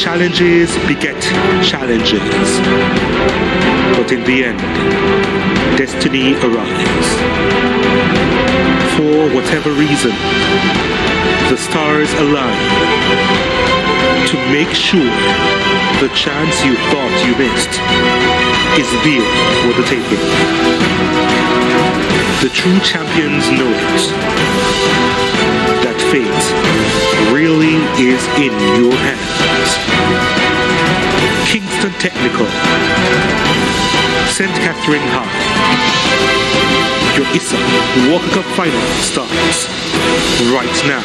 Challenges beget challenges. But in the end, destiny arrives. For whatever reason, the stars align to make sure the chance you thought you missed is there for the taking. The true champions know it, that fate really is in your hands. Kingston Technical, St. Catherine High. Your ISSA Walker Cup final starts right now.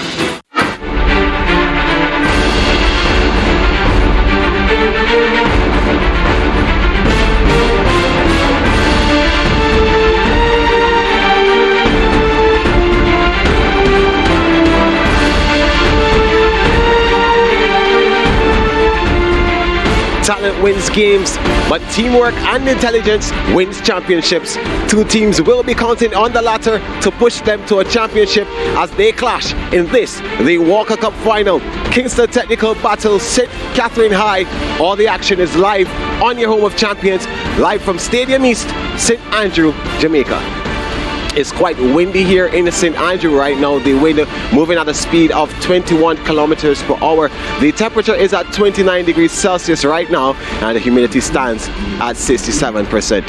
Talent wins games, but teamwork and intelligence wins championships. Two teams will be counting on the latter to push them to a championship as they clash in this, the Walker Cup final. Kingston Technical battles St. Catherine High. All the action is live on your home of champions, live from Stadium East, St. Andrew, Jamaica. It's quite windy here in St. Andrew right now. The wind moving at a speed of 21 kilometers per hour. The temperature is at 29 degrees Celsius right now, and the humidity stands at 67%.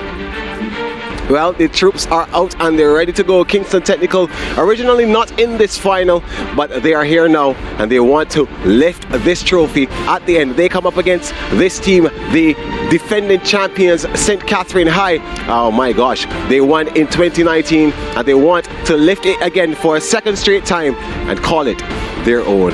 Well, the troops are out and they're ready to go. Kingston Technical, originally not in this final, but they are here now and they want to lift this trophy at the end. They come up against this team, the defending champions, St. Catherine High. Oh my gosh, they won in 2019 and they want to lift it again for a second straight time and call it their own.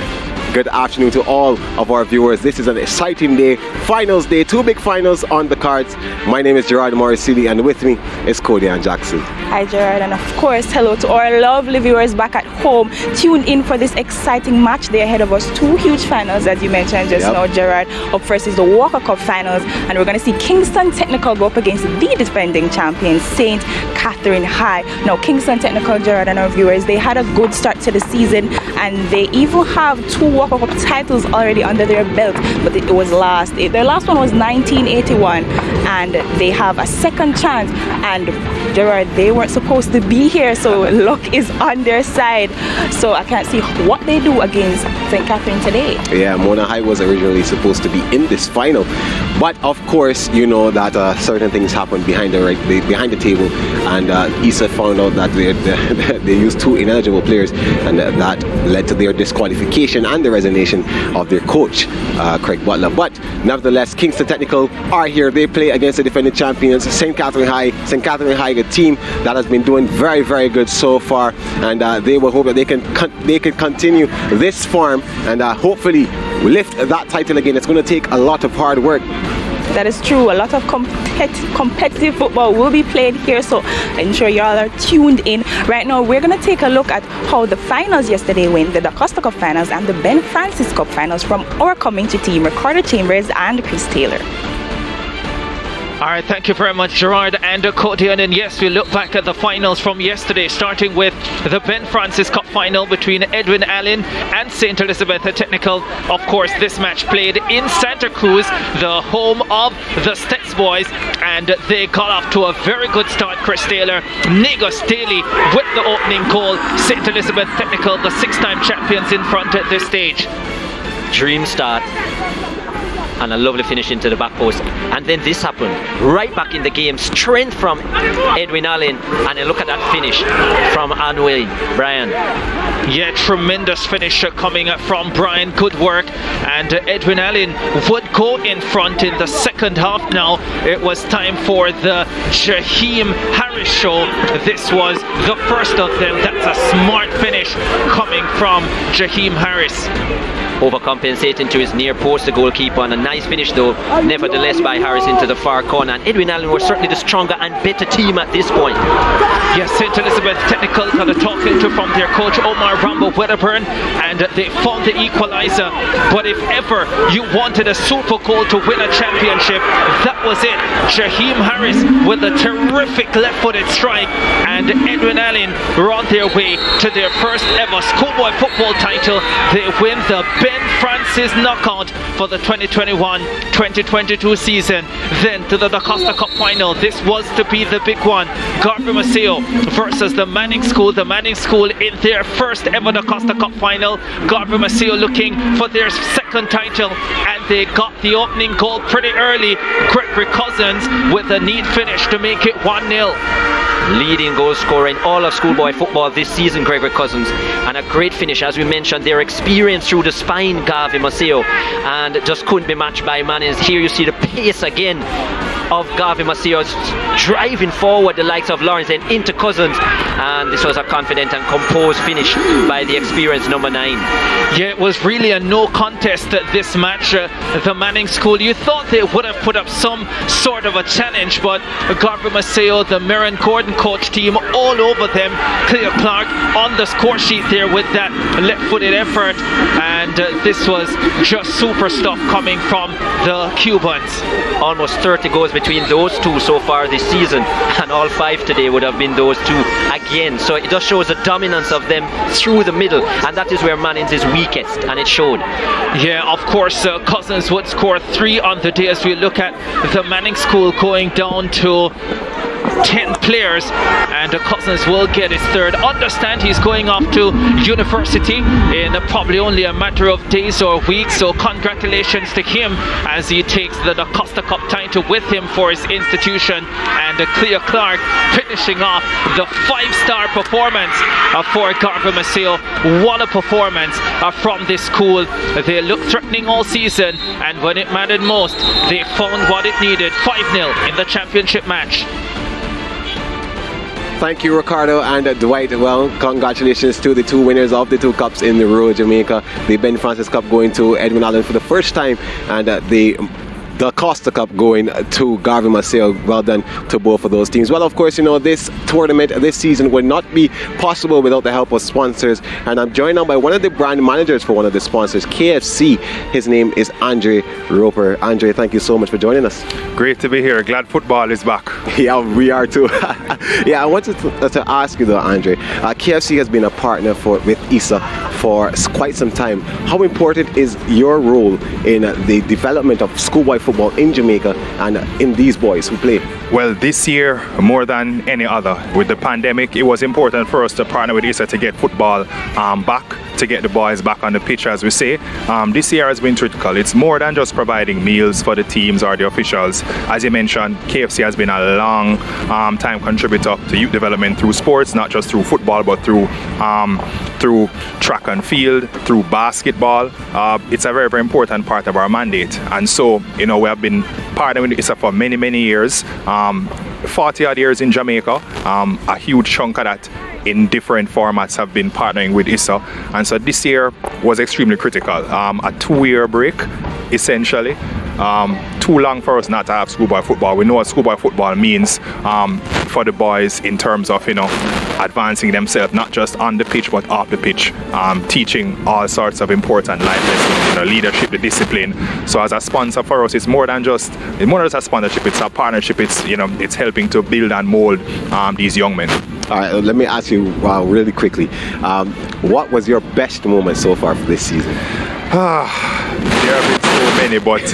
Good afternoon to all of our viewers. This is an exciting day, finals day, two big finals on the cards. My name is Gerard Morrisili and with me is Cody and Jackson. Hi Gerard, and of course hello to our lovely viewers back at home. Tune in for this exciting match. They're ahead of us, two huge finals as you mentioned just now, Gerard. Up first is the Walker Cup finals and we're going to see Kingston Technical go up against the defending champions, St. Catherine High. Now Kingston Technical, Gerard, and our viewers, they had a good start to the season and they even have two Walker Cup titles already under their belt, but it was last. Their last one was 1981 and they have a second chance, and Gerard, they weren't supposed to be here, so luck is on their side. So I can't see what they do against St. Catherine today. Yeah, Mona High was originally supposed to be in this final, but of course you know that certain things happened behind the table, and ISSA found out that they used two ineligible players, and that led to their disqualification and the resignation of their coach, Craig Butler. But nevertheless, Kingston Technical are here. They play against the defending champions, St. Catherine High. St. Catherine High, a team that has been doing very, very good so far, and they will hope that they can continue this form and hopefully lift that title again. It's going to take a lot of hard work. That is true. A lot of competitive football will be played here, so ensure y'all are tuned in. Right now, we're going to take a look at how the finals yesterday went, the Da Costa Cup finals and the Ben Francis Cup finals from our community team, Ricardo Chambers and Chris Taylor. All right, thank you very much, Gerard and Cody. And yes, we look back at the finals from yesterday, starting with the Ben Francis Cup final between Edwin Allen and St. Elizabeth Technical. Of course, this match played in Santa Cruz, the home of the Stets boys, and they got off to a very good start. Chris Taylor, Nego Staley with the opening goal. St. Elizabeth Technical, the six-time champions, in front at this stage. Dream start and a lovely finish into the back post, and then this happened right back in the game. Strength from Edwin Allen, and then look at that finish from Anway Brian. Yeah, tremendous finish coming from Brian. Good work, and Edwin Allen would go in front in the second half. Now it was time for the Jaheim Harris show. This was the first of them. That's a smart finish coming from Jaheim Harris. Overcompensating to his near post, the goalkeeper, and a nice finish though, nevertheless, by Harris into the far corner. And Edwin Allen was certainly the stronger and better team at this point. Yes, St. Elizabeth Technical got a talking to from their coach Omar Rambo Wedderburn, and and they found the equalizer. But if ever you wanted a super goal to win a championship, that was it. Jaheim Harris with a terrific left-footed strike, and Edwin Allen were on their way to their first ever schoolboy football title. They win the Ben Francis knockout for the 2021-2022 season. Then to the Costa Cup final. This was to be the big one. Garvey Maceo versus the Manning School. The Manning School in their first ever the Costa Cup final. Garvey Maceo looking for their second title, and they got the opening goal pretty early. Gregory Cousins with a neat finish to make it 1-0. Leading goal scorer in all of schoolboy football this season, Gregory Cousins, and a great finish. As we mentioned, their experience through the spine, Garvey Maceo, and just couldn't be matched by Mannings. Here you see the pace again of Garvey Maceo driving forward the likes of Lawrence and into Cousins, and this was a confident and composed finish by the experienced number 9. Yeah, it was really a no contest this match. The Manning School, you thought they would have put up some sort of a challenge, but Garvey Maceo, the Mirren Gordon coach team, all over them. Cleo Clark on the score sheet there with that left-footed effort, and this was just super stuff coming from the Cubans. Almost 30 goals between those two so far this season, and all 5 today would have been those two again. So it just shows the dominance of them through the middle, and that is where Mannings is weakest, and it showed. Yeah, of course, Cousins would score 3 on the day as we look at the Manning School going down to 10 players, and Cousins will get his third. Understand he's going off to university in probably only a matter of days or weeks, so congratulations to him as he takes the Costa Cup title with him for his institution. And Cleo Clark finishing off the 5-star performance for Garvey Maceo. What a performance from this school. They looked threatening all season, and when it mattered most, they found what it needed. 5-0 in the championship match. Thank you, Ricardo and Dwight. Well, congratulations to the 2 winners of the 2 cups in the Royal Jamaica. The Ben Francis Cup going to Edwin Allen for the first time, and the Costa Cup going to Garvey Maceo. Well done to both of those teams. Well, of course, you know, this tournament this season would not be possible without the help of sponsors, and I'm joined now by one of the brand managers for one of the sponsors, KFC. His name is Andre Roper. Andre, thank you so much for joining us. Great to be here. Glad football is back. Yeah, we are too. Yeah, I wanted to ask you though, Andre. KFC has been a partner with ISSA for quite some time. How important is your role in the development of schoolboy football in Jamaica and in these boys who play? Well, this year, more than any other, with the pandemic, it was important for us to partner with ISSA to get football back, to get the boys back on the pitch, as we say. This year has been critical. It's more than just providing meals for the teams or the officials. As you mentioned, KFC has been a long time contributor to youth development through sports, not just through football, but through track and field, through basketball. It's a very, very important part of our mandate. And so, you know, we have been partnering with ISSA for many, many years. 40 odd years in Jamaica. A huge chunk of that in different formats have been partnering with ISSA, and so this year was extremely critical. A 2-year break, essentially. Too long for us not to have schoolboy football. We know what schoolboy football means for the boys in terms of, you know, advancing themselves, not just on the pitch but off the pitch, teaching all sorts of important life lessons, you know, leadership, the discipline. So as a sponsor for us, it's more than just a sponsorship. It's a partnership. It's, you know, it's helping to build and mold these young men. All right, let me ask you really quickly. What was your best moment so far for this season? There have been so many, but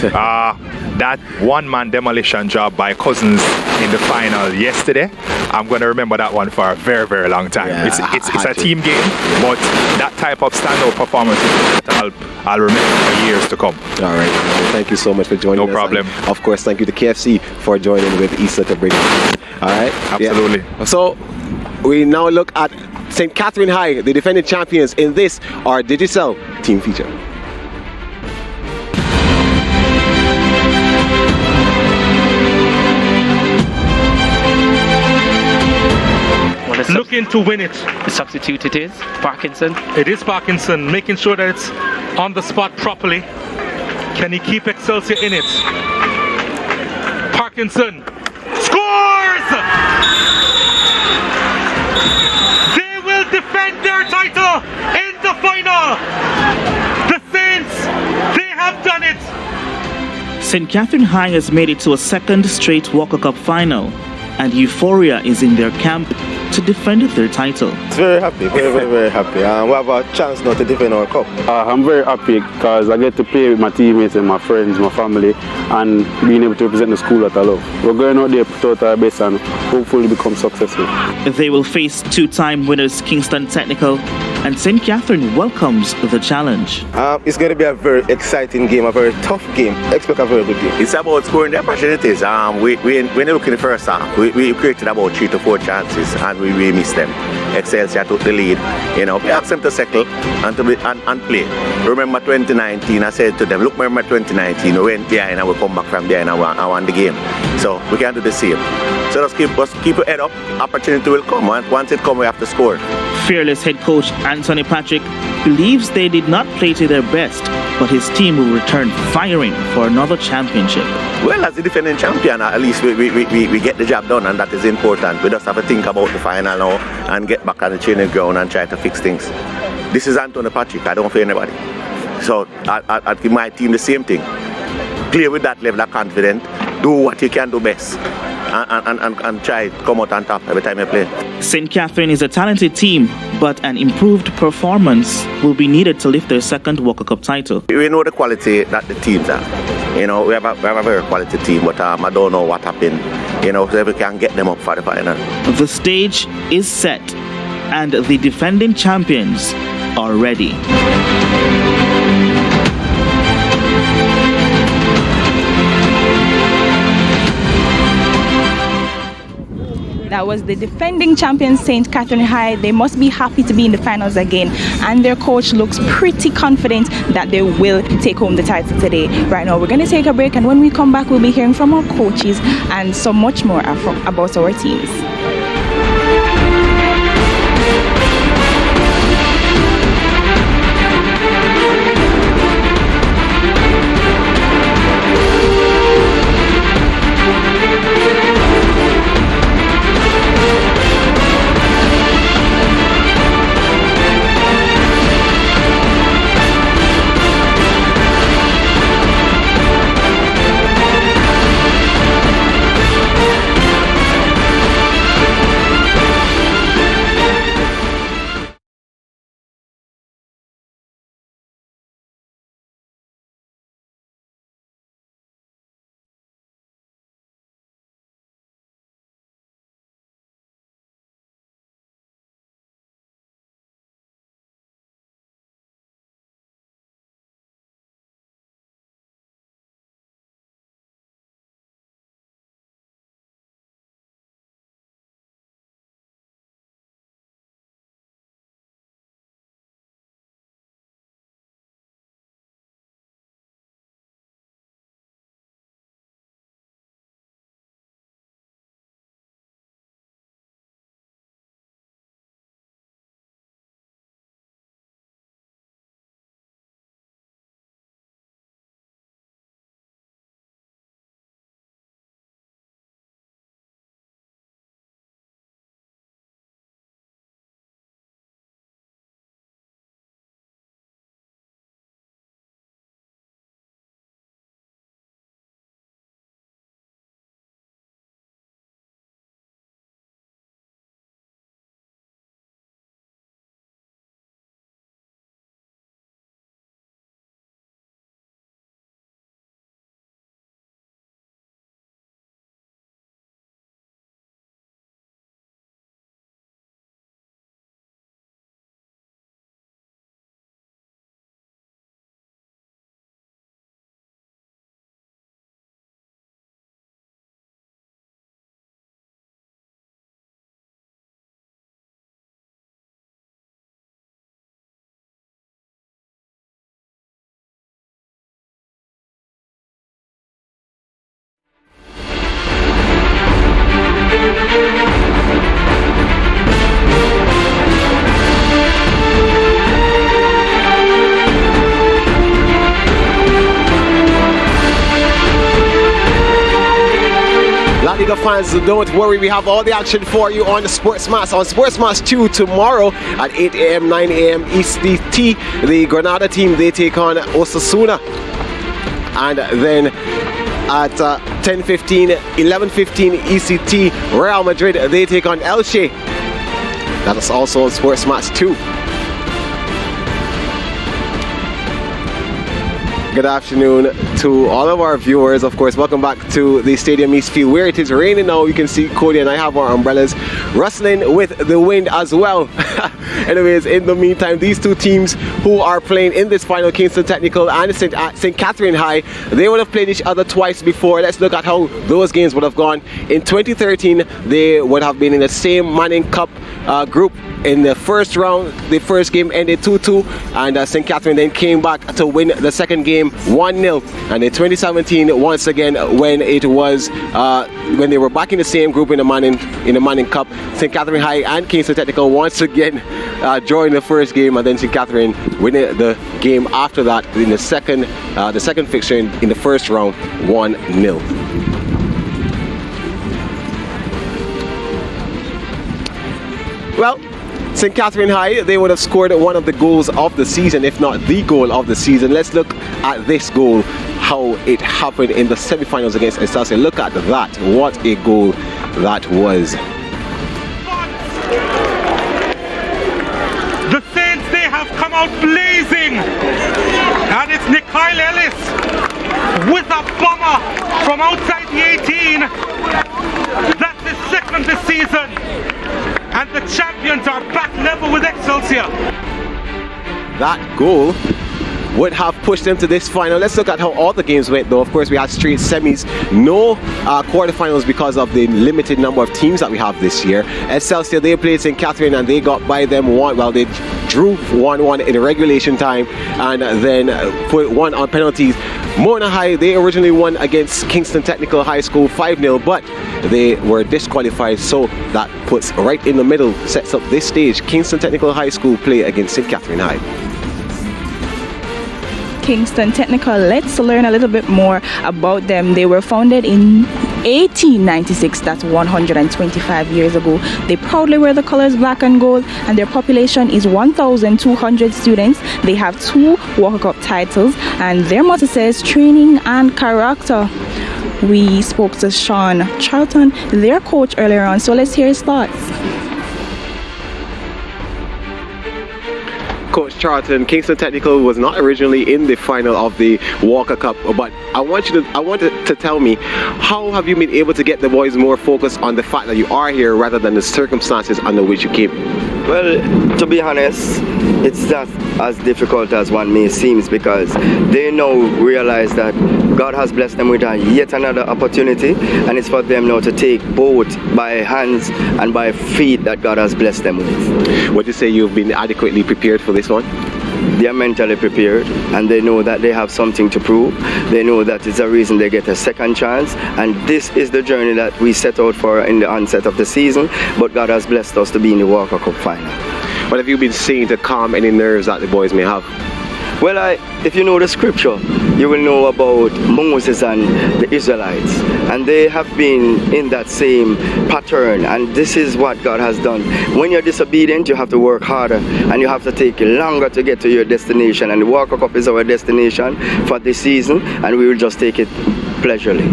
that one-man demolition job by Cousins in the final yesterday, I'm going to remember that one for a very, very long time. Yeah, it's a team game, but that type of standout performance I'll remember for years to come. All right, thank you so much for joining us. No problem. And of course, thank you to KFC for joining with ISSA to bring it. All right? Absolutely. Yeah. So we now look at St. Catherine High, the defending champions, in this, our Digicel team feature. Looking to win it. The substitute it is Parkinson. It is Parkinson, making sure that it's on the spot properly. Can he keep Excelsior in it? Parkinson scores! They will defend their title in the final. final. The Saints, they have done it. St. Catherine High has made it to a second straight Walker Cup final, and euphoria is in their camp to defend their title. It's very happy, very happy. We have a chance now to defend our cup. I'm very happy because I get to play with my teammates and my friends, my family, and being able to represent the school that I love. We're going out there to put out our best and hopefully become successful. They will face two-time winners Kingston Technical, and St. Catherine welcomes the challenge. It's going to be a very exciting game, a very tough game. Expect a very good game. It's about scoring the opportunities. When you look in the first half, we created about 3 to 4 chances and we missed them. Excelsior took the lead. You know, we asked them to settle and play. Remember 2019, I said to them, look, remember 2019, we went behind and we come back from behind and won the game. So we can do the same. So just keep your head up. Opportunity will come. Once it comes, we have to score. Fearless head coach Anthony Patrick believes they did not play to their best, but his team will return firing for another championship. Well, as the defending champion, at least we get the job done, and that is important. We just have to think about the final now and get back on the training ground and try to fix things. This is Anthony Patrick. I don't fear anybody. So I give my team the same thing. Play with that level of confidence. Do what you can do best. And try to come out on top every time you play. St. Catherine is a talented team, but an improved performance will be needed to lift their second Walker Cup title. We know the quality that the teams are. You know, we have a very quality team, but I don't know what happened. You know, so we can get them up for the final. The stage is set, and the defending champions are ready. That was the defending champion St. Catherine High. They must be happy to be in the finals again, and their coach looks pretty confident that they will take home the title today. Right now we're going to take a break, and when we come back we'll be hearing from our coaches and so much more about our teams. Liga fans, don't worry, we have all the action for you on the SportsMax. On SportsMax 2 tomorrow at 8 a.m., 9 a.m. EST, the Granada team, they take on Osasuna. And then at 10:15, 11:15 ECT, Real Madrid, they take on Elche. That is also on SportsMax 2. Good afternoon to all of our viewers. Of course, welcome back to the Stadium East Field where it is raining now. You can see Cody and I have our umbrellas rustling with the wind as well. Anyways, in the meantime, these two teams who are playing in this final, Kingston Technical and St. Catherine High, they would have played each other twice before. Let's look at how those games would have gone. In 2013, they would have been in the same Manning Cup group. In the first round, the first game ended 2-2, and St. Catherine then came back to win the second game 1-0. And in 2017, once again, when it was when they were back in the same group in the Manning Cup, St. Catherine High and Kingston Technical once again drawing the first game, and then St. Catherine winning the game after that in the second fixture in the first round 1-0. Well, St. Catherine High, they would have scored one of the goals of the season, if not the goal of the season. Let's look at this goal, how it happened in the semi-finals against SBF. Look at that. What a goal that was. The Saints, they have come out blazing. And it's Mikhail Ellis with a bomber from outside the 18. That's his second this season. And the champions are back level with Excelsior. That goal would have pushed them to this final. Let's look at how all the games went though. Of course, we had straight semis, no quarterfinals because of the limited number of teams that we have this year. Excelsior, they played St. Catherine and they got by them they drew 1-1 in the regulation time and then put one on penalties. Mona High, they originally won against Kingston Technical High School 5-0, but they were disqualified, so that puts right in the middle, sets up this stage. Kingston Technical High School play against St. Catherine High. Kingston Technical, let's learn a little bit more about them. They were founded in 1896, that's 125 years ago. They proudly wear the colors black and gold, and their population is 1,200 students. They have 2 Walker Cup titles, and their motto says training and character. We spoke to Sean Charlton, their coach, earlier on, so let's hear his thoughts. Coach Charlton, Kingston Technical was not originally in the final of the Walker Cup, but I want you to tell me, how have you been able to get the boys more focused on the fact that you are here rather than the circumstances under which you came? Well, to be honest, it's not as difficult as one may seem, because they now realize that God has blessed them with yet another opportunity, and it's for them now to take both by hands and by feet that God has blessed them with. Would you say you've been adequately prepared for this one? They are mentally prepared, and they know that they have something to prove. They know that it's a reason they get a second chance, and this is the journey that we set out for in the onset of the season, but God has blessed us to be in the Walker Cup final. What have you been saying to calm any nerves that the boys may have? Well, if you know the scripture, you will know about Moses and the Israelites, and they have been in that same pattern, and this is what God has done. When you're disobedient, you have to work harder, and you have to take longer to get to your destination, and the Walker Cup is our destination for this season, and we will just take it pleasurely.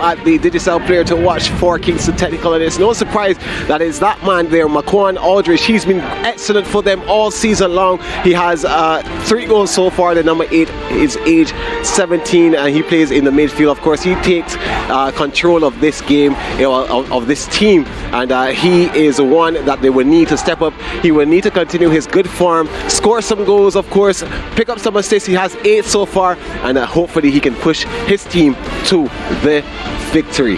At the Digicel player to watch for Kingston Technical, and it's no surprise that it's that man there, Maquan Aldrich. He's been excellent for them all season long. He has 3 goals so far. The number 8 is age 17 and he plays in the midfield. Of course, he takes control of this game, of this team, and he is one that they will need to step up. He will need to continue his good form, score some goals, of course, pick up some assists. He has 8 so far, and hopefully he can push his team to the victory.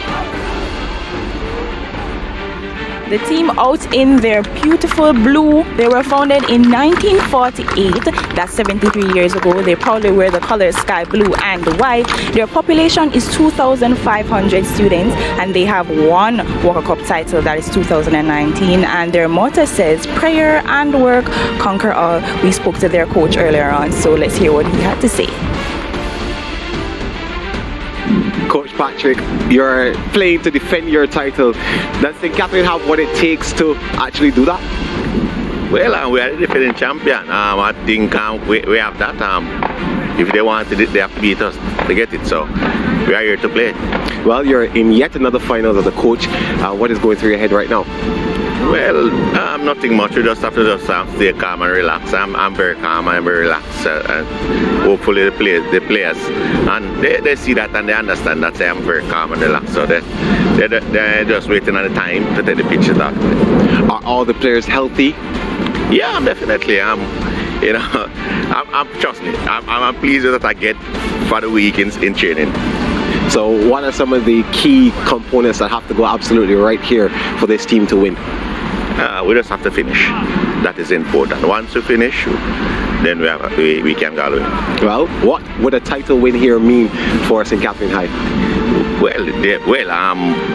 The team out in their beautiful blue, they were founded in 1948, that's 73 years ago. They proudly wear the colors sky blue and white. Their population is 2,500 students, and they have 1 Walker Cup title, that is 2019, and their motto says prayer and work conquer all. We spoke to their coach earlier on, so let's hear what he had to say. Coach Patrick, you're playing to defend your title. Does St. Catherine have what it takes to actually do that? Well, we are the defending champion. I think we have that. If they wanted it, they have to beat us to get it. So we are here to play. Well, you're in yet another finals as a coach. What is going through your head right now? Well, nothing much. We just have to stay calm and relax. I'm very calm and very relaxed. And hopefully the players, and they see that and they understand that I'm very calm and relaxed. So they're just waiting on the time to take the pictures out. Are all the players healthy? Yeah, definitely. Trust me. I'm pleased with what I get for the week in training. So what are some of the key components that have to go absolutely right here for this team to win? We just have to finish. That is important. Once we finish, then we can go away. Well, what would a title win here mean for St. Catherine High? Well,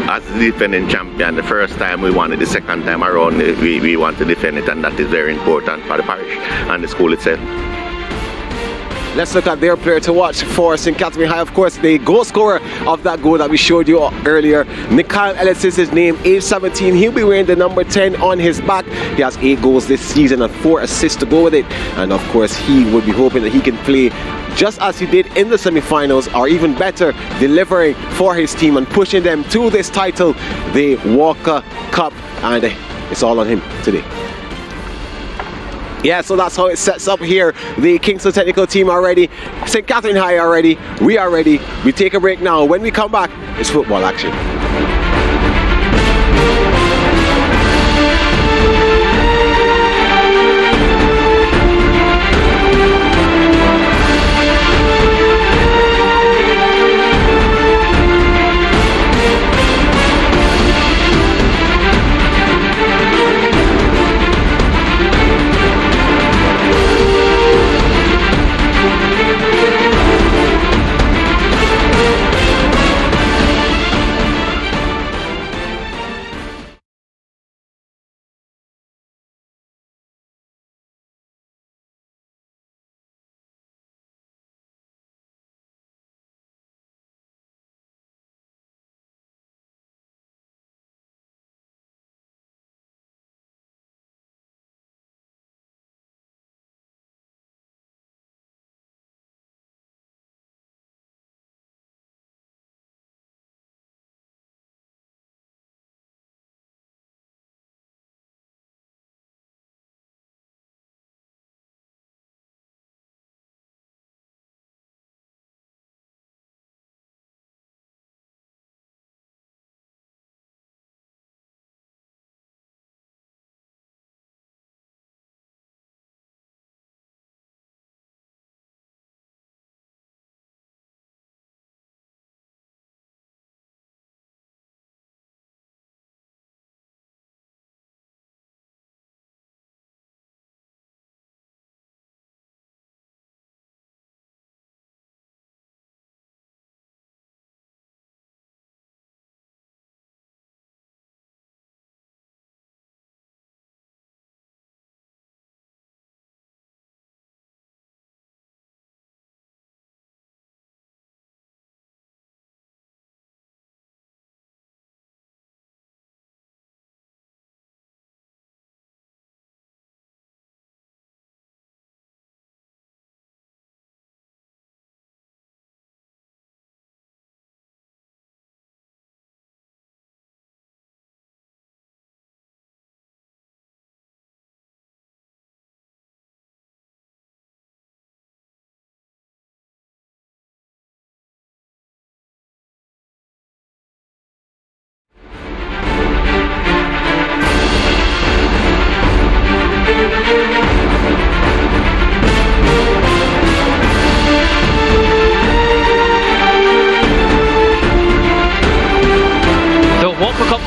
as the defending champion, the first time we won it, the second time around we want to defend it, and that is very important for the parish and the school itself. Let's look at their player to watch for St. Catherine High. Of course, the goal scorer of that goal that we showed you earlier, Mikhail Ellis is his name, age 17. He'll be wearing the number 10 on his back. He has 8 goals this season and 4 assists to go with it. And of course, he would be hoping that he can play just as he did in the semi-finals, or even better, delivering for his team and pushing them to this title, the Walker Cup. And it's all on him today. Yeah, so that's how it sets up here. The Kingston technical team are ready. St. Catherine High are ready. We are ready. We take a break now. When we come back, it's football action.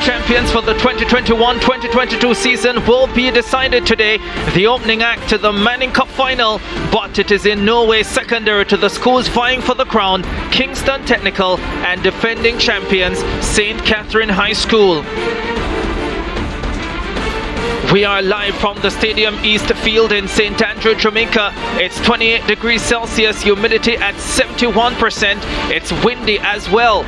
Champions for the 2021-2022 season will be decided today. The opening act to the Manning Cup final, but it is in no way secondary to the schools vying for the crown, Kingston Technical and defending champions St. Catherine High School. We are live from the Stadium East Field in St. Andrew, Jamaica. It's 28 degrees Celsius, humidity at 71%. It's windy as well.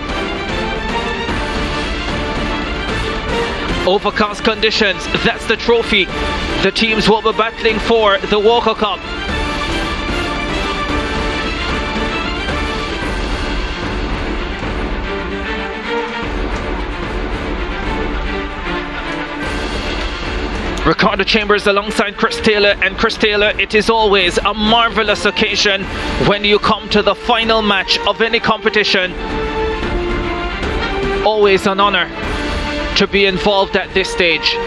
Overcast conditions, that's the trophy the teams will be battling for, the Walker Cup. Ricardo Chambers alongside Chris Taylor, and Chris Taylor, it is always a marvelous occasion when you come to the final match of any competition. Always an honor to be involved at this stage.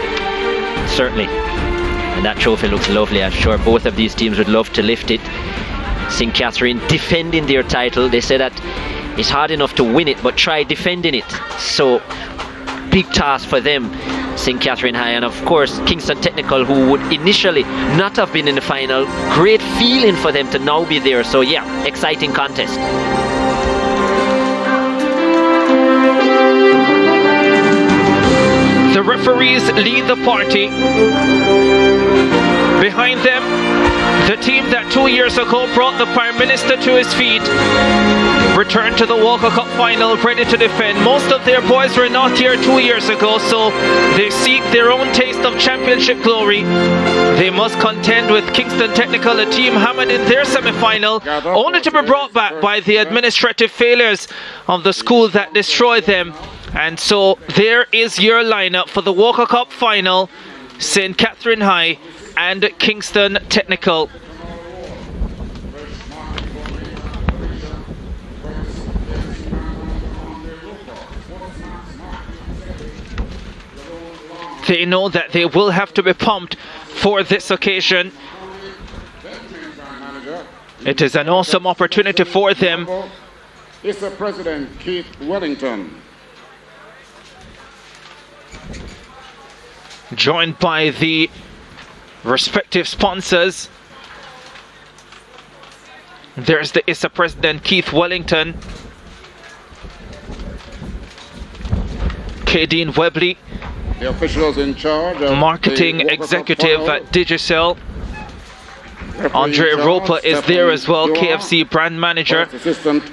Certainly. And that trophy looks lovely. I'm sure both of these teams would love to lift it. St. Catherine defending their title. They say that it's hard enough to win it, but try defending it. So, big task for them. St. Catherine High, and of course Kingston Technical, who would initially not have been in the final. Great feeling for them to now be there. So yeah, exciting contest. The referees lead the party. Behind them, the team that 2 years ago brought the Prime Minister to his feet returned to the Walker Cup final, ready to defend. Most of their boys were not here 2 years ago, so they seek their own taste of championship glory. They must contend with Kingston Technical, a team hammered in their semi-final, only to be brought back by the administrative failures of the school that destroyed them. And so there is your lineup for the Walker Cup final: St. Catherine High and Kingston Technical. They know that they will have to be pumped for this occasion. It is an awesome opportunity for them. ISSA President Keith Wellington, joined by the respective sponsors. There's the ISSA President Keith Wellington, Kadeen Webley, the officials in charge of marketing executive at Digicel. Andre Roper is there as well, KFC brand manager. First assistant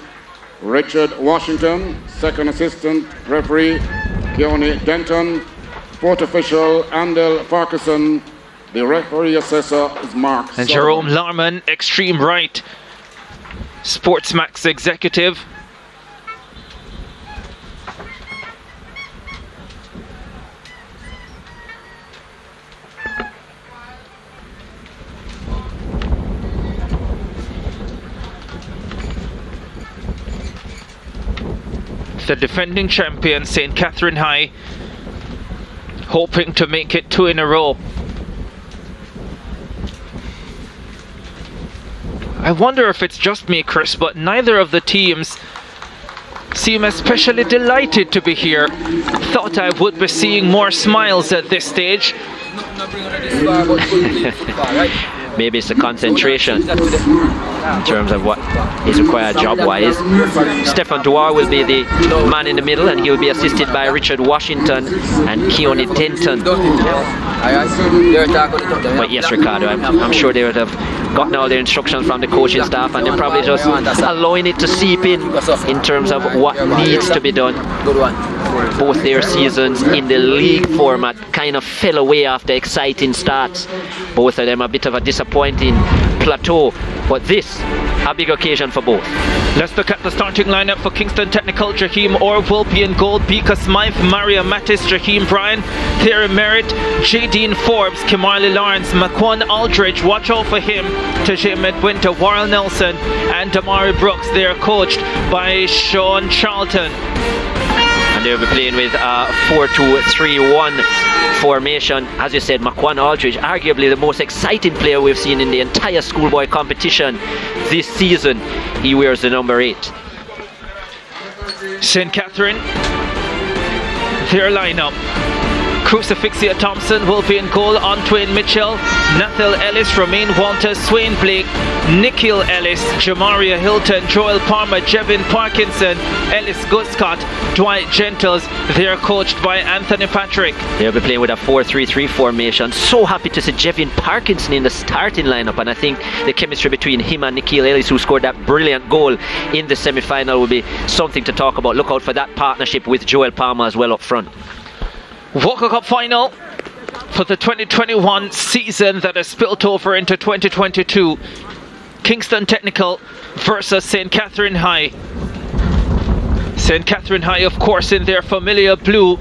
Richard Washington, second assistant referee Keone Denton, fourth official Andel Parkinson, the referee assessor is Mark and Jerome Larman, extreme right, SportsMax executive. The defending champion, St. Catherine High, hoping to make it 2 in a row. I wonder if it's just me, Chris, but neither of the teams seem especially delighted to be here. Thought I would be seeing more smiles at this stage. Maybe it's the concentration in terms of what is required job-wise. Stefan Dwar will be the man in the middle, and he'll be assisted by Richard Washington and Keone Denton. But yes, Ricardo, I'm sure they would have gotten all their instructions from the coaching staff, and they're probably just allowing it to seep in terms of what needs to be done. Both their seasons in the league format kind of fell away after exciting starts. Both of them a bit of a disappointing plateau, but this a big occasion for both. Let's look at the starting lineup for Kingston Technical. Jaheim Orr will be in goal, Bika Smythe, Maria Mattis, Jaheim Bryan, Thierry Merritt, J. Dean Forbes, Kimarley Lawrence, McQuan Aldridge, watch out for him, Tajay Midwinter, Warren Nelson and Damari Brooks. They are coached by Sean Charlton. And they'll be playing with a 4-2-3-1 formation. As you said, McQuan Aldridge, arguably the most exciting player we've seen in the entire schoolboy competition this season. He wears the number 8. St. Catherine, their lineup: Crucifixia Thompson will be in goal, Antoine Mitchell, Nathel Ellis, Romaine Walters, Swain Blake, Nikhil Ellis, Jamaria Hilton, Joel Palmer, Jevin Parkinson, Ellis Goodscott, Dwight Gentles. They are coached by Anthony Patrick. They'll be playing with a 4-3-3 formation. So happy to see Jevin Parkinson in the starting lineup, and I think the chemistry between him and Nikhil Ellis, who scored that brilliant goal in the semi-final, will be something to talk about. Look out for that partnership with Joel Palmer as well up front. Walker Cup final for the 2021 season that has spilled over into 2022. Kingston Technical versus St. Catherine High. St. Catherine High, of course, in their familiar blue,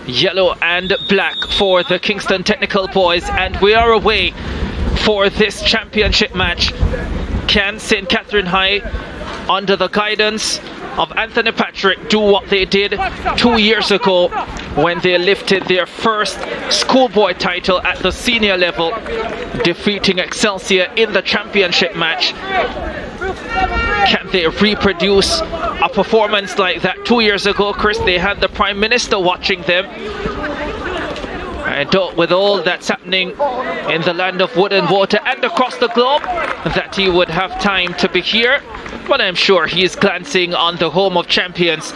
yellow and black for the Kingston Technical boys, and we are away for this championship match. Can St. Catherine High, under the guidance of Anthony Patrick, do what they did 2 years ago when they lifted their first schoolboy title at the senior level, defeating Excelsior in the championship match? Can they reproduce a performance like that 2 years ago, Chris? They had the Prime Minister watching them. And with all that's happening in the land of wood and water and across the globe, that he would have time to be here. But I'm sure he's glancing on the home of champions,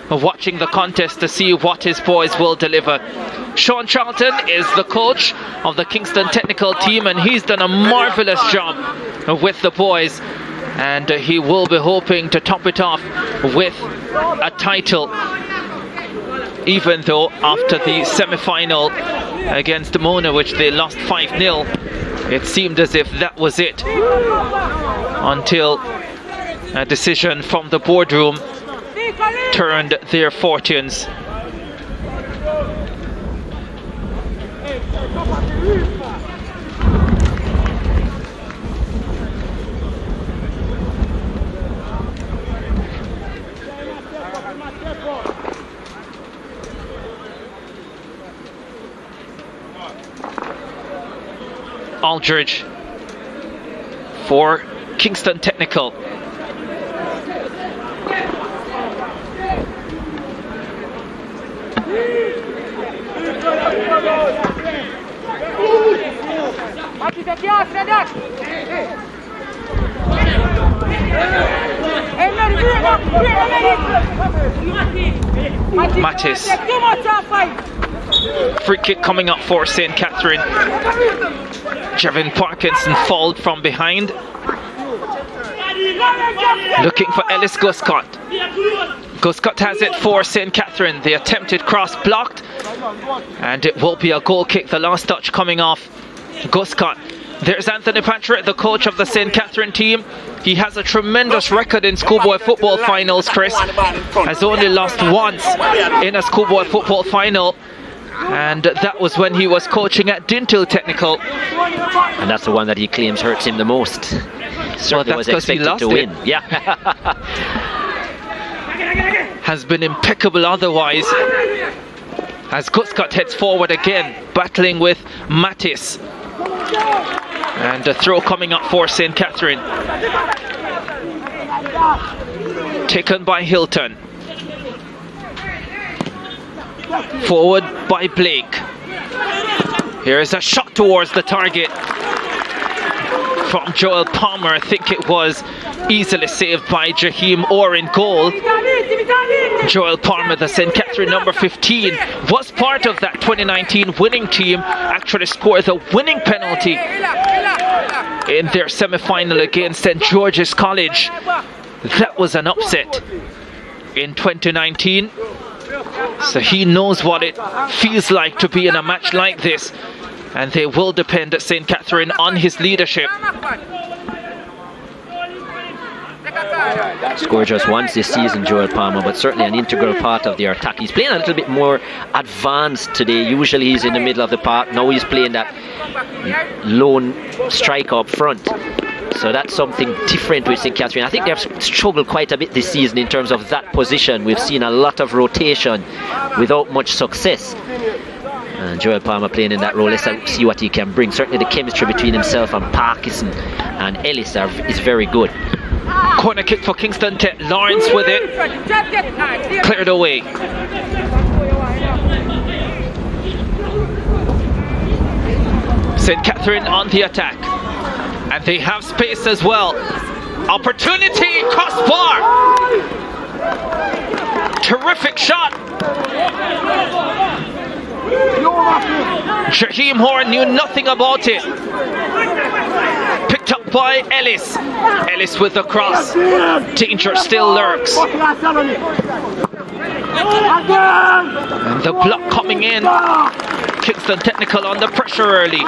watching the contest to see what his boys will deliver. Sean Charlton is the coach of the Kingston Technical team, and he's done a marvelous job with the boys. And he will be hoping to top it off with a title, even though after the semi-final against Mona, which they lost 5-0, it seemed as if that was it, until a decision from the boardroom turned their fortunes. Aldridge for Kingston Technical. Mattis. Free kick coming up for St. Catherine. Jevin Parkinson fouled from behind. Looking for Ellis Guscott. Guscott has it for St. Catherine. The attempted cross blocked, and it will be a goal kick. The last touch coming off Guscott. There's Anthony Patrick, the coach of the St. Catherine team. He has a tremendous record in schoolboy football finals, Chris. Has only lost once in a schoolboy football final, and that was when he was coaching at Dintle Technical. And that's the one that he claims hurts him the most. Certainly was expected to win. Yeah. Has been impeccable otherwise. As Guscott heads forward again, battling with Mattis. And a throw coming up for St. Catherine. Taken by Hilton. Forward by Blake. Here is a shot towards the target from Joel Palmer. I think it was easily saved by Jaheim Orr in goal. Joel Palmer, the St. Catherine number 15, was part of that 2019 winning team. Actually scored the winning penalty in their semi-final against St. George's College. That was an upset in 2019. So he knows what it feels like to be in a match like this, and they will depend at St. Catherine on his leadership. Scored just once this season, Joel Palmer, but certainly an integral part of their attack. He's playing a little bit more advanced today. Usually he's in the middle of the park. Now he's playing that lone striker up front. So that's something different with St. Catherine. I think they've struggled quite a bit this season in terms of that position. We've seen a lot of rotation without much success. And Joel Palmer playing in that role. Let's see what he can bring. Certainly the chemistry between himself and Parkinson and Ellis is very good. Corner kick for Kingston Tech. Lawrence with it. Cleared away. St. Catherine on the attack. And they have space as well. Opportunity, crossbar. Terrific shot. Jaheim Horn knew nothing about it. Picked up by Ellis. Ellis with the cross. Danger still lurks. And The block coming in. Kingston Technical under pressure early.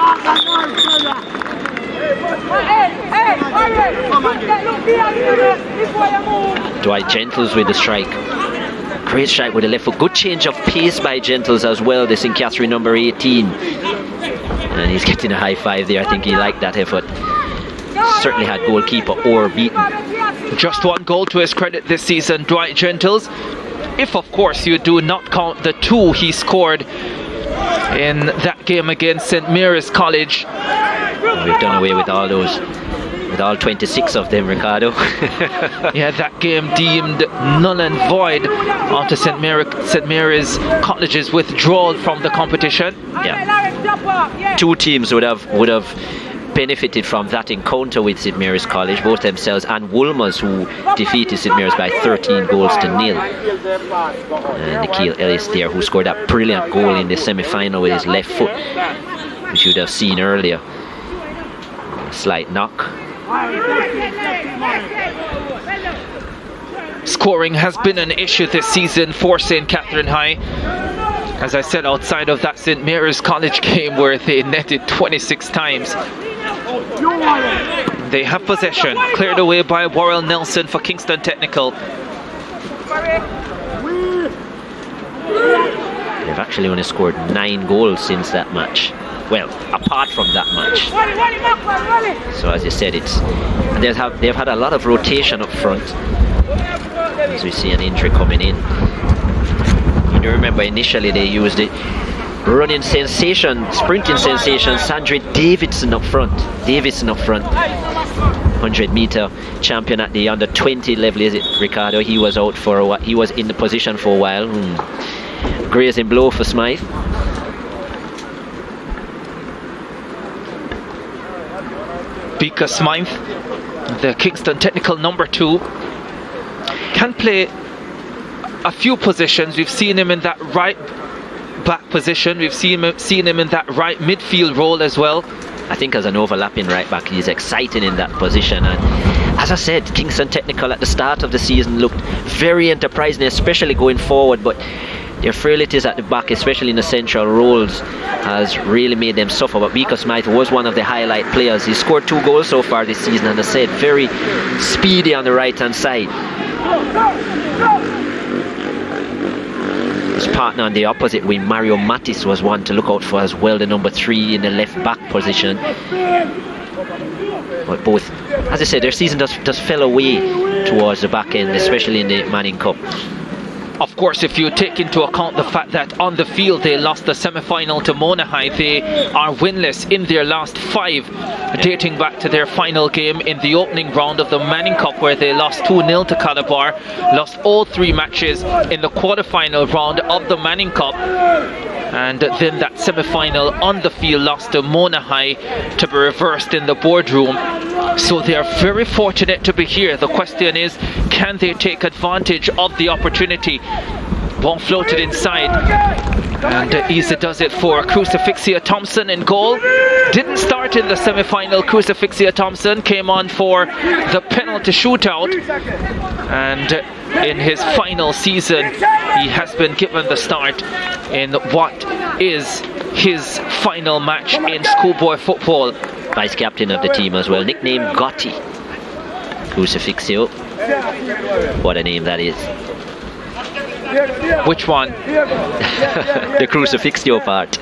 Dwight Gentles with the strike. Great strike with the left foot. Good change of pace by Gentles as well. The St. Catherine number 18. And he's getting a high five there. I think he liked that effort. Certainly had goalkeeper Orr beaten. Just one goal to his credit this season, Dwight Gentles. If, of course, you do not count the 2 he scored in that game against St. Mary's College. We've done away with all those, with all 26 of them, Ricardo. Yeah, that game deemed null and void after St. Mary's College's withdrawal from the competition. Yeah. 2 teams would have benefited from that encounter with St. Mary's College, both themselves and Wolmer's, who defeated St. Mary's by 13 goals to nil. And Nikhil Ellis there, who scored that brilliant goal in the semi-final with his left foot, which you'd have seen earlier. Slight knock. Scoring has been an issue this season for St. Catherine High. As I said, outside of that St. Mary's College game where they netted 26 times. They have possession, cleared away by Warrell Nelson for Kingston Technical. They've actually only scored 9 goals since that match. Well, apart from that match. So as you said, they've had a lot of rotation up front. As we see an injury coming in. You do remember initially they used it. Running sensation, sprinting sensation, Sandra Davidson up front. 100-meter champion at the under 20 level, is it, Ricardo? He was out for a while. He was in the position for a while. Grazing blow for Smythe. Beaker Smythe, the Kingston Technical number 2, can play a few positions. We've seen him in that right back position. We've seen him in that right midfield role as well. I think as an overlapping right back, he's exciting in that position. And as I said, Kingston Technical at the start of the season looked very enterprising, especially going forward, but their frailties at the back, especially in the central roles, has really made them suffer. But Beaker Smythe was one of the highlight players. He scored 2 goals so far this season, and I said, very speedy on the right hand side. His partner on the opposite wing, Mario Mattis, was one to look out for as well, the number 3 in the left back position. But both, as I said, their season does fell away towards the back end, especially in the Manning Cup. Of course, if you take into account the fact that on the field they lost the semi-final to Mona High, they are winless in their last 5, dating back to their final game in the opening round of the Manning Cup, where they lost 2-0 to Calabar, lost all 3 matches in the quarter-final round of the Manning Cup, and then that semi-final on the field lost to Mona High to be reversed in the boardroom. So they are very fortunate to be here. The question is, can they take advantage of the opportunity? Ball floated inside, and Isa does it for Crucifixia Thompson in goal. Didn't start in the semi-final. Crucifixia Thompson came on for the penalty shootout, and in his final season he has been given the start in what is his final match in schoolboy football. Vice captain of the team as well, nicknamed Gotti. Crucifixio. What a name that is. Which one? The Crucifixio part.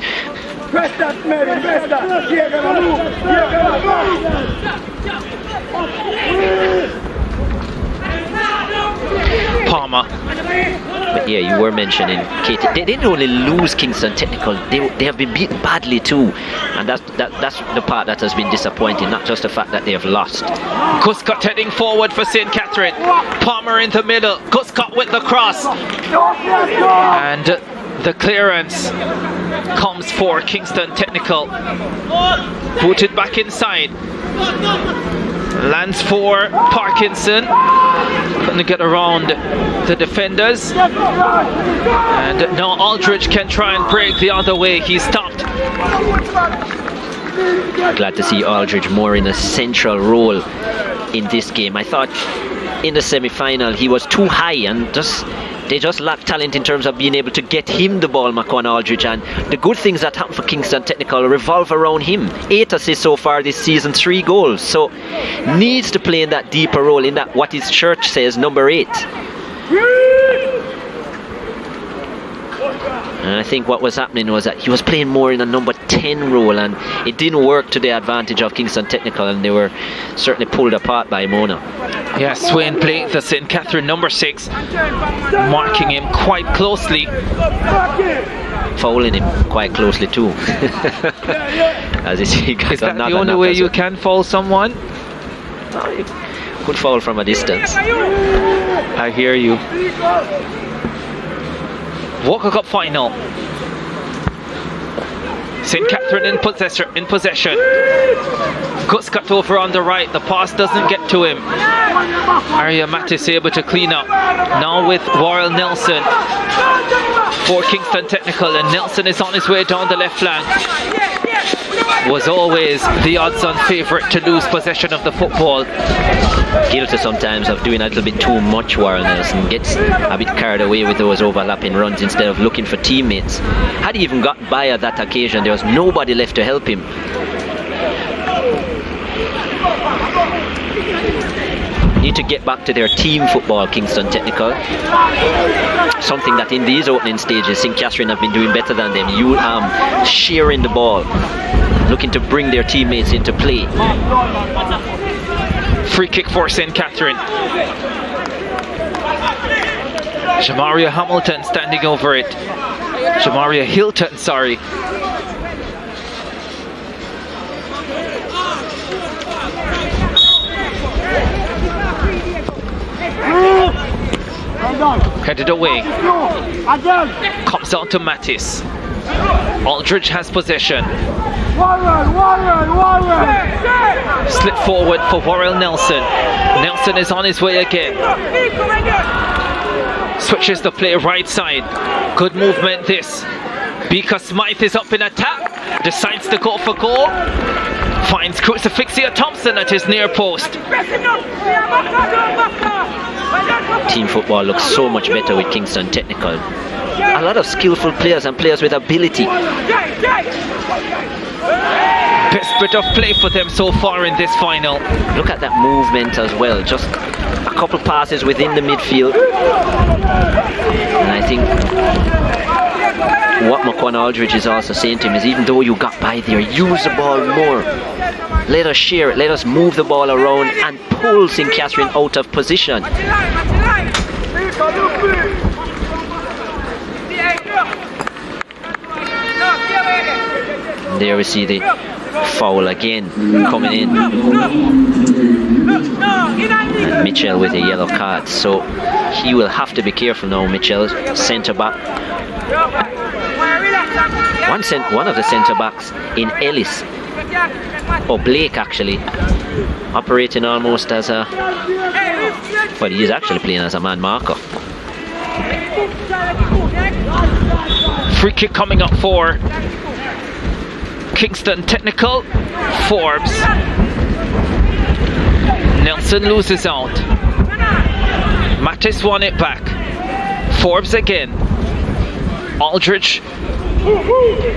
Palmer. But yeah, you were mentioning Katie. They didn't only lose Kingston Technical, they have been beaten badly too, and that's the part that has been disappointing, not just the fact that they have lost. Cuscott heading forward for St. Catherine. Palmer in the middle. Cuscott with the cross, and the clearance comes for Kingston Technical. Booted back inside. Lands for Parkinson. Couldn't get around the defenders. And now Aldridge can try and break the other way. He's stopped. Glad to see Aldridge more in a central role in this game. I thought in the semi-final he was too high and just They just lack talent in terms of being able to get him the ball, Macon Aldridge, and the good things that happen for Kingston Technical revolve around him. 8 assists so far this season, 3 goals. So needs to play in that deeper role, in that what his church says, number 8. And I think what was happening was that he was playing more in a number 10 role, and it didn't work to the advantage of Kingston Technical, and they were certainly pulled apart by Mona. Yeah, Swain playing the St. Catherine number 6, marking him quite closely. Fouling him quite closely too. As you see, guys, is that the only way you can foul someone? No, you could foul from a distance. I hear you. Walker Cup final. St. Catherine in possession. Gus cut over on the right. The pass doesn't get to him. Arya Mattis able to clean up. Now with Warrell Nelson for Kingston Technical, and Nelson is on his way down the left flank. Was always the odds-on favourite to lose possession of the football. Guilty sometimes of doing a little bit too much. Warren Nelson gets a bit carried away with those overlapping runs instead of looking for teammates. Had he even got by at that occasion, there was nobody left to help him. Need to get back to their team football, Kingston Technical. Something that in these opening stages St. Catherine have been doing better than them. Sharing the ball, looking to bring their teammates into play. Free kick for St. Catherine. Jamaria Hamilton standing over it. Jamaria Hilton, sorry. Headed away. Comes out to Mattis. Aldridge has possession. Slip forward for Warrell Nelson. Nelson is on his way again. Switches the play right side. Good movement this. Beaker Smythe is up in attack. Decides to go for goal. Finds Crucifixia Thompson at his near post. Team football looks so much better with Kingston Technical. A lot of skillful players and players with ability. Best bit of play for them so far in this final. Look at that movement as well. Just a couple passes within the midfield. And I think what Macon Aldridge is also saying to him is, even though you got by there, use the ball more. Let us share it. Let us move the ball around and pull St. Catherine out of position. And there we see the foul again coming in. And Mitchell with a yellow card. So he will have to be careful now, Mitchell, centre back. One of the centre backs in Ellis, or Blake actually, operating almost as a, well, he is actually playing as a man marker. Free kick coming up for Kingston Technical. Forbes. Nelson loses out. Mattis won it back. Forbes again. Aldridge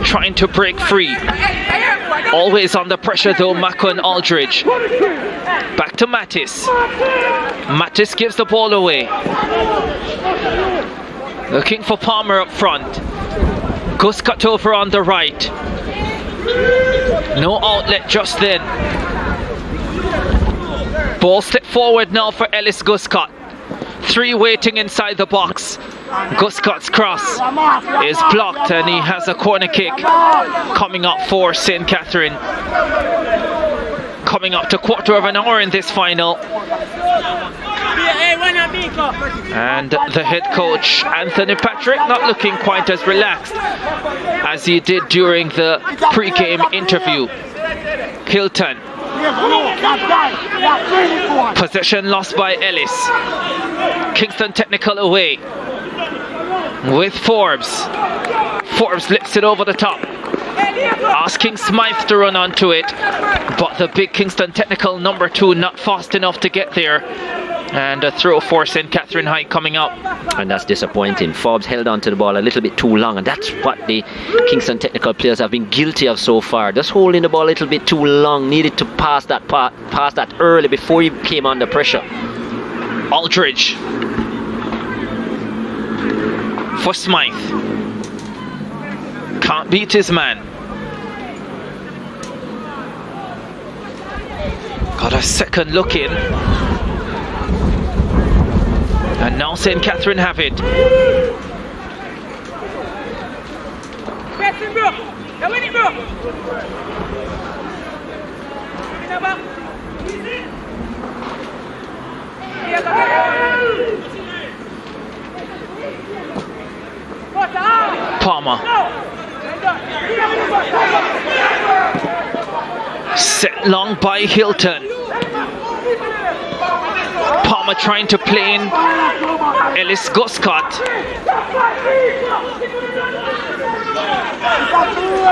trying to break free. Always under pressure though, Macon Aldridge. Back to Mattis. Mattis gives the ball away. Looking for Palmer up front. Gus cut over on the right. No outlet just then. Ball step forward now for Ellis Guscott. 3 waiting inside the box. Guscott's cross is blocked and he has a corner kick coming up for St. Catherine. Coming up to quarter of an hour in this final. And the head coach, Anthony Patrick, not looking quite as relaxed as he did during the pre-game interview. Hilton. Possession lost by Ellis. Kingston Technical away with Forbes. Forbes lifts it over the top, asking Smythe to run onto it, but the big Kingston Technical number 2 not fast enough to get there. And a throw for St. Catherine High coming up. And that's disappointing. Forbes held on to the ball a little bit too long, and that's what the Kingston technical players have been guilty of so far. Just holding the ball a little bit too long. Needed to pass that early before he came under pressure. Aldridge for Smythe. Can't beat his man. Got a second look in. And now St. Catherine have it. Palmer. Set long by Hilton. Palmer trying to play in Ellis Guscott.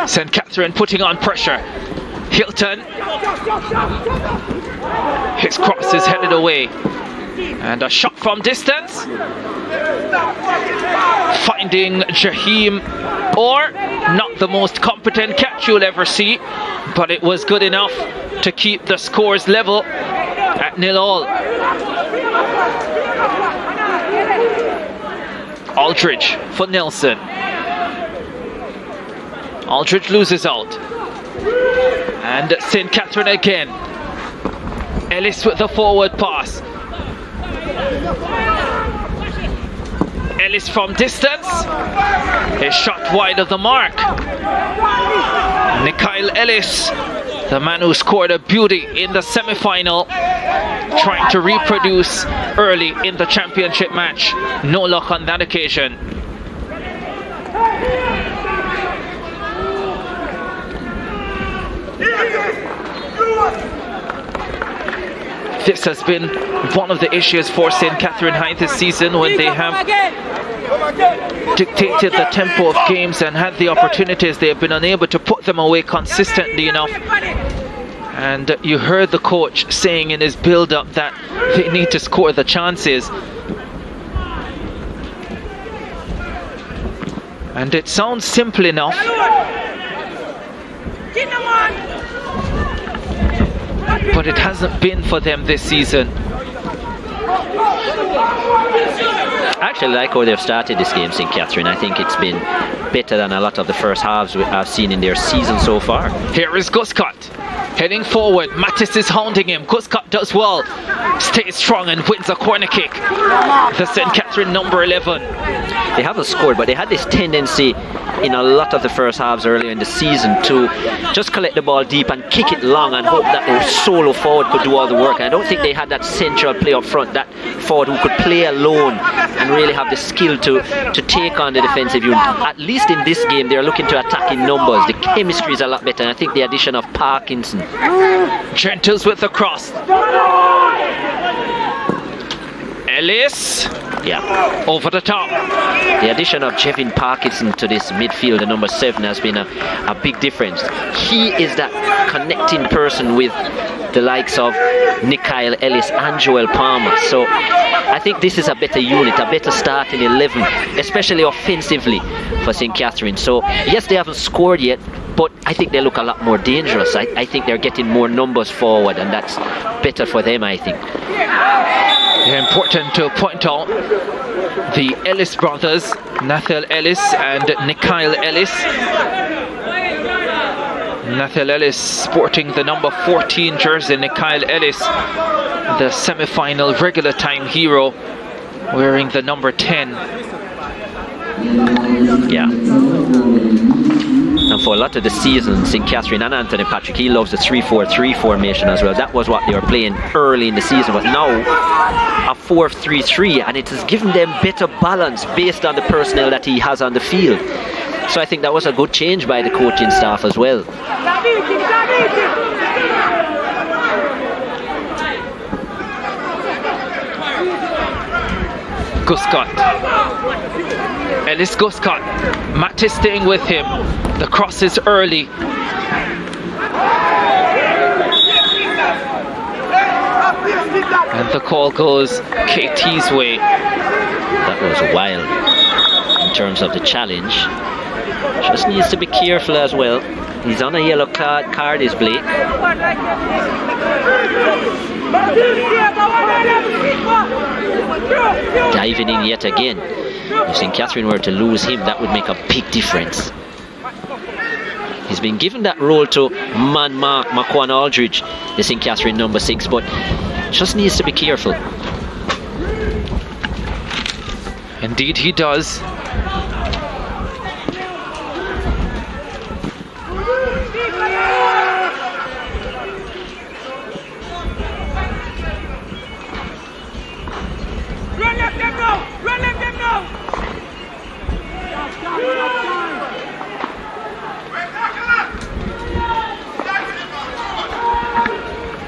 St. Catherine putting on pressure. Hilton. His cross is headed away. And a shot from distance. Finding Jaheim, or not the most competent catch you'll ever see, but it was good enough to keep the scores level at 0-0. Aldridge for Nelson. Aldridge loses out. And St. Catherine again. Ellis with the forward pass. Ellis from distance. A shot wide of the mark. Nikyle Ellis, the man who scored a beauty in the semi-final, trying to reproduce early in the championship match. No luck on that occasion. This has been one of the issues for St. Catherine High this season, when they have dictated the tempo of games and had the opportunities. They have been unable to put them away consistently enough. And you heard the coach saying in his build-up that they need to score the chances. And it sounds simple enough. But it hasn't been for them this season. I actually like how they've started this game, St. Catherine. I think it's been better than a lot of the first halves I've seen in their season so far. Here is Guscott heading forward. Mattis is hounding him. Guscott does well, stays strong and wins a corner kick. The St. Catherine number 11. They haven't scored, but they had this tendency in a lot of the first halves earlier in the season to just collect the ball deep and kick it long and hope that their solo forward could do all the work. And I don't think they had that central play up front, that forward who could play alone and really have the skill to take on the defensive unit. At least in this game, they're looking to attack in numbers. The chemistry is a lot better, and I think the addition of Parkinson. Gentles with the cross. Ellis. Yeah. Over the top. The addition of Jevin Parkinson to this midfield, the number 7, has been a big difference. He is that connecting person with the likes of Nikyle Ellis and Joel Palmer. So I think this is a better unit, a better starting 11, especially offensively for St. Catherine. So yes, they haven't scored yet, but I think they look a lot more dangerous. I think they're getting more numbers forward, and that's better for them, I think. Yeah, important to point out the Ellis brothers, Nathiel Ellis and Nikyle Ellis. Nathiel Ellis sporting the number 14 jersey, Nikyle Ellis, the semi-final regular time hero, wearing the number 10. Yeah. And for a lot of the season, St. Catherine and Anthony Patrick, he loves the 3-4-3 formation as well. That was what they were playing early in the season, but now a 4-3-3, and it has given them better balance based on the personnel that he has on the field. So I think that was a good change by the coaching staff as well. Guscott. Ellis Guscott. Mattis staying with him. The cross is early. And the call goes KT's way. That was wild in terms of the challenge. Just needs to be careful as well. He's on a yellow card is Blake. Diving in yet again. If St. Catherine were to lose him, that would make a big difference. He's been given that role to man mark Maquan Aldridge, the St. Catherine number 6, but just needs to be careful. Indeed he does.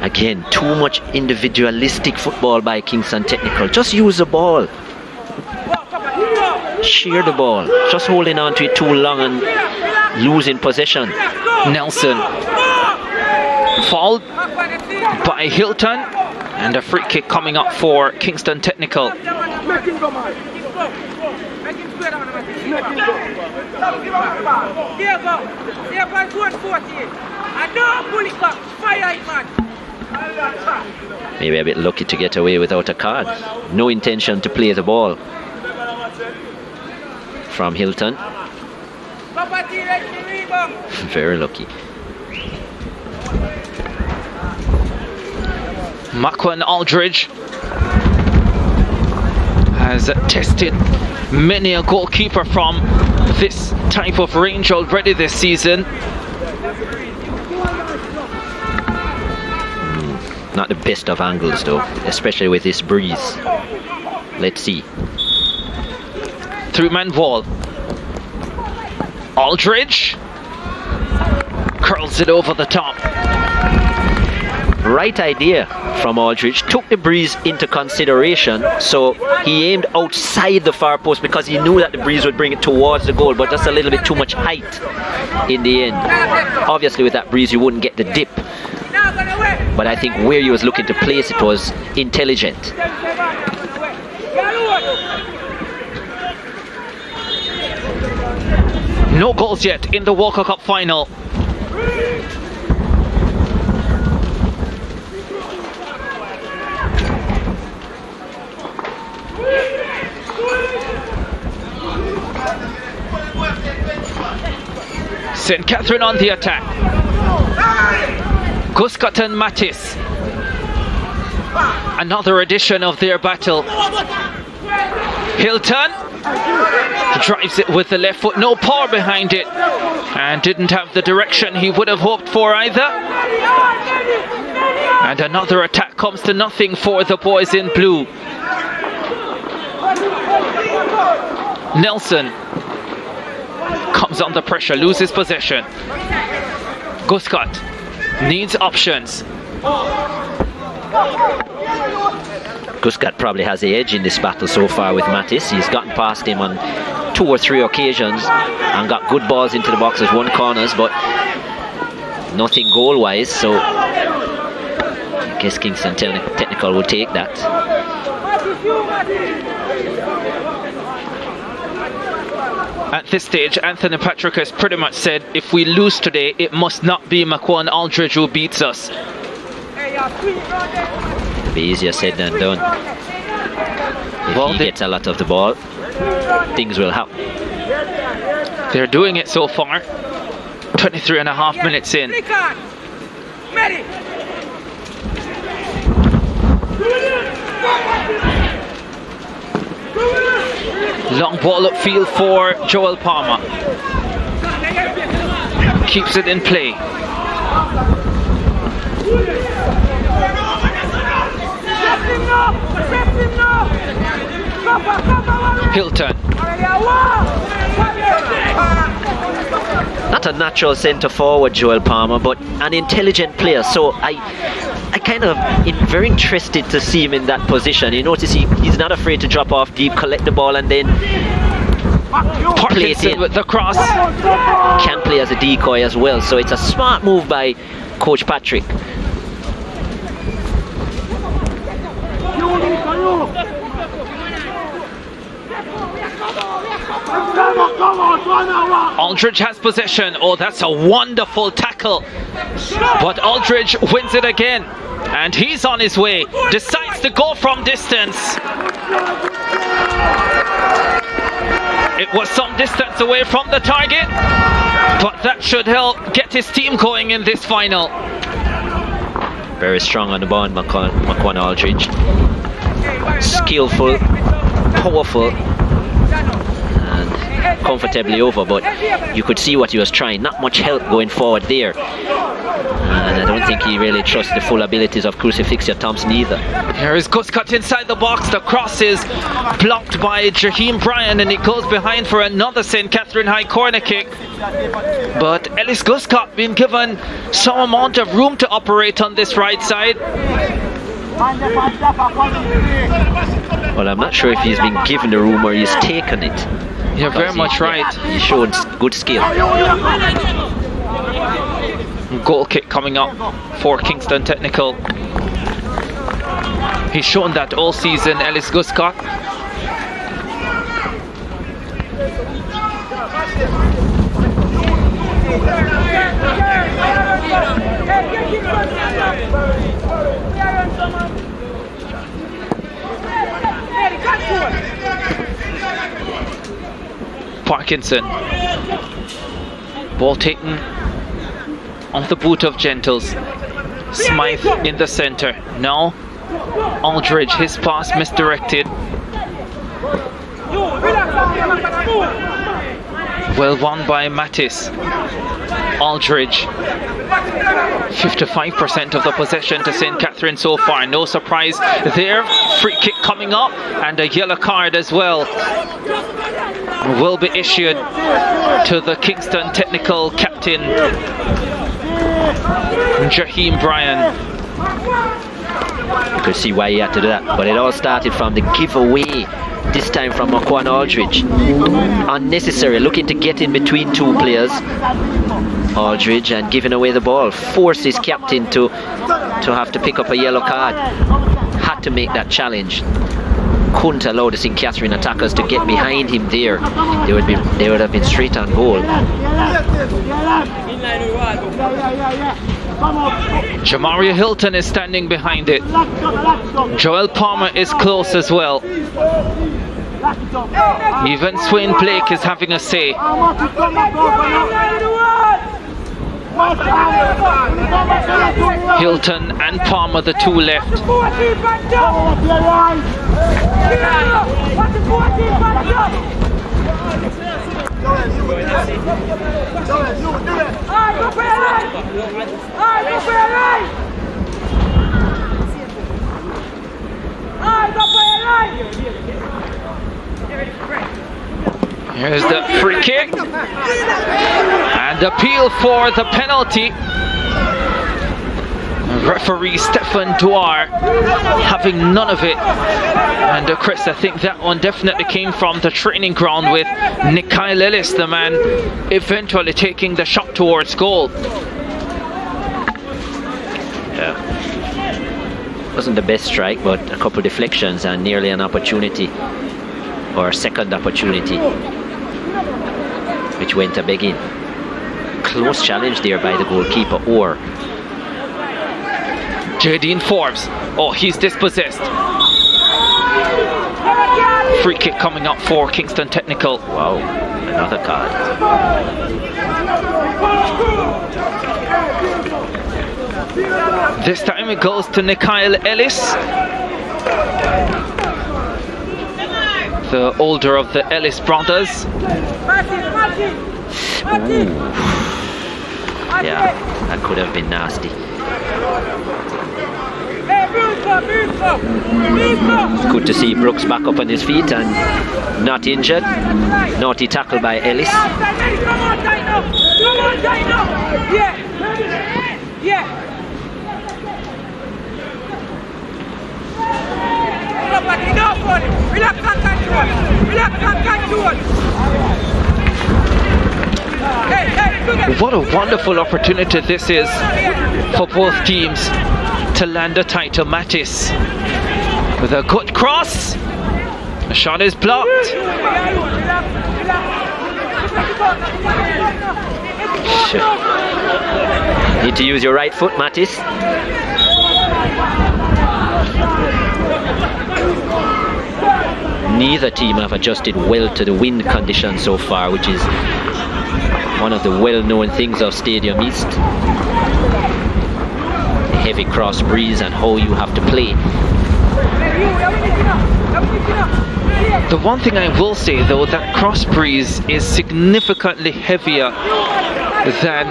Again, too much individualistic football by Kingston Technical. Just use the ball. Share the ball. Just holding on to it too long and losing possession. Nelson. Fouled by Hilton. And a free kick coming up for Kingston Technical. Maybe a bit lucky to get away without a card. No intention to play the ball from Hilton. Very lucky. Maquan Aldridge has tested many a goalkeeper from this type of range already this season. Not the best of angles though, especially with this breeze. Let's see. Three-man wall. Aldridge curls it over the top. Right idea from Aldridge. Took the breeze into consideration, so he aimed outside the far post because he knew that the breeze would bring it towards the goal, but just a little bit too much height in the end. Obviously with that breeze you wouldn't get the dip, but I think where he was looking to place it was intelligent. No goals yet in the Walker Cup final. St. Catherine on the attack. Guscott and Mattis. Another edition of their battle. Hilton drives it with the left foot, no power behind it, and didn't have the direction he would have hoped for either. And another attack comes to nothing for the boys in blue. Nelson comes under pressure, loses possession. Guscott needs options. Guscott probably has the edge in this battle so far with Mattis. He's gotten past him on 2 or 3 occasions and got good balls into the boxes, 1 corners, but nothing goal-wise, so I guess Kingston Technical will take that. At this stage, Anthony Patrick has pretty much said, if we lose today, it must not be Maquan Aldridge who beats us. Be easier said than done. If he gets a lot of the ball, things will happen. They're doing it so far. 23 and a half minutes in. Long ball upfield for Joel Palmer. Keeps it in play. Hilton. Not a natural centre forward, Joel Palmer, but an intelligent player. So I kind of very interested to see him in that position. You notice he's not afraid to drop off deep, collect the ball, and then play it in with the cross. Can play as a decoy as well. So it's a smart move by Coach Patrick. Aldridge has possession. Oh, that's a wonderful tackle. But Aldridge wins it again. And he's on his way. Decides to go from distance. It was some distance away from the target. But that should help get his team going in this final. Very strong on the ball, McQuan Aldridge. Skillful, powerful, and comfortably over, but you could see what he was trying. Not much help going forward there. And I don't think he really trusts the full abilities of Crucifixia Thompson either. Here is Guscott inside the box. The cross is blocked by Jaheim Bryan, and he goes behind for another St. Catherine High corner kick. But Ellis Guscott been given some amount of room to operate on this right side. Well, I'm not sure if he's been given the room or he's taken it. You're very much right. He showed good skill. Goal kick coming up for Kingston Technical. He's shown that all season, Ellis Guscott. Parkinson. Ball taken on the boot of Gentles. Smythe in the center. Now Aldridge, his pass misdirected. Well won by Mattis. Aldridge. 55% of the possession to St. Catherine so far. No surprise there. Free kick coming up and a yellow card as well will be issued to the Kingston Technical captain, Jaheim Bryan. You could see why he had to do that, but it all started from the giveaway, this time from McQuan Aldridge. Unnecessary, looking to get in between two players. Aldridge and giving away the ball, forced his captain to have to pick up a yellow card. Had to make that challenge. Couldn't allow the St. Catherine attackers to get behind him there. They would have been straight on goal. Jamaria Hilton is standing behind it. Joel Palmer is close as well. Even Swain Blake is having a say. Hilton and Palmer, the two left. Here's the free kick and appeal for the penalty. Referee Stefan Dwar having none of it. And Chris, I think that one definitely came from the training ground with Nikhil Ellis, the man eventually taking the shot towards goal. Yeah. Wasn't the best strike, but a couple deflections and nearly an opportunity, or a second opportunity, which went a begging. Close challenge there by the goalkeeper, or Jadine Forbes. Oh, he's dispossessed. Free kick coming up for Kingston Technical. Wow, another card. This time it goes to Nikhil Ellis, the older of the Ellis brothers. Ooh. Yeah, that could have been nasty. It's good to see Brooks back up on his feet and not injured. Naughty tackle by Ellis. What a wonderful opportunity this is for both teams to land a title. Mattis with a good cross. The shot is blocked. Sure. Need to use your right foot, Mattis. Neither team have adjusted well to the wind conditions so far, which is one of the well-known things of Stadium East. The heavy cross breeze and how you have to play. The one thing I will say though, that cross breeze is significantly heavier than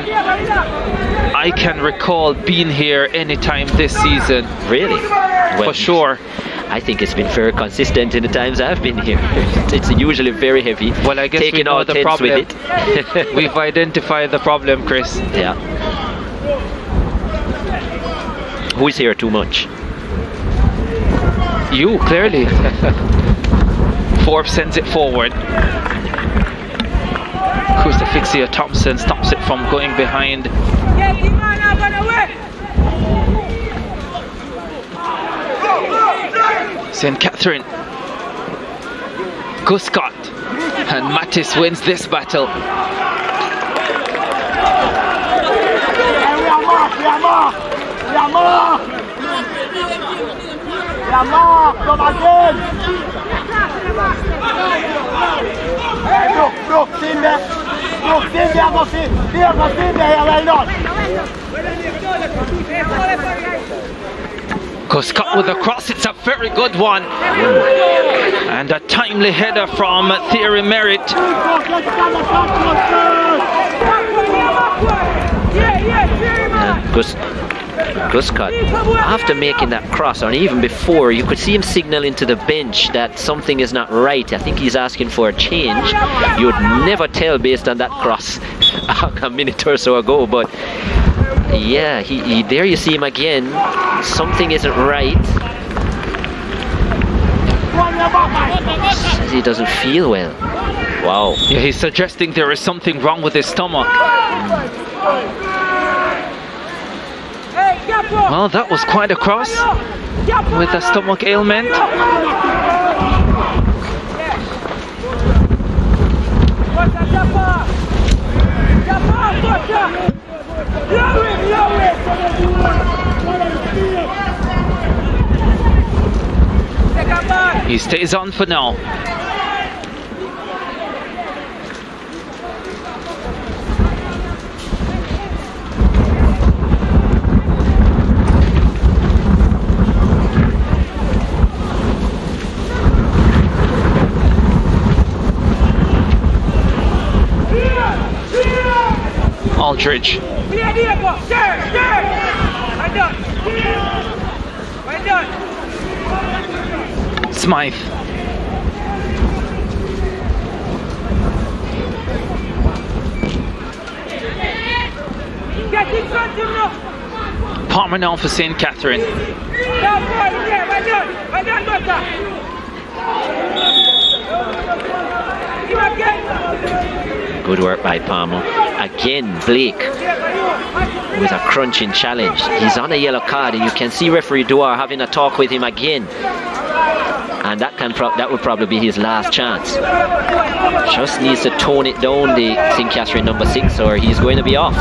I can recall being here anytime this season. Really? Well, for sure. I think it's been very consistent in the times I've been here. It's usually very heavy. Well, I guess taking we know all the tents problem. with it. We've identified the problem, Chris. Yeah. Who's here too much? You, clearly. Forbes sends it forward. Crucifixia Thompson stops it from going behind. St. Catherine. Guscott. And Mattis wins this battle. Guscott with a cross, it's a very good one. And a timely header from Thierry Merritt. Guscott, after making that cross, or even before, you could see him signaling to the bench that something is not right. I think he's asking for a change. You would never tell based on that cross a minute or so ago, but yeah, he there you see him again. Something isn't right. Says he doesn't feel well. Wow. Yeah, he's suggesting there is something wrong with his stomach. Well, that was quite a cross with a stomach ailment. He stays on for now. Aldridge. Smythe. Palmer now for St. Catherine. Good work by Palmer. Again, Blake with a crunching challenge. He's on a yellow card, and you can see referee Duar having a talk with him again. And that would probably be his last chance. Just needs to tone it down, the St. Catherine number 6, or he's going to be off.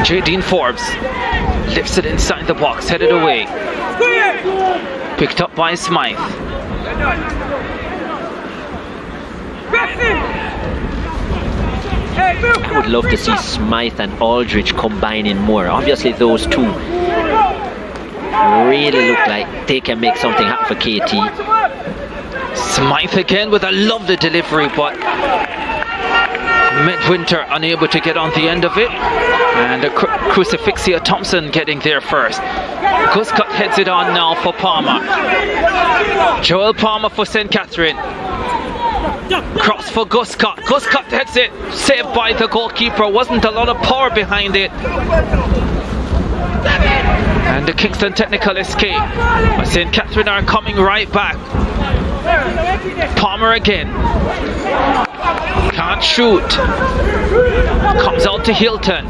J. Dean Forbes lifts it inside the box, headed away. Picked up by Smythe. I would love to see Smythe and Aldridge combining more. Obviously those two really look like they can make something happen for KT. Smythe again with a lovely delivery, but Midwinter unable to get on the end of it. And Crucifixia Thompson getting there first. Guscott heads it on now for Palmer. Joel Palmer for St. Catherine. Cross for Guscott. Guscott heads it. Saved by the goalkeeper. Wasn't a lot of power behind it. And the Kingston technical escape. But St. Catherine are coming right back. Palmer again. Can't shoot. Comes out to Hilton.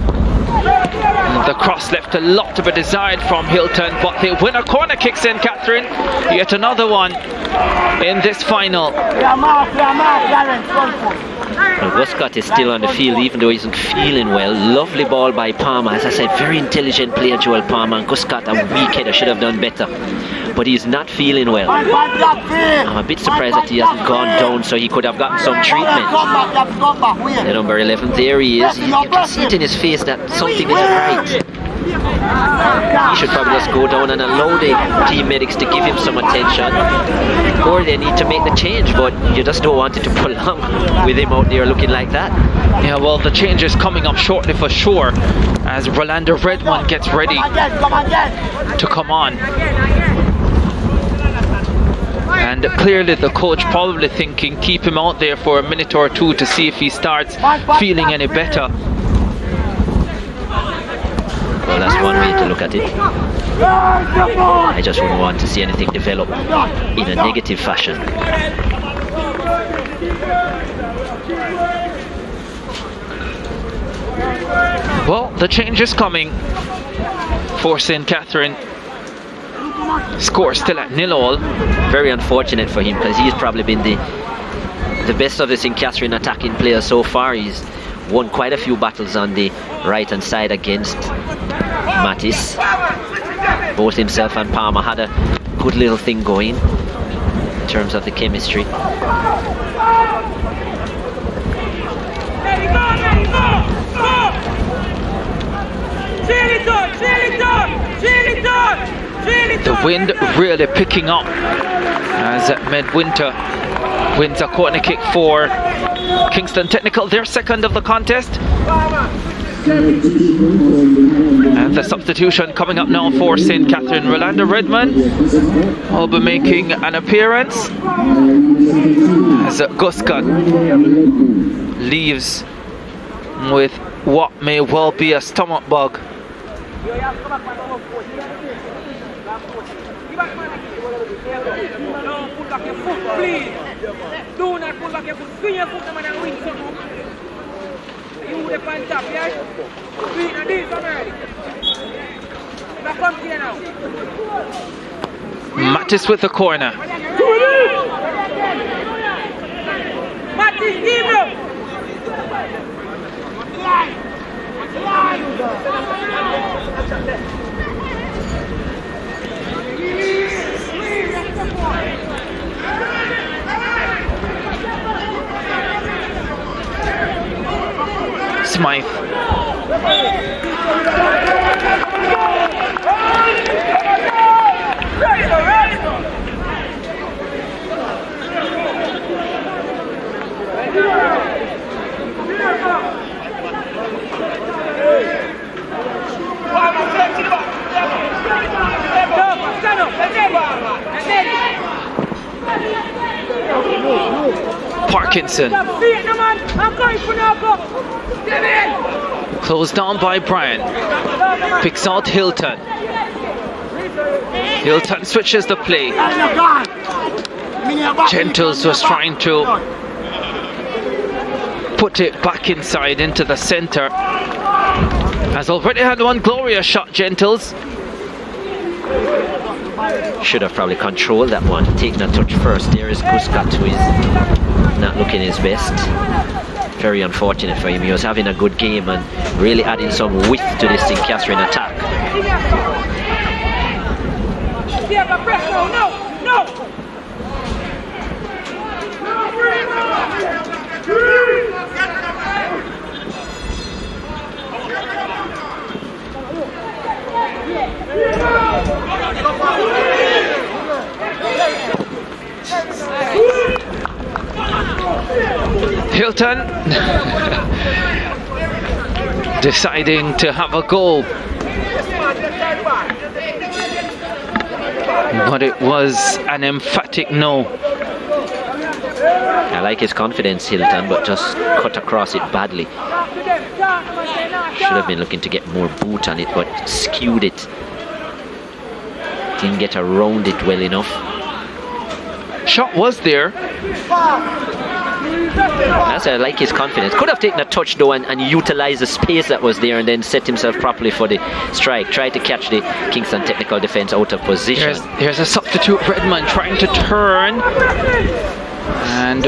The cross left a lot to be desired from Hilton, but they win a corner kick, St. Catherine. Yet another one in this final. Well, Guscott is still on the field even though he isn't feeling well. Lovely ball by Palmer. As I said, very intelligent player, Joel Palmer. And Guscott, a weak header, should have done better. But he's not feeling well. I'm a bit surprised that he hasn't gone down so he could have gotten some treatment. The number 11, there he is. You can see it in his face that something isn't right. He should probably just go down and allow the team medics to give him some attention. Or they need to make the change, but you just don't want it to prolong with him out there looking like that. Yeah, well, the change is coming up shortly for sure as Rolando Redmond gets ready to come on. And clearly the coach probably thinking keep him out there for a minute or two to see if he starts feeling any better. Well, that's one way to look at it. I just wouldn't want to see anything develop in a negative fashion. Well, the change is coming for St. Catherine. Score still at 0-0. Very unfortunate for him because he's probably been the best of the St. Catherine attacking players so far. He's won quite a few battles on the right hand side against Mattis. Both himself and Palmer had a good little thing going in terms of the chemistry. The wind really picking up as Midwinter wins a corner kick for Kingston Technical, their second of the contest. And the substitution coming up now for St. Catherine. Rolando Redmond will be making an appearance as Guscott leaves with what may well be a stomach bug. Please, do not pull back your foot. Swing your foot and win something. You would have found top, yes? Swing and this already. Back up here now. Mattis with the corner. Mattis, give him. Smythe. Parkinson. Closed down by Brian. Picks out Hilton. Hilton switches the play. Gentles was trying to put it back inside into the center. Has already had one glorious shot, Gentles. Should have probably controlled that one, taken a touch first. There is Guscott, who is not looking his best. Very unfortunate for him. He was having a good game and really adding some width to this St. Catherine attack. Hilton deciding to have a goal, but it was an emphatic no. I like his confidence, Hilton, but just cut across it badly. Should have been looking to get more boot on it, but skewed it. Didn't get around it well enough. Shot was there. That's I like his confidence. Could have taken a touch though and utilized the space that was there and then set himself properly for the strike. Tried to catch the Kingston technical defense out of position. Here's a substitute, Redmond trying to turn. And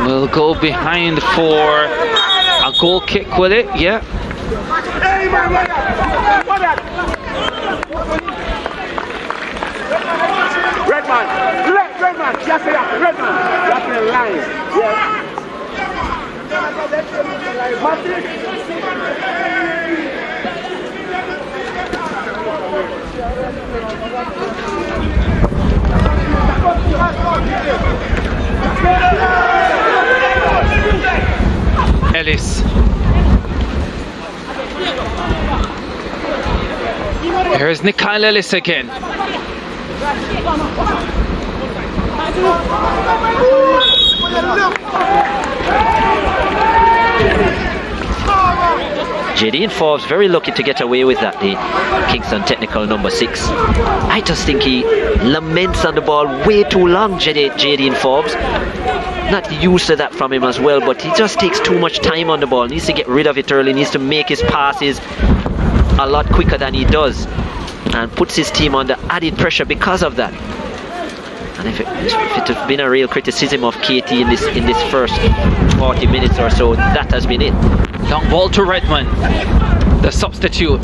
will go behind for a goal kick, will it? Yeah. Redmond, just Redmond, that's the line. Ellis. Here's Nikyle Ellis again. Jadine Forbes very lucky to get away with that, the Kingston technical number 6. I just think he laments on the ball way too long, Jadine Forbes. Not used to that from him as well, but he just takes too much time on the ball. Needs to get rid of it early, needs to make his passes a lot quicker than he does, and puts his team under added pressure because of that. And if it had been a real criticism of KT in this first 40 minutes or so, that has been it. Long ball to Redmond, the substitute.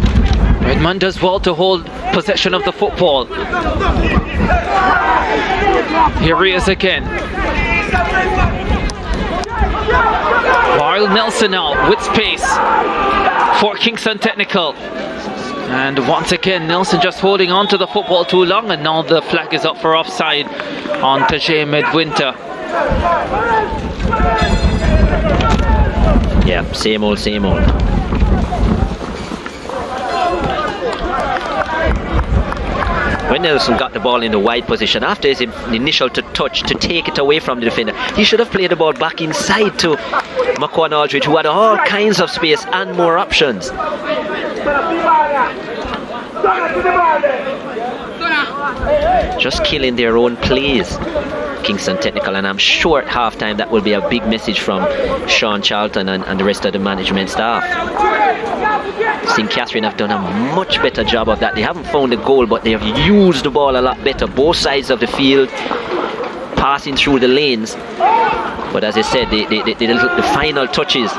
Redmond does well to hold possession of the football. Here he is again. While Nelson now with space for Kingston Technical. And once again, Nelson just holding on to the football too long, and now the flag is up for offside on Tajay Midwinter. Yeah, same old. When Nelson got the ball in the wide position, after his initial touch to take it away from the defender, he should have played the ball back inside to Makwan Aldridge, who had all kinds of space and more options. Just killing their own plays, Kingston Technical, and I'm sure at halftime that will be a big message from Sean Charlton and the rest of the management staff. St. Catherine have done a much better job of that. They haven't found a goal, but they have used the ball a lot better, both sides of the field, passing through the lanes. But as I said, the final touches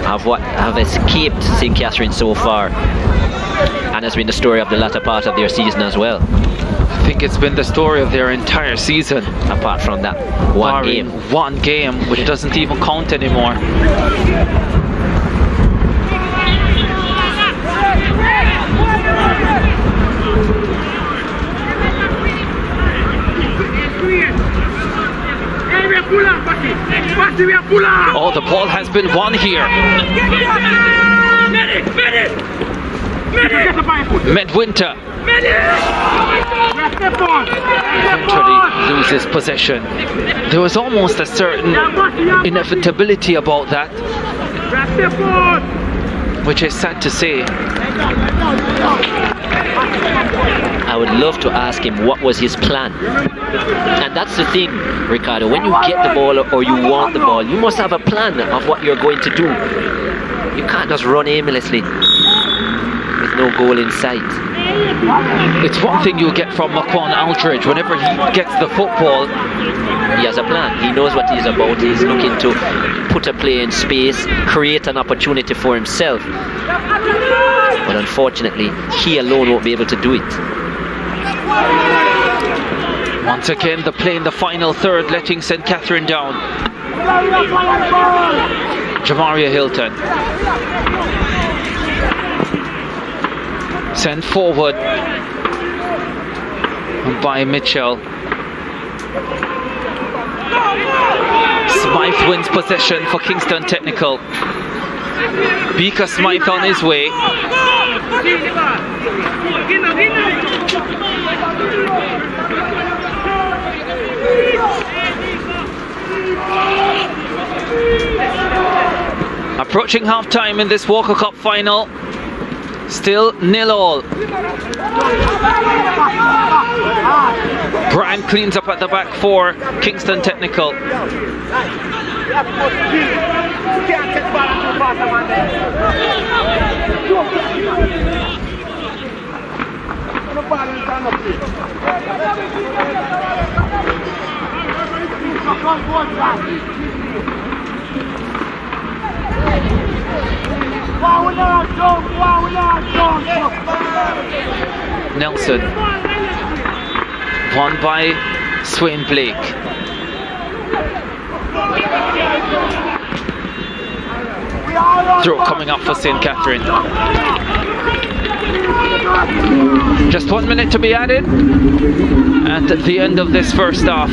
have escaped St. Catherine so far, and has been the story of the latter part of their season as well. I think it's been the story of their entire season, apart from that one game, which doesn't even count anymore. Oh, the ball has been won here. Midwinter eventually loses possession. There was almost a certain inevitability about that, which is sad to say. I would love to ask him what was his plan. And that's the thing, Ricardo, when you get the ball or you want the ball, you must have a plan of what you're going to do. You can't just run aimlessly with no goal in sight. It's one thing you get from Makwan Aldridge. Whenever he gets the football, he has a plan. He knows what he's about. He's looking to put a play in space, create an opportunity for himself. But unfortunately, he alone won't be able to do it. Once again, the play in the final third, letting St. Catherine down. Jamaria Hilton. Sent forward by Mitchell. Smythe wins possession for Kingston Technical. Beaker Smythe on his way. Approaching half-time in this Walker Cup final. Still 0-0. Brian cleans up at the back for Kingston Technical. Nelson, won by Swain Blake. Throw coming up for St. Catherine. Just 1 minute to be added at the end of this first half.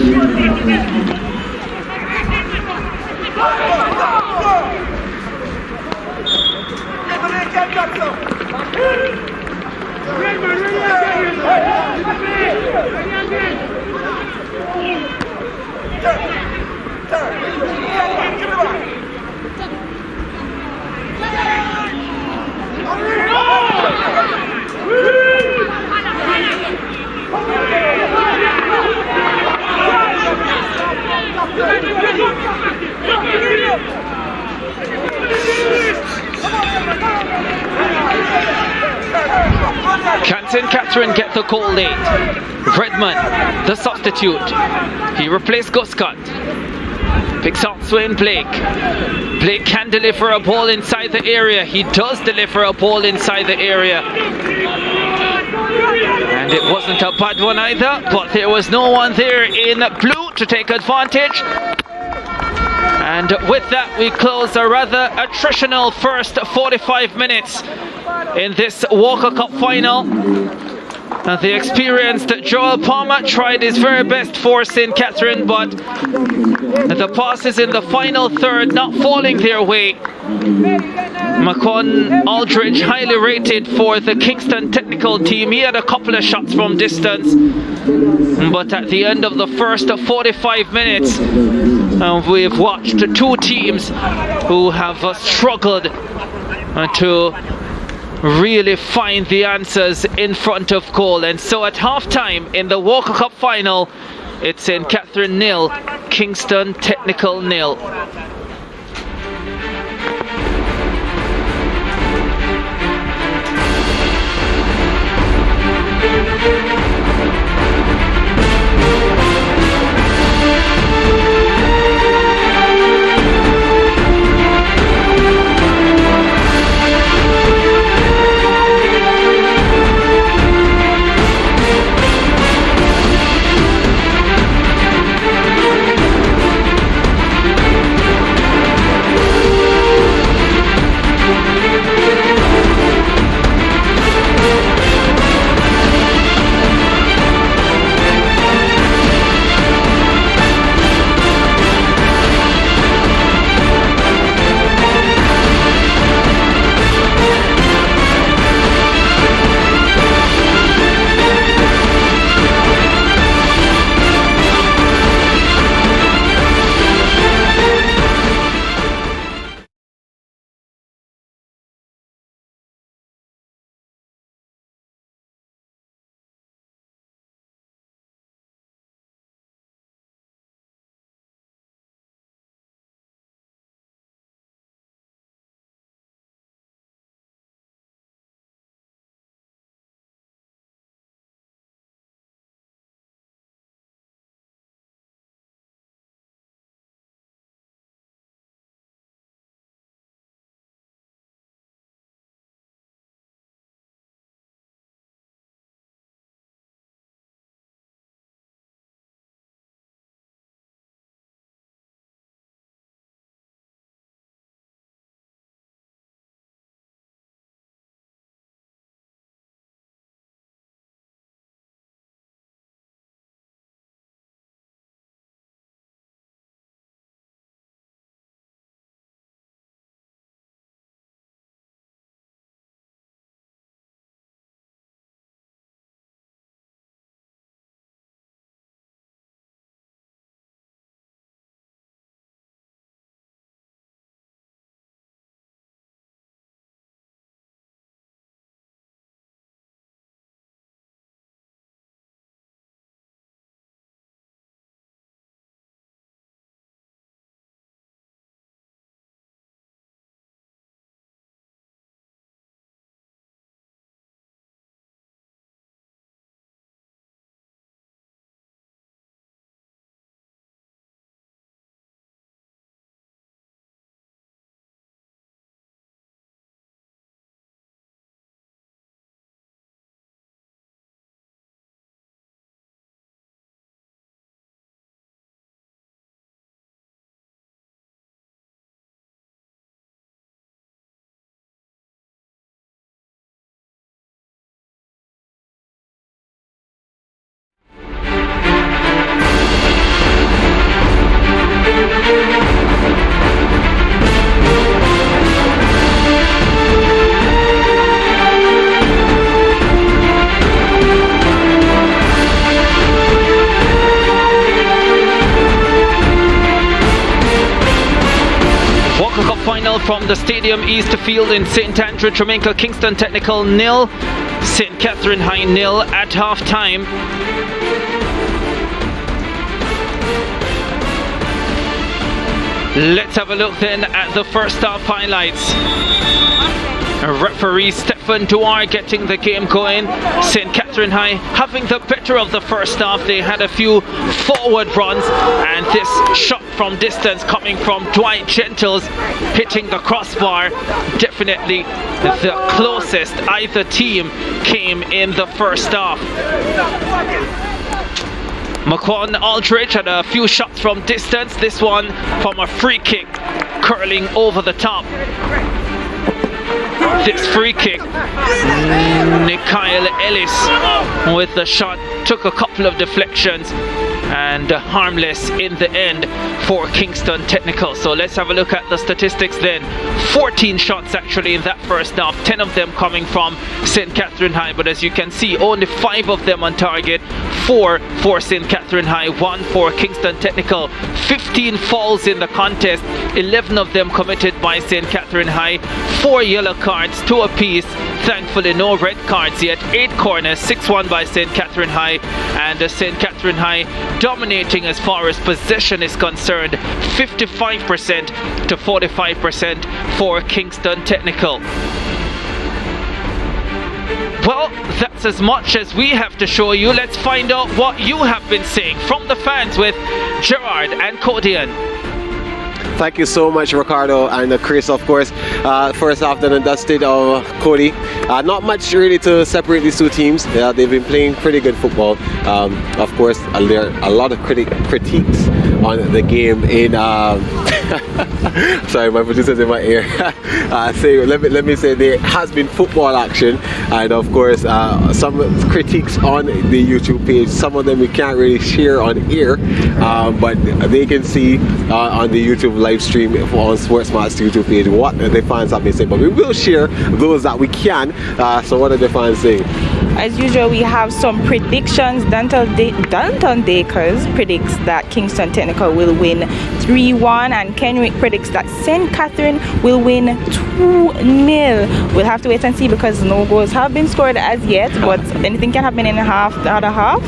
Can St. Catherine get the goal late? Redmond, the substitute. He replaced Guscott. Picks out Swain Blake. Blake can deliver a ball inside the area. He does deliver a ball inside the area. And it wasn't a bad one either, but there was no one there in blue to take advantage. And with that, we close a rather attritional first 45 minutes in this Walker Cup final. The experienced Joel Palmer tried his very best for St. Catherine, but the passes in the final third not falling their way. Macon Aldridge, highly rated for the Kingston Technical team. He had a couple of shots from distance, but at the end of the first 45 minutes, we've watched two teams who have struggled to really find the answers in front of goal. And so at halftime in the Walker Cup final, it's St. Catherine 0, Kingston Technical 0. ball from the Stadium East Field in St. Andrew, Jamaica. Kingston Technical 0, St. Catherine High 0 at half time. Let's have a look then at the first half highlights. Referee Stephen Duar getting the game going. St. Catherine High having the better of the first half. They had a few forward runs, and this shot from distance coming from Dwight Gentles hitting the crossbar. Definitely the closest either team came in the first half. McQuan Aldridge had a few shots from distance. This one from a free kick curling over the top. This free kick, Nikhil Ellis with the shot, took a couple of deflections and harmless in the end for Kingston Technical. So let's have a look at the statistics then. 14 shots actually in that first half, 10 of them coming from St. Catherine High, but as you can see, only 5 of them on target. 4 for St. Catherine High, 1 for Kingston Technical. 15 fouls in the contest, 11 of them committed by St. Catherine High. 4 yellow cards, 2 apiece. Thankfully no red cards yet. 8 corners, 6-1 by St. Catherine High, and St. Catherine High dominating as far as possession is concerned, 55% to 45% for Kingston Technical. Well, that's as much as we have to show you. Let's find out what you have been saying from the fans with Gerard and Codian. Thank you so much, Ricardo and Chris, of course. First half done and dusted, Cody. Not much really to separate these two teams. They've been playing pretty good football. Of course, there are a lot of critiques on the game in... sorry, my producer's in my ear. Let me say there has been football action, and of course some critiques on the YouTube page. Some of them we can't really share on air, but they can see on the YouTube live stream on SportsMax YouTube page what the fans have been saying. But we will share those that we can. So what are the fans saying? As usual, we have some predictions. Danton Dakers predicts that Kingston Technical will win 3-1, and Kenrick predicts that St. Catherine will win 2-0. We'll have to wait and see because no goals have been scored as yet, but anything can happen in the other half.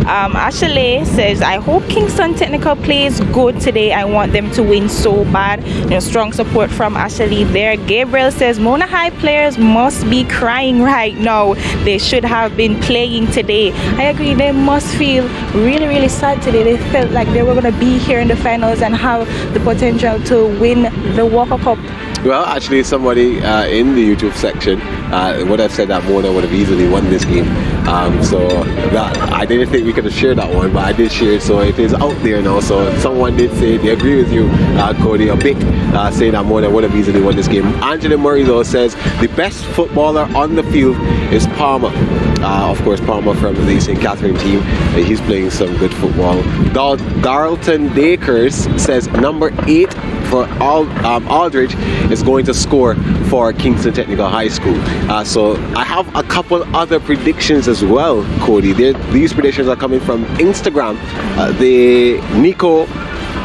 Ashley says, I hope Kingston Technical plays good today. I want them to win so bad. Strong support from Ashley there. Gabriel says, Mona High players must be crying right now. They should have been playing today. I agree, they must feel really, really sad today. They felt like they were going to be here in the finals and have the potential to win the Walker Cup. Well, actually, somebody in the YouTube section would have said that Mona would have easily won this game. So that, I didn't think we could have shared that one, but I did share it, so it is out there now. So someone did say they agree with you, Cody, a bit, saying that Mona would have easily won this game. Angela Murray, though, says the best footballer on the field is Palmer. Of course, Palmer from the St. Catherine team. He's playing some good football. Darlton Dakers says number 8 for Aldridge is going to score for Kingston Technical High School. So I have a couple other predictions as well, Cody. These predictions are coming from Instagram. The Nico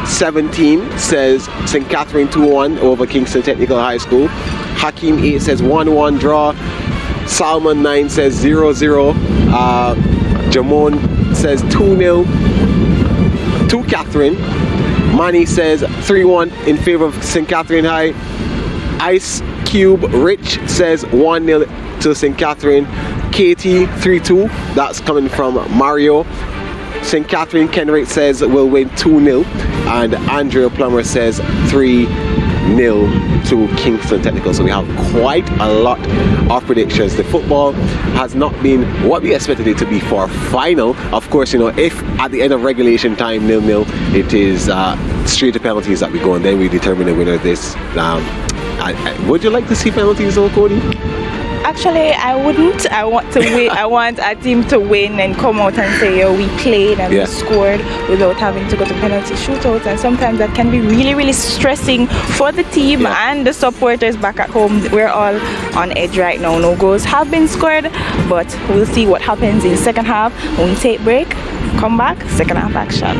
17 says St. Catherine 2-1 over Kingston Technical High School. Hakeem 8 says 1-1 draw. Salman 9 says 0-0. Jamon says 2-0 to Catherine. Manny says 3-1 in favor of St. Catherine High. Ice Cube Rich says 1-0 to St. Catherine. KT 3-2. That's coming from Mario. St. Catherine Kenrick says will win 2-0. And Andrea Plummer says 3-0 to Kingston Technical. So we have quite a lot of predictions. The football has not been what we expected it to be for final. Of course, if at the end of regulation time 0-0, it is straight to penalties that we go, and then we determine the winner of this. Would you like to see penalties though, Cody? Actually, I wouldn't. I want to win. I want a team to win and come out and say, "Oh, we played and we scored," without having to go to penalty shootouts. And sometimes that can be really, really stressing for the team and the supporters back at home. We're all on edge right now. No goals have been scored, but we'll see what happens in the second half. When we take break, come back, second half action.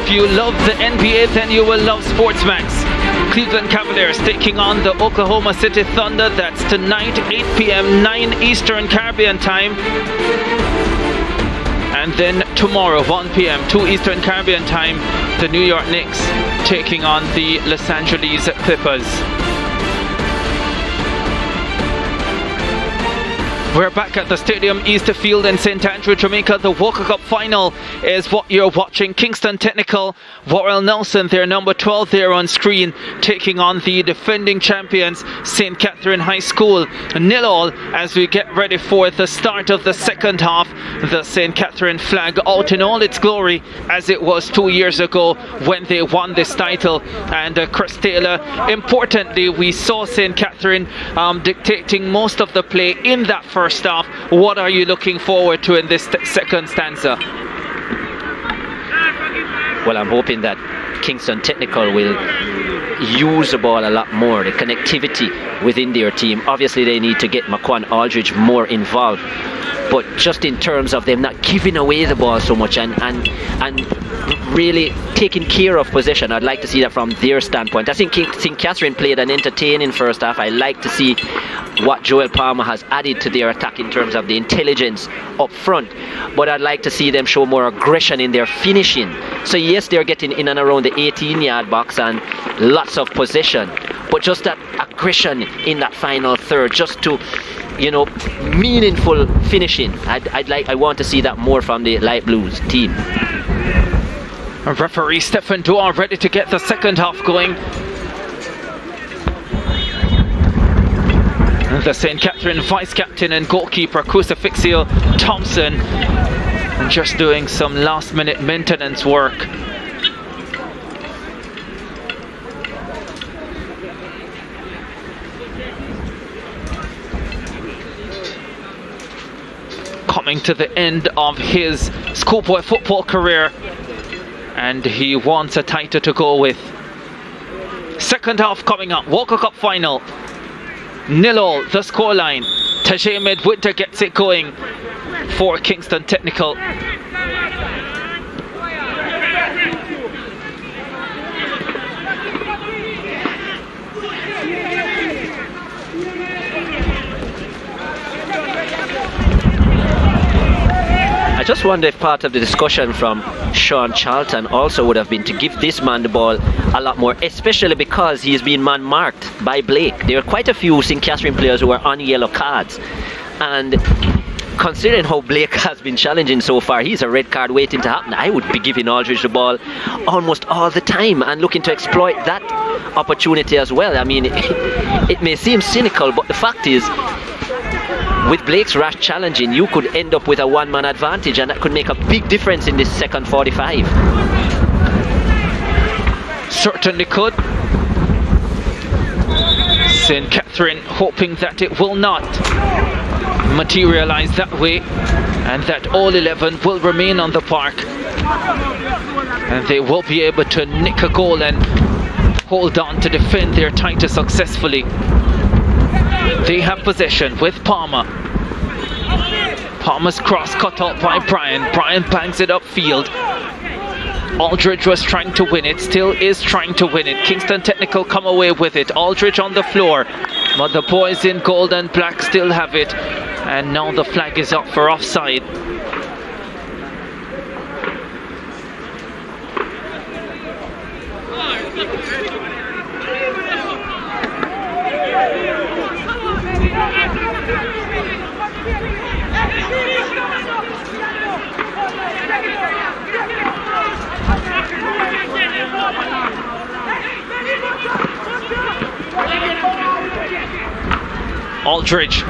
If you love the NBA, then you will love SportsMax. Cleveland Cavaliers taking on the Oklahoma City Thunder. That's tonight, 8 p.m., 9 Eastern Caribbean time. And then tomorrow, 1 p.m., 2 Eastern Caribbean time, the New York Knicks taking on the Los Angeles Clippers. We're back at the Stadium Easter Field in St. Andrew, Jamaica. The Walker Cup final is what you're watching. Kingston Technical, Warrell Nelson, their number 12 there on screen, taking on the defending champions, St. Catherine High School. 0-0 as we get ready for the start of the second half. The St. Catherine flag out in all its glory as it was 2 years ago when they won this title. And Chris Taylor, importantly, we saw St. Catherine dictating most of the play in that first half. What are you looking forward to in this second stanza? Well, I'm hoping that Kingston Technical will use the ball a lot more, the connectivity within their team. Obviously, they need to get Maquan Aldridge more involved, but just in terms of them not giving away the ball so much and really taking care of possession, I'd like to see that from their standpoint. I think St. Catherine played an entertaining first half. I like to see what Joel Palmer has added to their attack in terms of the intelligence up front, but I'd like to see them show more aggression in their finishing. So yes, they're getting in and around the 18-yard box and lots of possession, but just that aggression in that final third, just to, you know, meaningful finishing. I want to see that more from the Light Blues team. Referee Stephen Dua ready to get the second half going. The St. Catherine vice captain and goalkeeper Crucifixio Thompson just doing some last minute maintenance work. Coming to the end of his schoolboy football career, and he wants a title to go with. Second half coming up, Walker Cup final. 0-0 the scoreline. Tajay Midwinter gets it going for Kingston Technical. I just wonder if part of the discussion from Sean Charlton also would have been to give this man the ball a lot more, especially because he's been man-marked by Blake. There are quite a few St. Catherine players who are on yellow cards, and considering how Blake has been challenging so far, he's a red card waiting to happen. I would be giving Aldridge the ball almost all the time and looking to exploit that opportunity as well. I mean, it may seem cynical, but the fact is, with Blake's rash challenging, you could end up with a one-man advantage, and that could make a big difference in this second 45. Certainly could. St. Catherine hoping that it will not materialize that way, and that all 11 will remain on the park, and they will be able to nick a goal and hold on to defend their title successfully. They have possession with Palmer. Palmer's cross cut out by Brian. Brian bangs it upfield. Aldridge was trying to win it, still is trying to win it. Kingston Technical come away with it. Aldridge on the floor, but the boys in gold and black still have it. And now the flag is up for offside. Aldridge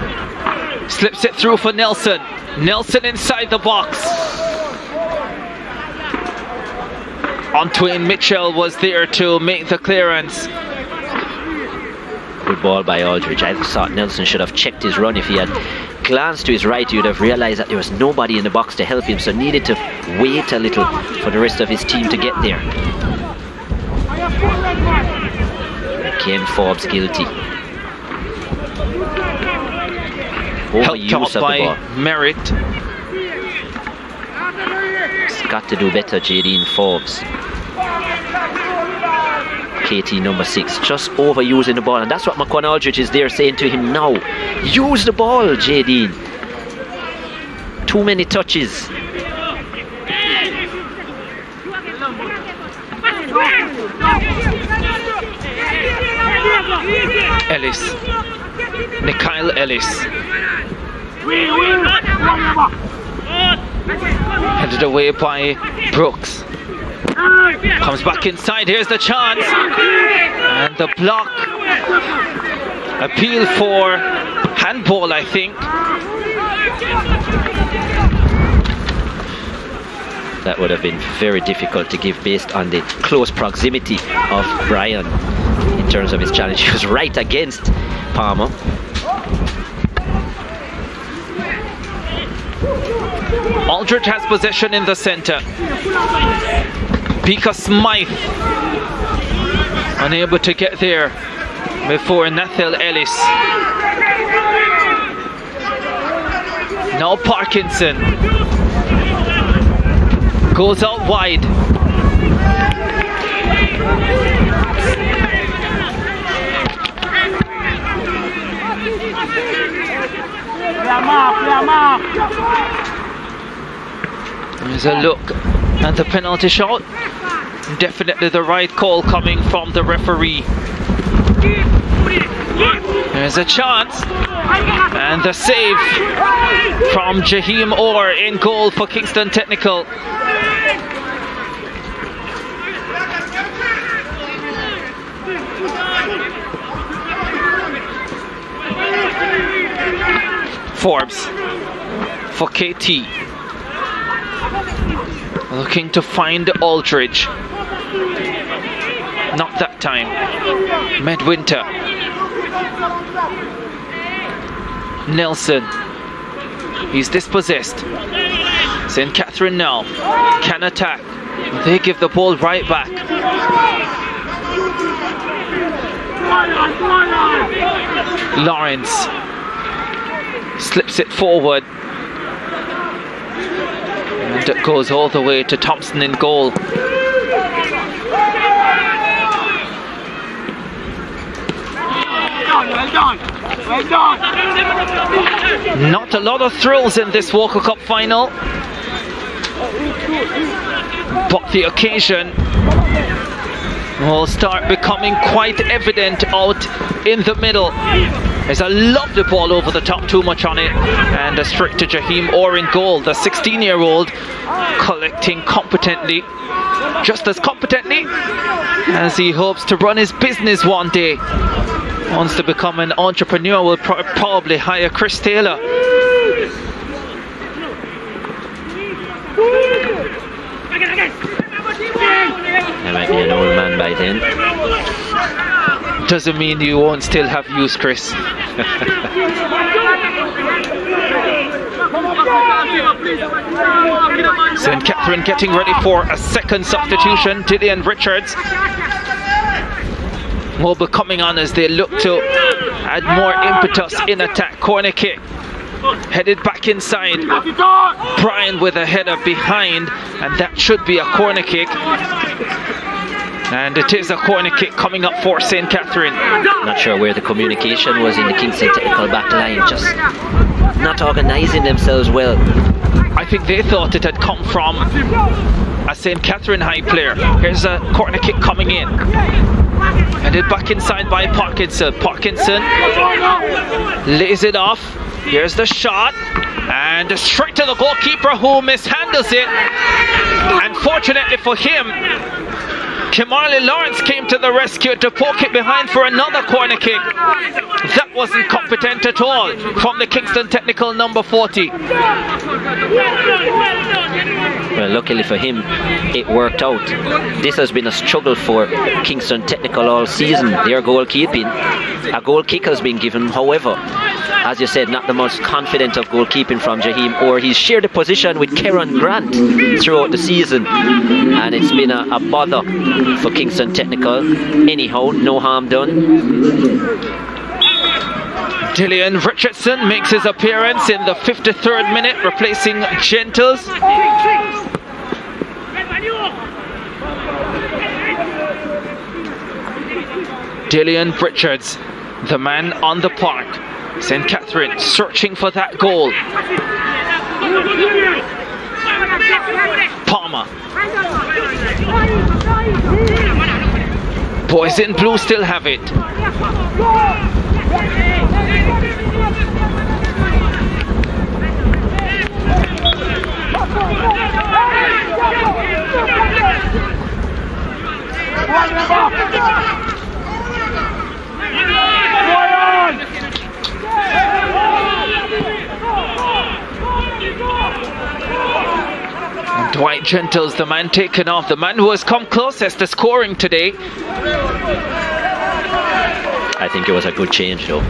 slips it through for Nelson. Nelson inside the box. Antoine Mitchell was there to make the clearance. Good ball by Aldridge. I thought Nelson should have checked his run. If he had glanced to his right, he would have realized that there was nobody in the box to help him, so needed to wait a little for the rest of his team to get there. Ken Forbes guilty. Helped out by Merritt. It's got to do better, Jadine Forbes. KT number 6, just overusing the ball, and that's what Maquan Aldridge is there saying to him now. Use the ball, Jadine. Too many touches. Ellis. Nikyle Ellis. Headed away by Brooks. Comes back inside, here's the chance. And the block. Appeal for handball, I think. That would have been very difficult to give based on the close proximity of Brian in terms of his challenge. He was right against Palmer. Aldridge has possession in the center. Pika Smythe unable to get there before Nathel Ellis. Now Parkinson goes out wide. There's a look at the penalty shot. Definitely the right call coming from the referee. There's a chance. And the save from Jaheim Orr in goal for Kingston Technical. Forbes for KT. Looking to find Aldridge. Not that time. Medwinter. Nelson. He's dispossessed. St. Catherine now can attack. They give the ball right back. Lawrence slips it forward. And it goes all the way to Thompson in goal. Not a lot of thrills in this Walker Cup final, but the occasion will start becoming quite evident out in the middle. There's a lovely ball over the top, too much on it, and a straight to Jaheim Orr in goal. The 16-year-old collecting competently, just as competently as he hopes to run his business one day. Wants to become an entrepreneur, will probably hire Chris Taylor. He might be an old man by then. Doesn't mean you won't still have use, Chris. St. Catherine getting ready for a second substitution. Dillian Richards will be coming on as they look to add more impetus in attack. Corner kick headed back inside. Brian with a header behind, and that should be a corner kick. And it is a corner kick coming up for St. Catherine. Not sure where the communication was in the Kingston Technical back line, just not organising themselves well. I think they thought it had come from a St. Catherine High player. Here's a corner kick coming in. Headed back inside by Parkinson. Parkinson lays it off. Here's the shot. And straight to the goalkeeper, who mishandles it. Unfortunately for him, Kimarley Lawrence came to the rescue to poke it behind for another corner kick. That wasn't competent at all from the Kingston Technical number 40. Well, luckily for him, it worked out. This has been a struggle for Kingston Technical all season, their goalkeeping. A goal kick has been given, however, as you said, not the most confident of goalkeeping from Jaheim Orr. He's shared a position with Kieran Grant throughout the season, and it's been a bother for Kingston Technical. Anyhow, no harm done. Dillian Richardson makes his appearance in the 53rd minute, replacing Gentles. Dillian Richards, the man on the park. St. Catherine searching for that goal. Palmer. Boys in blue still have it. And Dwight Gentle's the man taken off, the man who has come closest to scoring today. I think it was a good change though.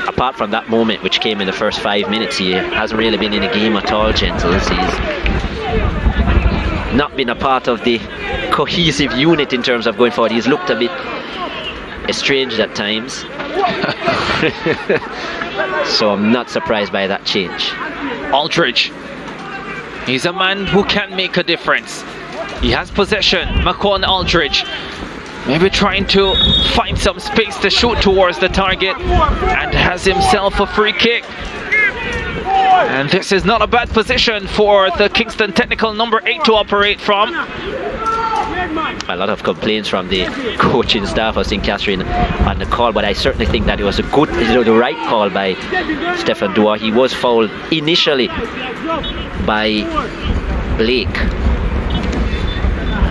Apart from that moment which came in the first 5 minutes, he hasn't really been in a game at all, Gentles. He's not been a part of the cohesive unit in terms of going forward. He's looked a bit estranged at times. So I'm not surprised by that change. Aldridge, he's a man who can make a difference. He has possession. McCone Aldridge, maybe trying to find some space to shoot towards the target, and has himself a free kick. And this is not a bad position for the Kingston Technical number 8 to operate from. A lot of complaints from the coaching staff of St. Catherine on the call, but I certainly think that it was a good, the right call by Stephen Dua. He was fouled initially by Blake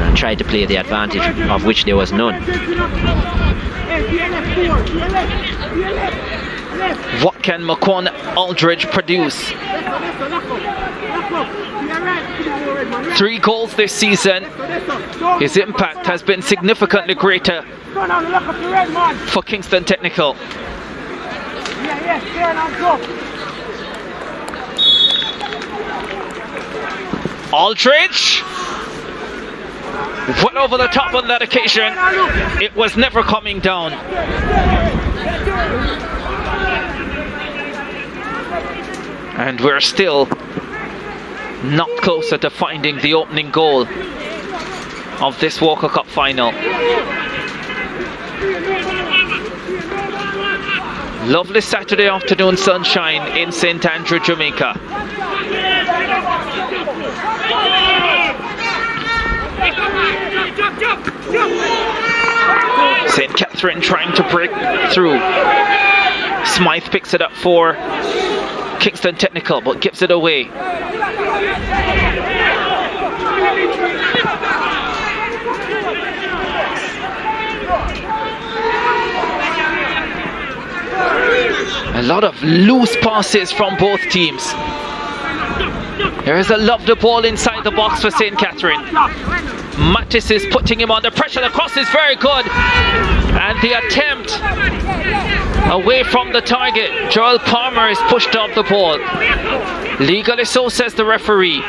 and tried to play the advantage, of which there was none. What can McCone Aldridge produce? 3 goals this season. His impact has been significantly greater for Kingston Technical. Aldridge went over the top on that occasion. It was never coming down. And we're still not closer to finding the opening goal of this Walker Cup final. Lovely Saturday afternoon sunshine in St. Andrew, Jamaica. St. Catherine trying to break through. Smythe picks it up for Kingston Technical, but gives it away. A lot of loose passes from both teams. There is a lovely ball inside the box for St. Catherine. Mattis is putting him under pressure. The cross is very good. And the attempt away from the target. Joel Palmer is pushed off the ball. Legally so, says the referee.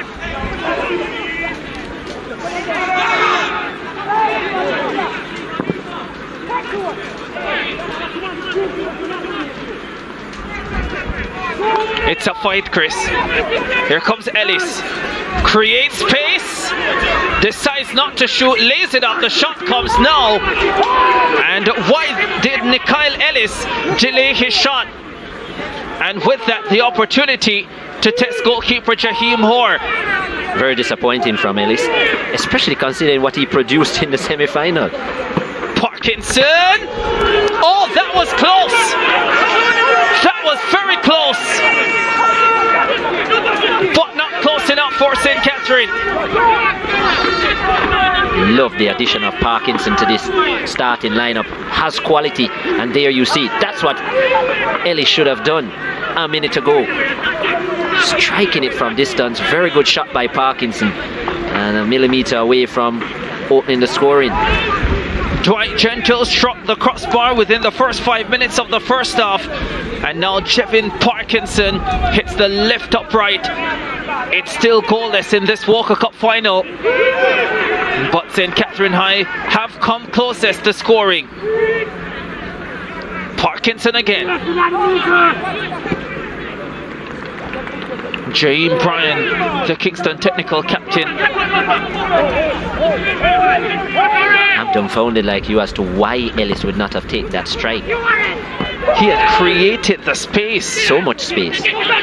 It's a fight, Chris. Here comes Ellis. Creates space. Decides not to shoot. Lays it up. The shot comes now. And why did Nikyle Ellis delay his shot? And with that, the opportunity to test goalkeeper Jaheim Hoare. Very disappointing from Ellis, especially considering what he produced in the semi-final. Parkinson. Oh, that was close. That was very close. But not close enough for St. Catherine. Love the addition of Parkinson to this starting lineup. Has quality, and there you see. That's what Ellis should have done a minute ago. Striking it from distance. Very good shot by Parkinson. And a millimeter away from opening the scoring. Dwight Gentle struck the crossbar within the first 5 minutes of the first half. And now Jevin Parkinson hits the left upright. It's still goalless in this Walker Cup final. But St. Catherine High have come closest to scoring. Parkinson again. James Bryan, the Kingston Technical captain. I'm dumbfounded like you as to why Ellis would not have taken that strike. He had created the space. So much space.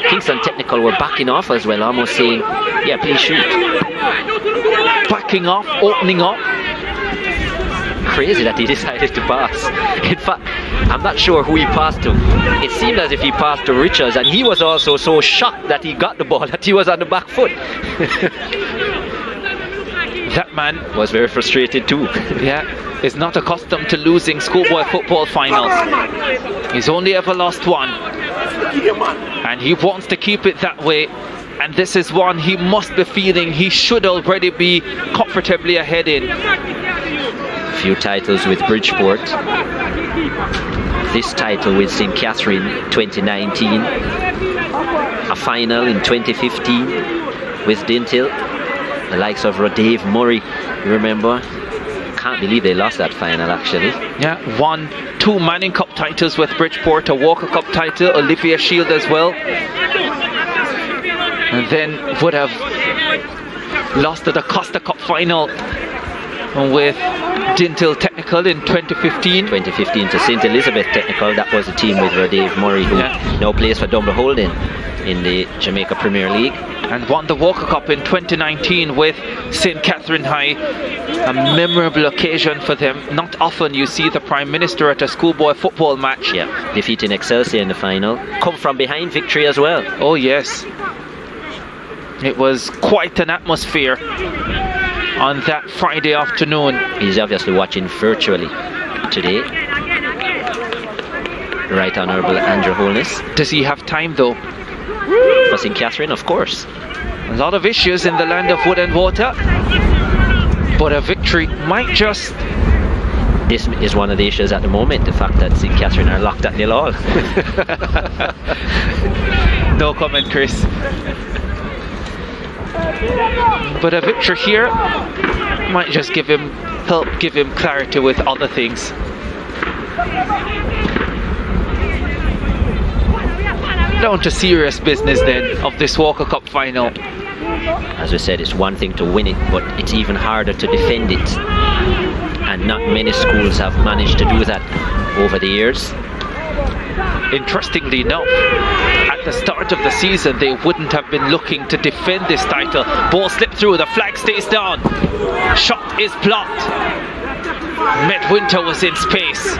Kingston Technical were backing off as well, almost saying, yeah, please shoot. Backing off, opening up. Crazy that he decided to pass. In fact, I'm not sure who he passed to. It seemed as if he passed to Richards, and he was also so shocked that he got the ball that he was on the back foot. That man was very frustrated too. Yeah, is not accustomed to losing schoolboy football finals. He's only ever lost one, and he wants to keep it that way. And this is one he must be feeling he should already be comfortably ahead in. A few titles with Bridgeport. This title with St. Catherine 2019. A final in 2015 with Dintil. The likes of Rodave Murray, you remember? Can't believe they lost that final actually. Yeah, won 2 Manning Cup titles with Bridgeport, a Walker Cup title, Olivia Shield as well. And then would have lost at the Costa Cup final with Dintil Technical in 2015. 2015 to St. Elizabeth Technical. That was the team with Rodave Murray, who now plays for Dumble Holden in the Jamaica Premier League. And won the Walker Cup in 2019 with St. Catherine High. A memorable occasion for them. Not often you see the Prime Minister at a schoolboy football match. Yeah, defeating Excelsior in the final. Come from behind victory as well. Oh yes. It was quite an atmosphere on that Friday afternoon. He's obviously watching virtually today. Right Honourable Andrew Holness. Does he have time though? For St. Catherine, of course. A lot of issues in the land of wood and water, but a victory might just... This is one of the issues at the moment, the fact that St. Catherine are locked at 0-0. No comment, Chris. But a victory here might just help give him clarity with other things. Down to serious business then of this Walker Cup final. As we said, it's one thing to win it, but it's even harder to defend it. And not many schools have managed to do that over the years. Interestingly enough, at the start of the season, they wouldn't have been looking to defend this title. Ball slipped through, the flag stays down. Shot is blocked. Midwinter was in space.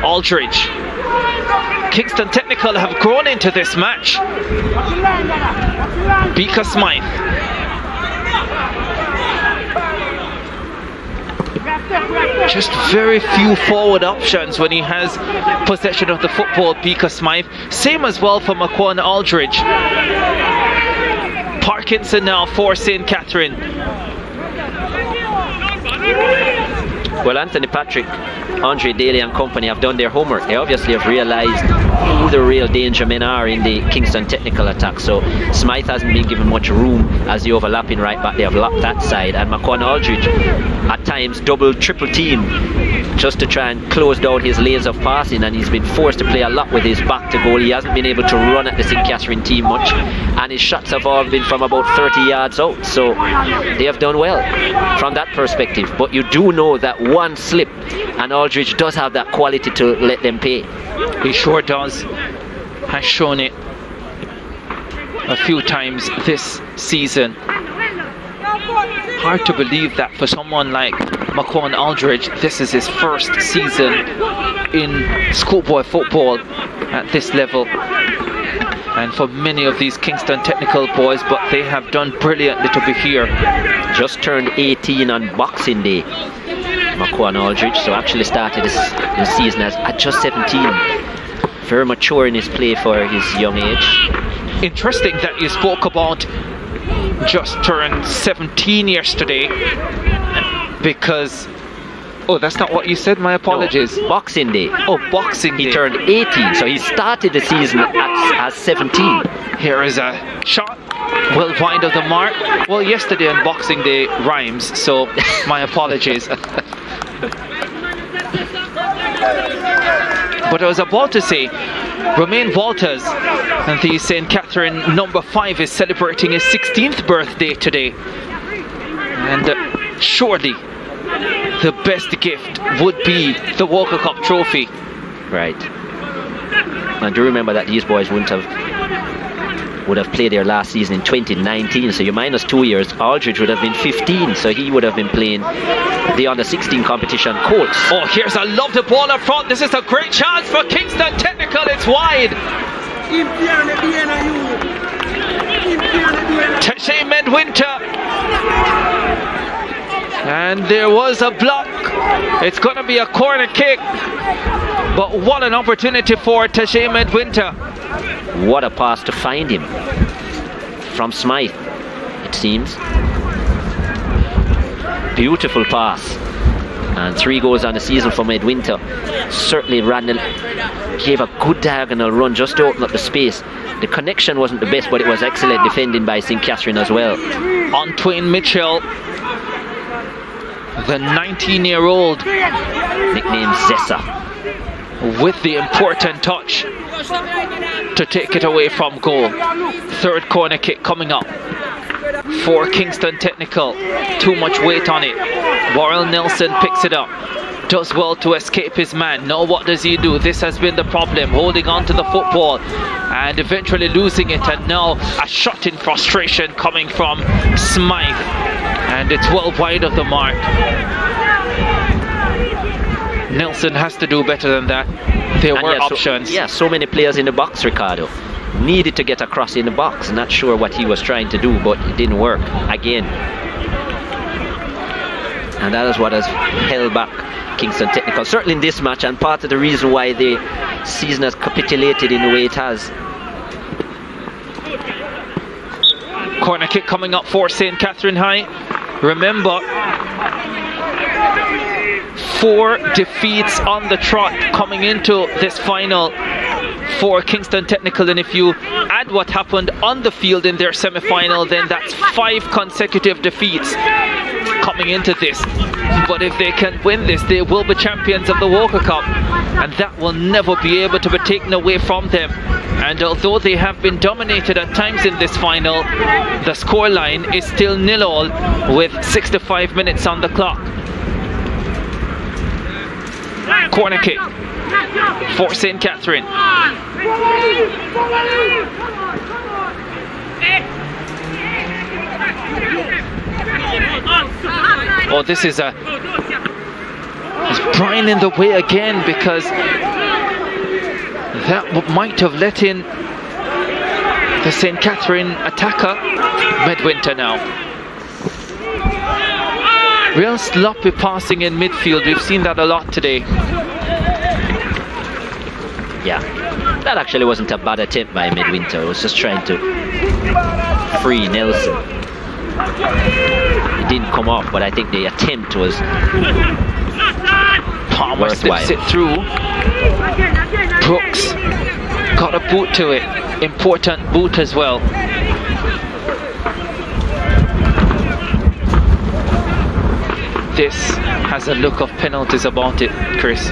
Aldridge. Kingston Technical have grown into this match. Beaker Smythe. Just very few forward options when he has possession of the football, Beaker Smythe. Same as well for Maquan Aldridge. Parkinson now for St. Catherine. Well, Anthony Patrick, Andre Daly and company have done their homework. They obviously have realised who the real danger men are in the Kingston Technical attack. So Smythe hasn't been given much room as the overlapping right back. They have locked that side, and Maquan Aldridge at times double, triple team just to try and close down his lanes of passing, and he's been forced to play a lot with his back to goal. He hasn't been able to run at the St. Catherine team much, and his shots have all been from about 30 yards out. So they have done well from that perspective. But you do know that one slip and Aldridge does have that quality to let them pay. He sure does. Has shown it a few times this season. Hard to believe that for someone like Maquan Aldridge, this is his first season in schoolboy football at this level. And for many of these Kingston Technical boys, but they have done brilliantly to be here. Just turned 18 on Boxing Day, Maquan Aldridge, so actually started this season at just 17. Very mature in his play for his young age. Interesting that you spoke about just turned 17 yesterday, because... Oh, that's not what you said, my apologies. No, Boxing Day. Oh, Boxing Day. He turned 18, so he started the season as 17. Here is a shot. Well, wide of the mark. Well, yesterday on Boxing Day rhymes, so my apologies. But I was about to say, Romain Walters, and the St. Catherine number 5, is celebrating his 16th birthday today. And surely the best gift would be the Walker Cup trophy. Right. And do remember that these boys wouldn't have would have played there last season in 2019, so you minus 2 years. Aldridge would have been 15, so he would have been playing the under-16 competition Colts. Oh, here's a lovely ball up front. This is a great chance for Kingston Technical. It's wide. Tristate Midwinter. And there was a block. It's going to be a corner kick. But what an opportunity for Tristate Midwinter. What a pass to find him from Smythe, it seems. Beautiful pass. And 3 goals on the season for Midwinter. Certainly Randall gave a good diagonal run just to open up the space. The connection wasn't the best, but it was excellent defending by St. Catherine as well. Antoine Mitchell, the 19-year-old, nicknamed Zessa, with the important touch to take it away from goal. Third corner kick coming up for Kingston Technical. Too much weight on it. Warren Nelson picks it up. Does well to escape his man. Now what does he do? This has been the problem. Holding on to the football and eventually losing it. And now a shot in frustration coming from Smythe. And it's well wide of the mark. Nelson has to do better than that. There were options. So many players in the box, Ricardo. Needed to get across in the box. Not sure what he was trying to do, but it didn't work again. And that is what has held back Kingston Technical, certainly in this match, and part of the reason why the season has capitulated in the way it has. Corner kick coming up for St. Catherine High. Remember, 4 defeats on the trot coming into this final for Kingston Technical, and if you add what happened on the field in their semi-final, then that's 5 consecutive defeats coming into this. But if they can win this, they will be champions of the Walker Cup, and that will never be able to be taken away from them. And although they have been dominated at times in this final, the scoreline is still 0-all with 65 minutes on the clock. Corner kick for St. Catherine. Oh, this is Brian in the way again, because that might have let in the St. Catherine attacker. Midwinter now. Real sloppy passing in midfield. We've seen that a lot today. Yeah, that actually wasn't a bad attempt by Midwinter. It was just trying to free Nelson. It didn't come off, but I think the attempt was Palmer slips it through. Brooks got a boot to it. Important boot as well. This has a look of penalties about it, Chris.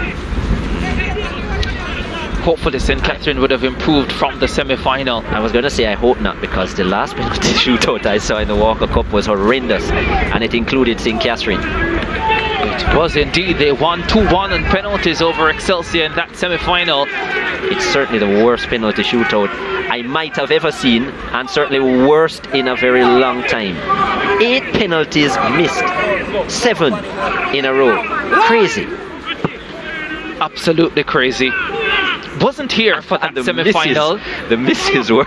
Hopefully St. Catherine would have improved from the semi-final. I was going to say I hope not, because the last penalty shootout I saw in the Walker Cup was horrendous, and it included St. Catherine. It was indeed. They won 2-1 on penalties over Excelsior in that semi-final. It's certainly the worst penalty shootout I might have ever seen, and certainly worst in a very long time. 8 penalties missed, 7 in a row. Crazy. Absolutely crazy. Wasn't here for that semi-final. The misses were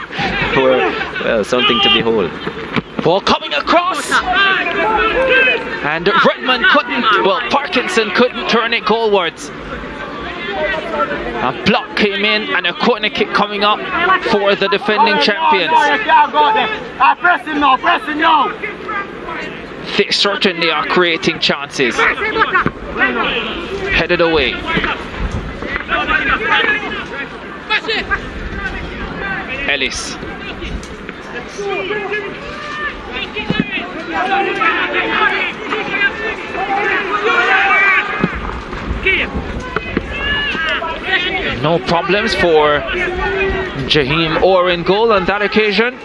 well, something to behold. Ball coming across, and Redmond Parkinson couldn't turn it goalwards. A block came in and a corner kick coming up for the defending champions. They certainly are creating chances. Headed away. Ellis. No problems for Jaheim Orr in goal on that occasion.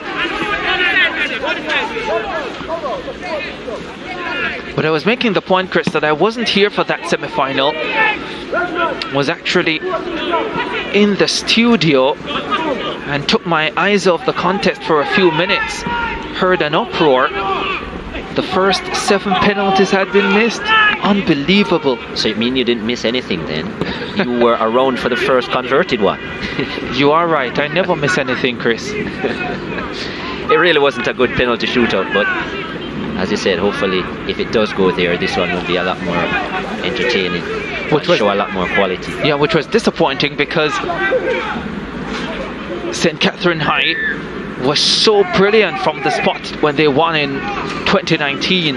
But I was making the point, Chris, that I wasn't here for that semi-final. Was actually in the studio and took my eyes off the contest for a few minutes. Heard an uproar. The first 7 penalties had been missed. Unbelievable. So it means you didn't miss anything then? You were around for the first converted one. You are right. I never miss anything, Chris. It really wasn't a good penalty shootout, but as you said, hopefully if it does go there, this one will be a lot more entertaining. Which will show a lot more quality. Yeah, which was disappointing because St. Catherine High was so brilliant from the spot when they won in 2019,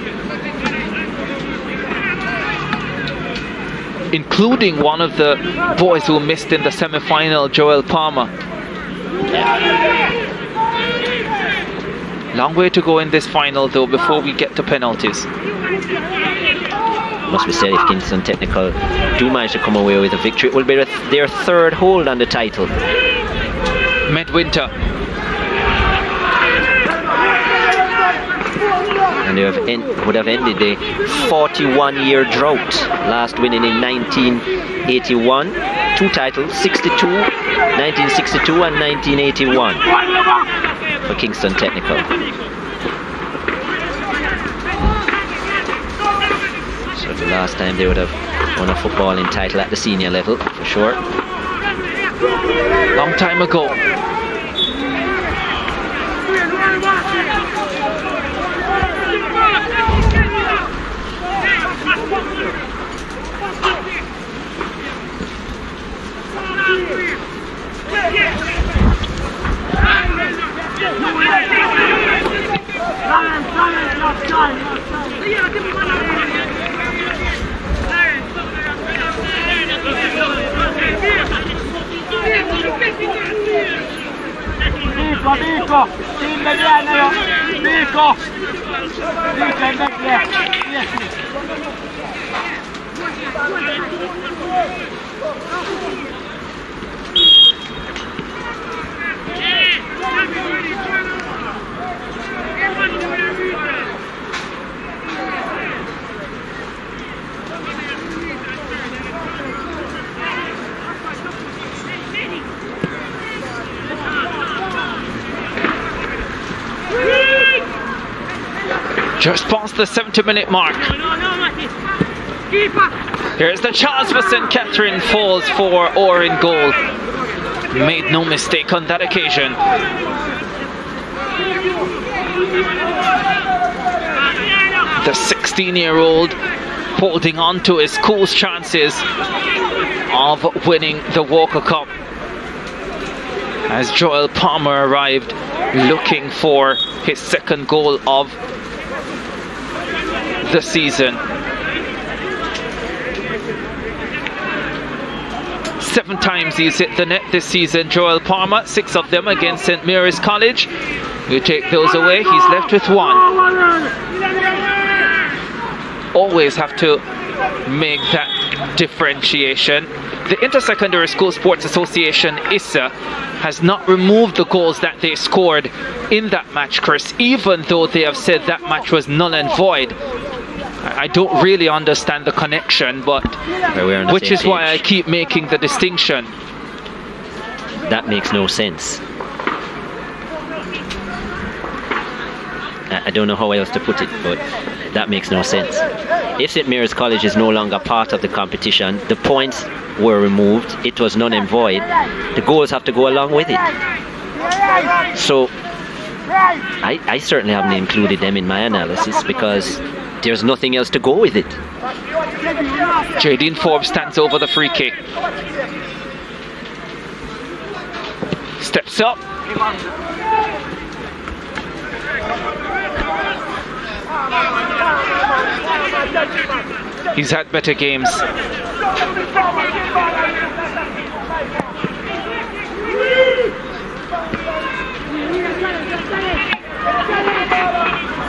including one of the boys who missed in the semi-final, Joel Palmer. Long way to go in this final though before we get to penalties. Must be said, if Kingston Technical do manage to come away with a victory, it will be their 3rd hold on the title. Midwinter. And they would have ended a 41-year drought, last winning in 1981. 2 titles, 1962 and 1981 for Kingston Technical. So the last time they would have won a footballing title at the senior level, for sure. Long time ago. Just past the 70-minute mark. Here's the chance for St. Catherine, falls for Orr in goal. Made no mistake on that occasion. The 16-year-old holding on to his school's chances of winning the Walker Cup as Joel Palmer arrived looking for his 2nd goal of the season. 7 times he's hit the net this season, Joel Palmer, 6 of them against St. Mary's College. You take those away, he's left with 1. Always have to make that differentiation. The Intersecondary School Sports Association, ISSA, has not removed the goals that they scored in that match, Chris, even though they have said that match was null and void. I don't really understand the connection, but which is why I keep making the distinction. That makes no sense. I don't know how else to put it, but that makes no sense. If St. Mary's College is no longer part of the competition, the points were removed, it was null and void, the goals have to go along with it. So I certainly haven't included them in my analysis because there's nothing else to go with it. Jadine Forbes stands over the free kick. Steps up. He's had better games.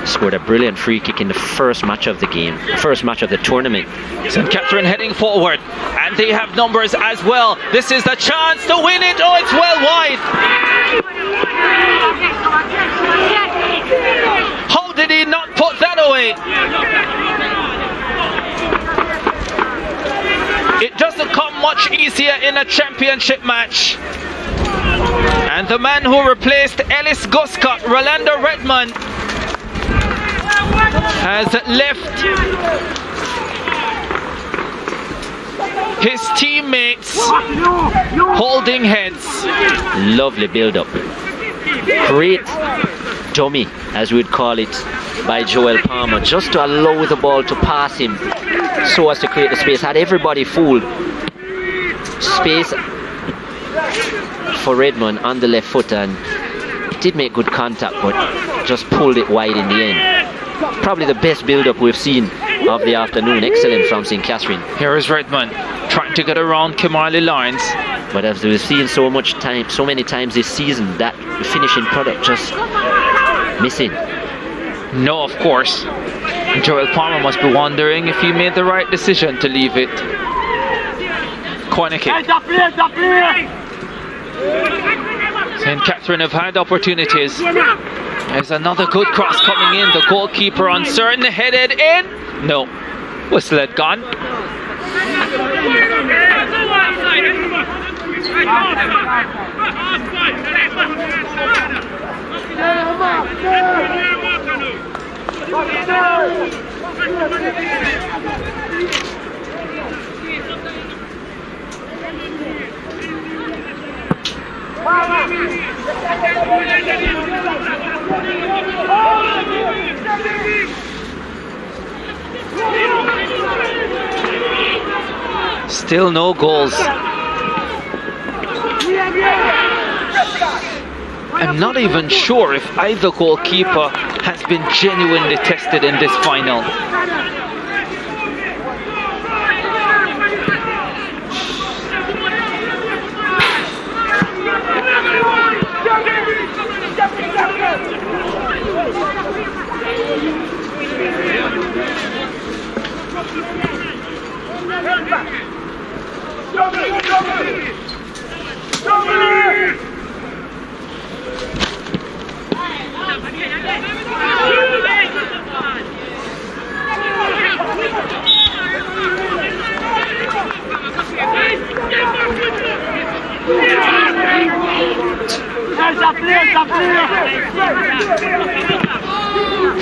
Scored a brilliant free kick in the first match of the game, first match of the tournament. St. Catherine heading forward, and they have numbers as well. This is the chance to win it. Oh, it's well wide. How did he not put that away? It doesn't come much easier in a championship match. And the man who replaced Ellis Guscott, Rolando Redmond, has left his teammates holding heads. Lovely build-up. Great dummy, as we'd call it, by Joel Palmer, just to allow the ball to pass him so as to create the space. Had everybody fooled. Space for Redmond on the left foot, and did make good contact, but just pulled it wide in the end. Probably the best build-up we've seen of the afternoon. Excellent from St. Catherine. Here is Redmond trying to get around Kimberly Lawrence. But as we've seen so many times this season, that finishing product just missing. No, of course. Joel Palmer must be wondering if he made the right decision to leave it. Corner kick. St. Catherine have had opportunities. There's another good cross coming in. The goalkeeper uncertain, headed in. No, whistle had gone. Still no goals. I'm not even sure if either goalkeeper has been genuinely tested in this final.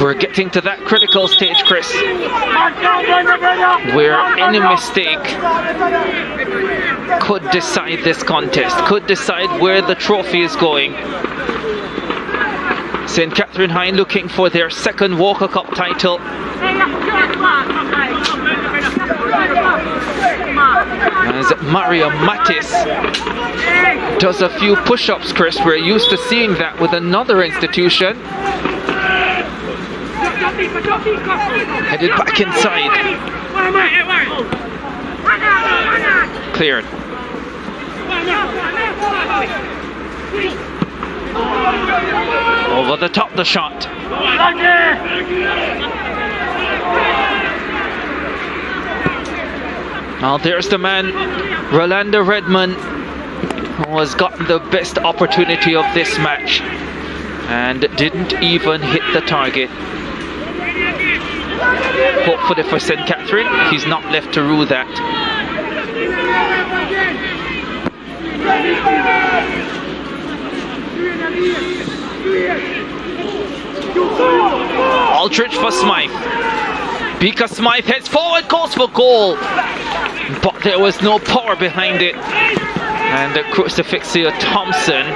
We're getting to that critical stage, Chris, where any mistake could decide this contest, could decide where the trophy is going. St. Catherine High looking for their second Walker Cup title. As Mario Mattis does a few push-ups, Chris. We're used to seeing that with another institution. Headed back inside. Cleared. Over the top, the shot. Now there's the man, Rolando Redmond, who has gotten the best opportunity of this match and didn't even hit the target. Hopefully for St. Catherine, he's not left to rue that. Aldridge for Smythe. Beaker Smythe heads forward, goes for goal, but there was no power behind it. And Crucifixio Thompson,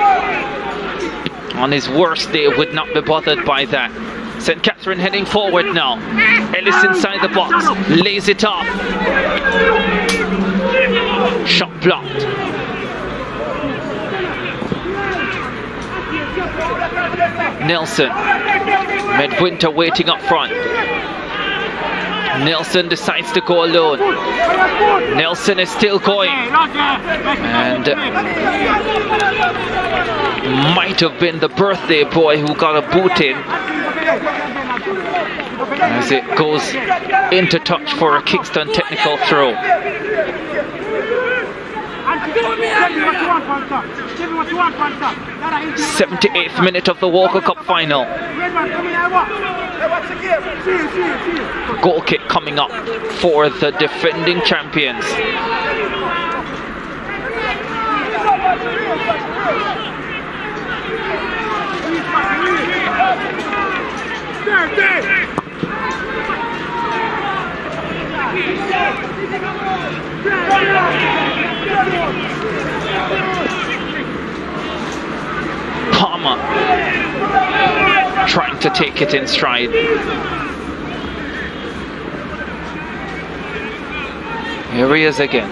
on his worst day, would not be bothered by that. St. Catherine heading forward now. Ellis inside the box, lays it off. Shot blocked. Nelson, Midwinter waiting up front. Nelson decides to go alone. Nelson is still going, and might have been the birthday boy who got a boot in, as it goes into touch for a Kingston technical throw. 78th minute of the Walker Cup final. Goal kick coming up for the defending champions. take it in stride. Here he is again.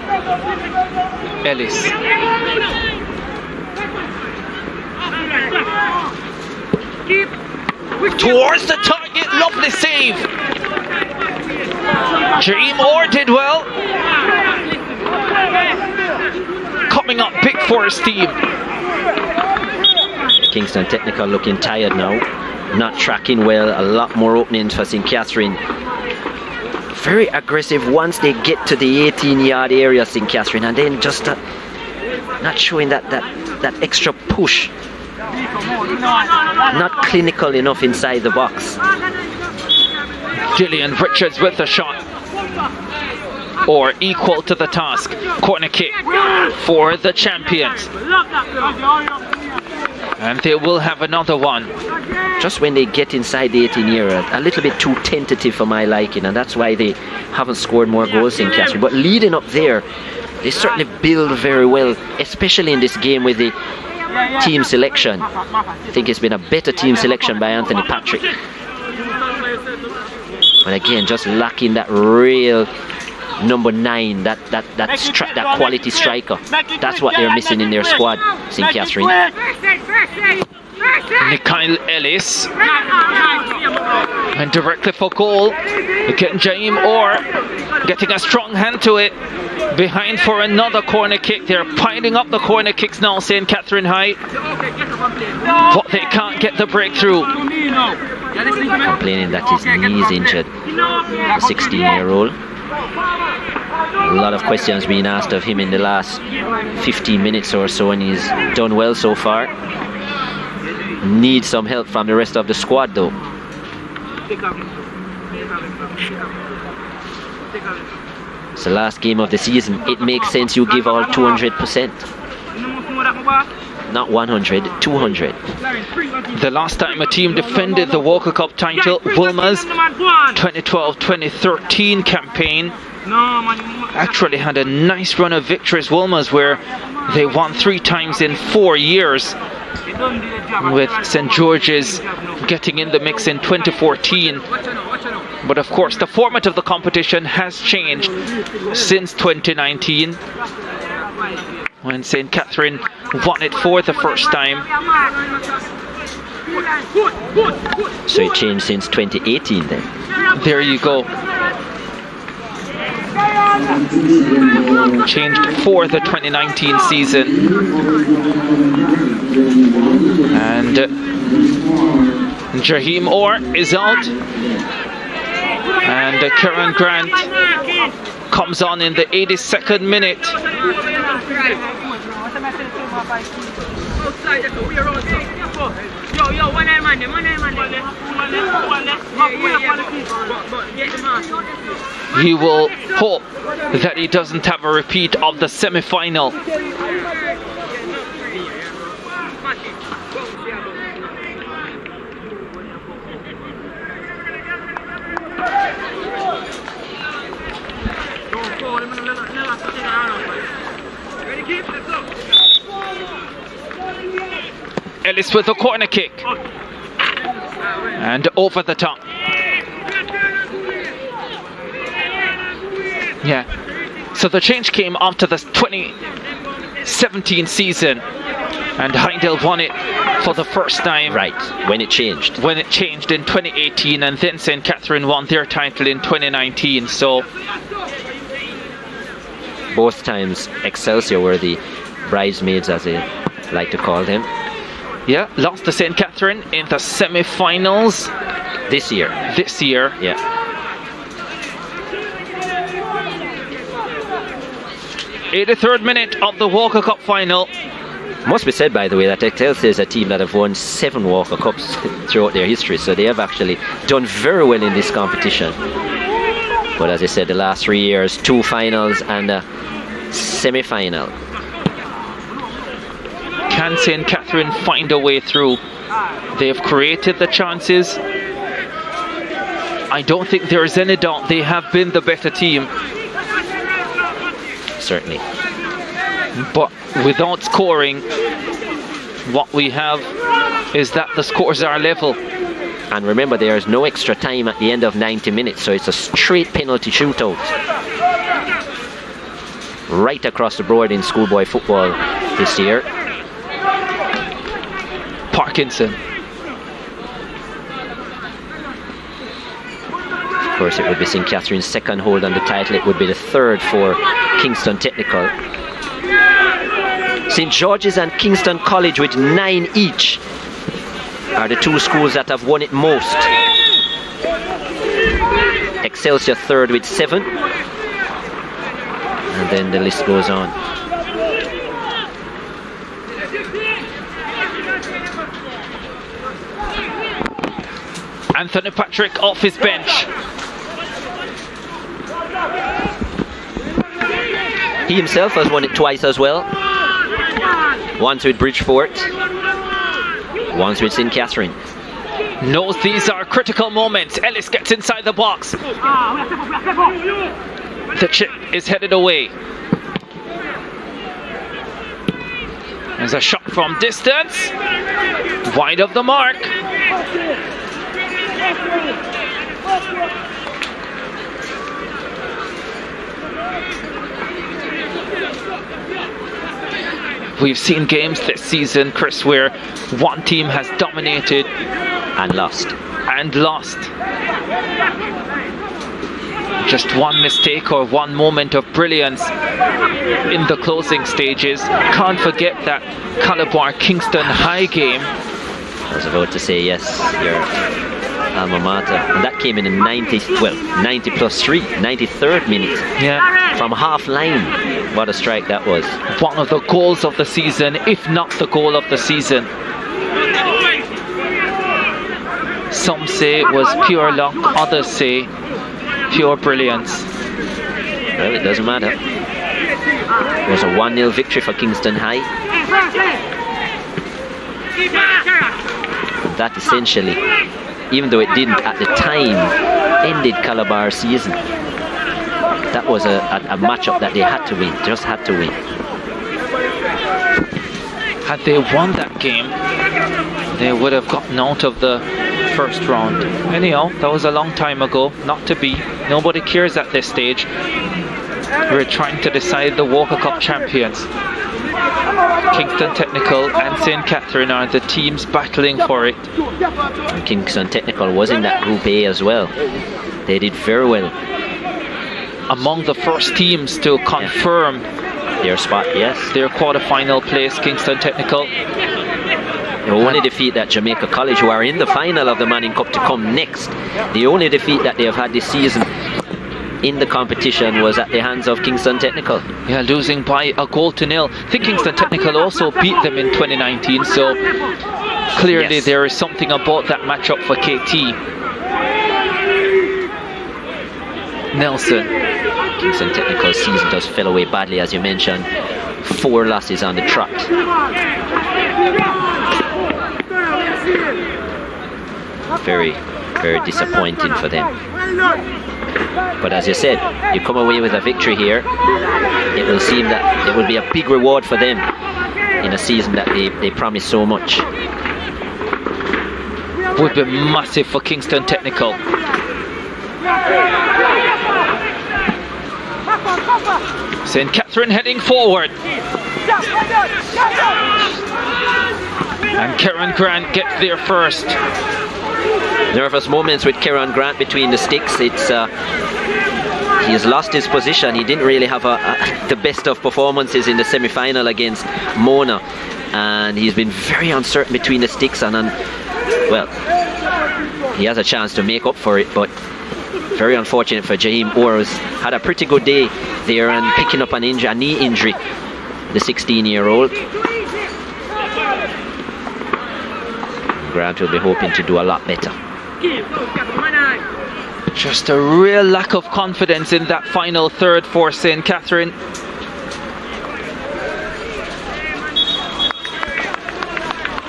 Ellis. Towards the target, lovely save. Jaheim Orr did well. Coming up big for his team. Kingston Technical looking tired now. Not tracking well. A lot more openings for St. Catherine. Very aggressive once they get to the 18-yard area, St. Catherine, and then just not showing that extra push. Not clinical enough inside the box. Gillian Richards with the shot. Or equal to the task. Corner kick for the champions. And they will have another one. Just when they get inside the 18 area, a little bit too tentative for my liking, and that's why they haven't scored more goals in Catherine. But leading up there, they certainly build very well, especially in this game with the team selection. I think it's been a better team selection by Anthony Patrick. But again, just lacking that real number 9, that quality striker. That's what they're missing in their squad, St. Catherine. Mikhail Ellis. And directly for goal. Again, Jaheim Orr getting a strong hand to it. Behind for another corner kick. They're piling up the corner kicks now, St. Catherine High. But they can't get the breakthrough. Complaining that his knee is injured. The 16-year-old. A lot of questions being asked of him in the last 15 minutes or so, and he's done well so far. Needs some help from the rest of the squad though. It's the last game of the season. It makes sense you give all 200%. Not 100, 200. The last time a team defended the Walker Cup title, Wilma's 2012-2013 campaign, actually had a nice run of victories. Wilma's, where they won 3 times in 4 years, with St. George's getting in the mix in 2014. But of course, the format of the competition has changed since 2019, when St. Catherine won it for the first time. So it changed since 2018 then? There you go. Changed for the 2019 season. And Jaheim Orr is out. And Karen Grant comes on in the 82nd minute. He will hope that he doesn't have a repeat of the semi-final. Ellis with a corner kick. And over the top. Yeah. So the change came after the 2017 season. And Heindel won it for the first time. Right, when it changed. When it changed in 2018, and then St. Catherine won their title in 2019. So both times Excelsior were the bridesmaids, as they like to call them. Yeah, lost to St. Catherine in the semi-finals this year. Yeah. In the 83rd minute of the Walker Cup final. Must be said, by the way, that Excelsior is a team that have won 7 Walker Cups throughout their history, so they have actually done very well in this competition. But as I said, the last 3 years, 2 finals and a semi-final. Can St. Catherine find a way through? They have created the chances. I don't think there is any doubt they have been the better team. Certainly. But without scoring, what we have is that the scores are level. And remember, there is no extra time at the end of 90 minutes, so it's a straight penalty shootout. Right across the board in schoolboy football this year. Parkinson. Of course, it would be St. Catherine's second hold on the title. It would be the third for Kingston Technical. St. George's and Kingston College with 9 each are the two schools that have won it most. Excelsior third with 7. And then the list goes on. Anthony Patrick off his bench. He himself has won it twice as well. Once with Bridgeport, once with St. Catherine. Knows these are critical moments. Ellis gets inside the box. The chip is headed away. There's a shot from distance. Wide of the mark. We've seen games this season, Chris, where one team has dominated and lost. Just one mistake or one moment of brilliance in the closing stages. Can't forget that Calabar Kingston High game. I was about to say, yes, your alma mater. And that came in a 90 plus 3, 93rd minute. Yeah. From half line. What a strike that was. One of the goals of the season, if not the goal of the season. Some say it was pure luck, others say pure brilliance. Well, it doesn't matter. It was a 1-0 victory for Kingston High. That essentially, even though it didn't at the time, ended Calabar's season. That was a matchup that they had to win, just had to win. Had they won that game, they would have gotten out of the first round. Anyhow, that was a long time ago, not to be. Nobody cares at this stage. We're trying to decide the Walker Cup champions. Kingston Technical and St. Catherine are the teams battling for it. And Kingston Technical was in that Group A as well. They did very well. Among the first teams to confirm their spot, yes. Their quarter-final place, Kingston Technical. The only defeat that Jamaica College, who are in the final of the Manning Cup to come next, the only defeat that they have had this season in the competition was at the hands of Kingston Technical. Yeah, losing by a 0-0. I think Kingston Technical also beat them in 2019, so clearly there is something about that matchup for KT. Nelson. Kingston Technical season just fell away badly, as you mentioned. 4 losses on the trot. Very, very disappointing for them. But as you said, you come away with a victory here, it will seem that it will be a big reward for them in a season that they promise so much. Would be massive for Kingston Technical. St. Catherine heading forward. And Kieran Grant gets there first. Nervous moments with Kieran Grant between the sticks. It's he has lost his position. He didn't really have the best of performances in the semi-final against Mona, and he's been very uncertain between the sticks. And well, he has a chance to make up for it, but very unfortunate for Jaheim Orr, who's had a pretty good day there and picking up a knee injury, the 16-year-old. Grant will be hoping to do a lot better. Just a real lack of confidence in that final third for St. Catherine.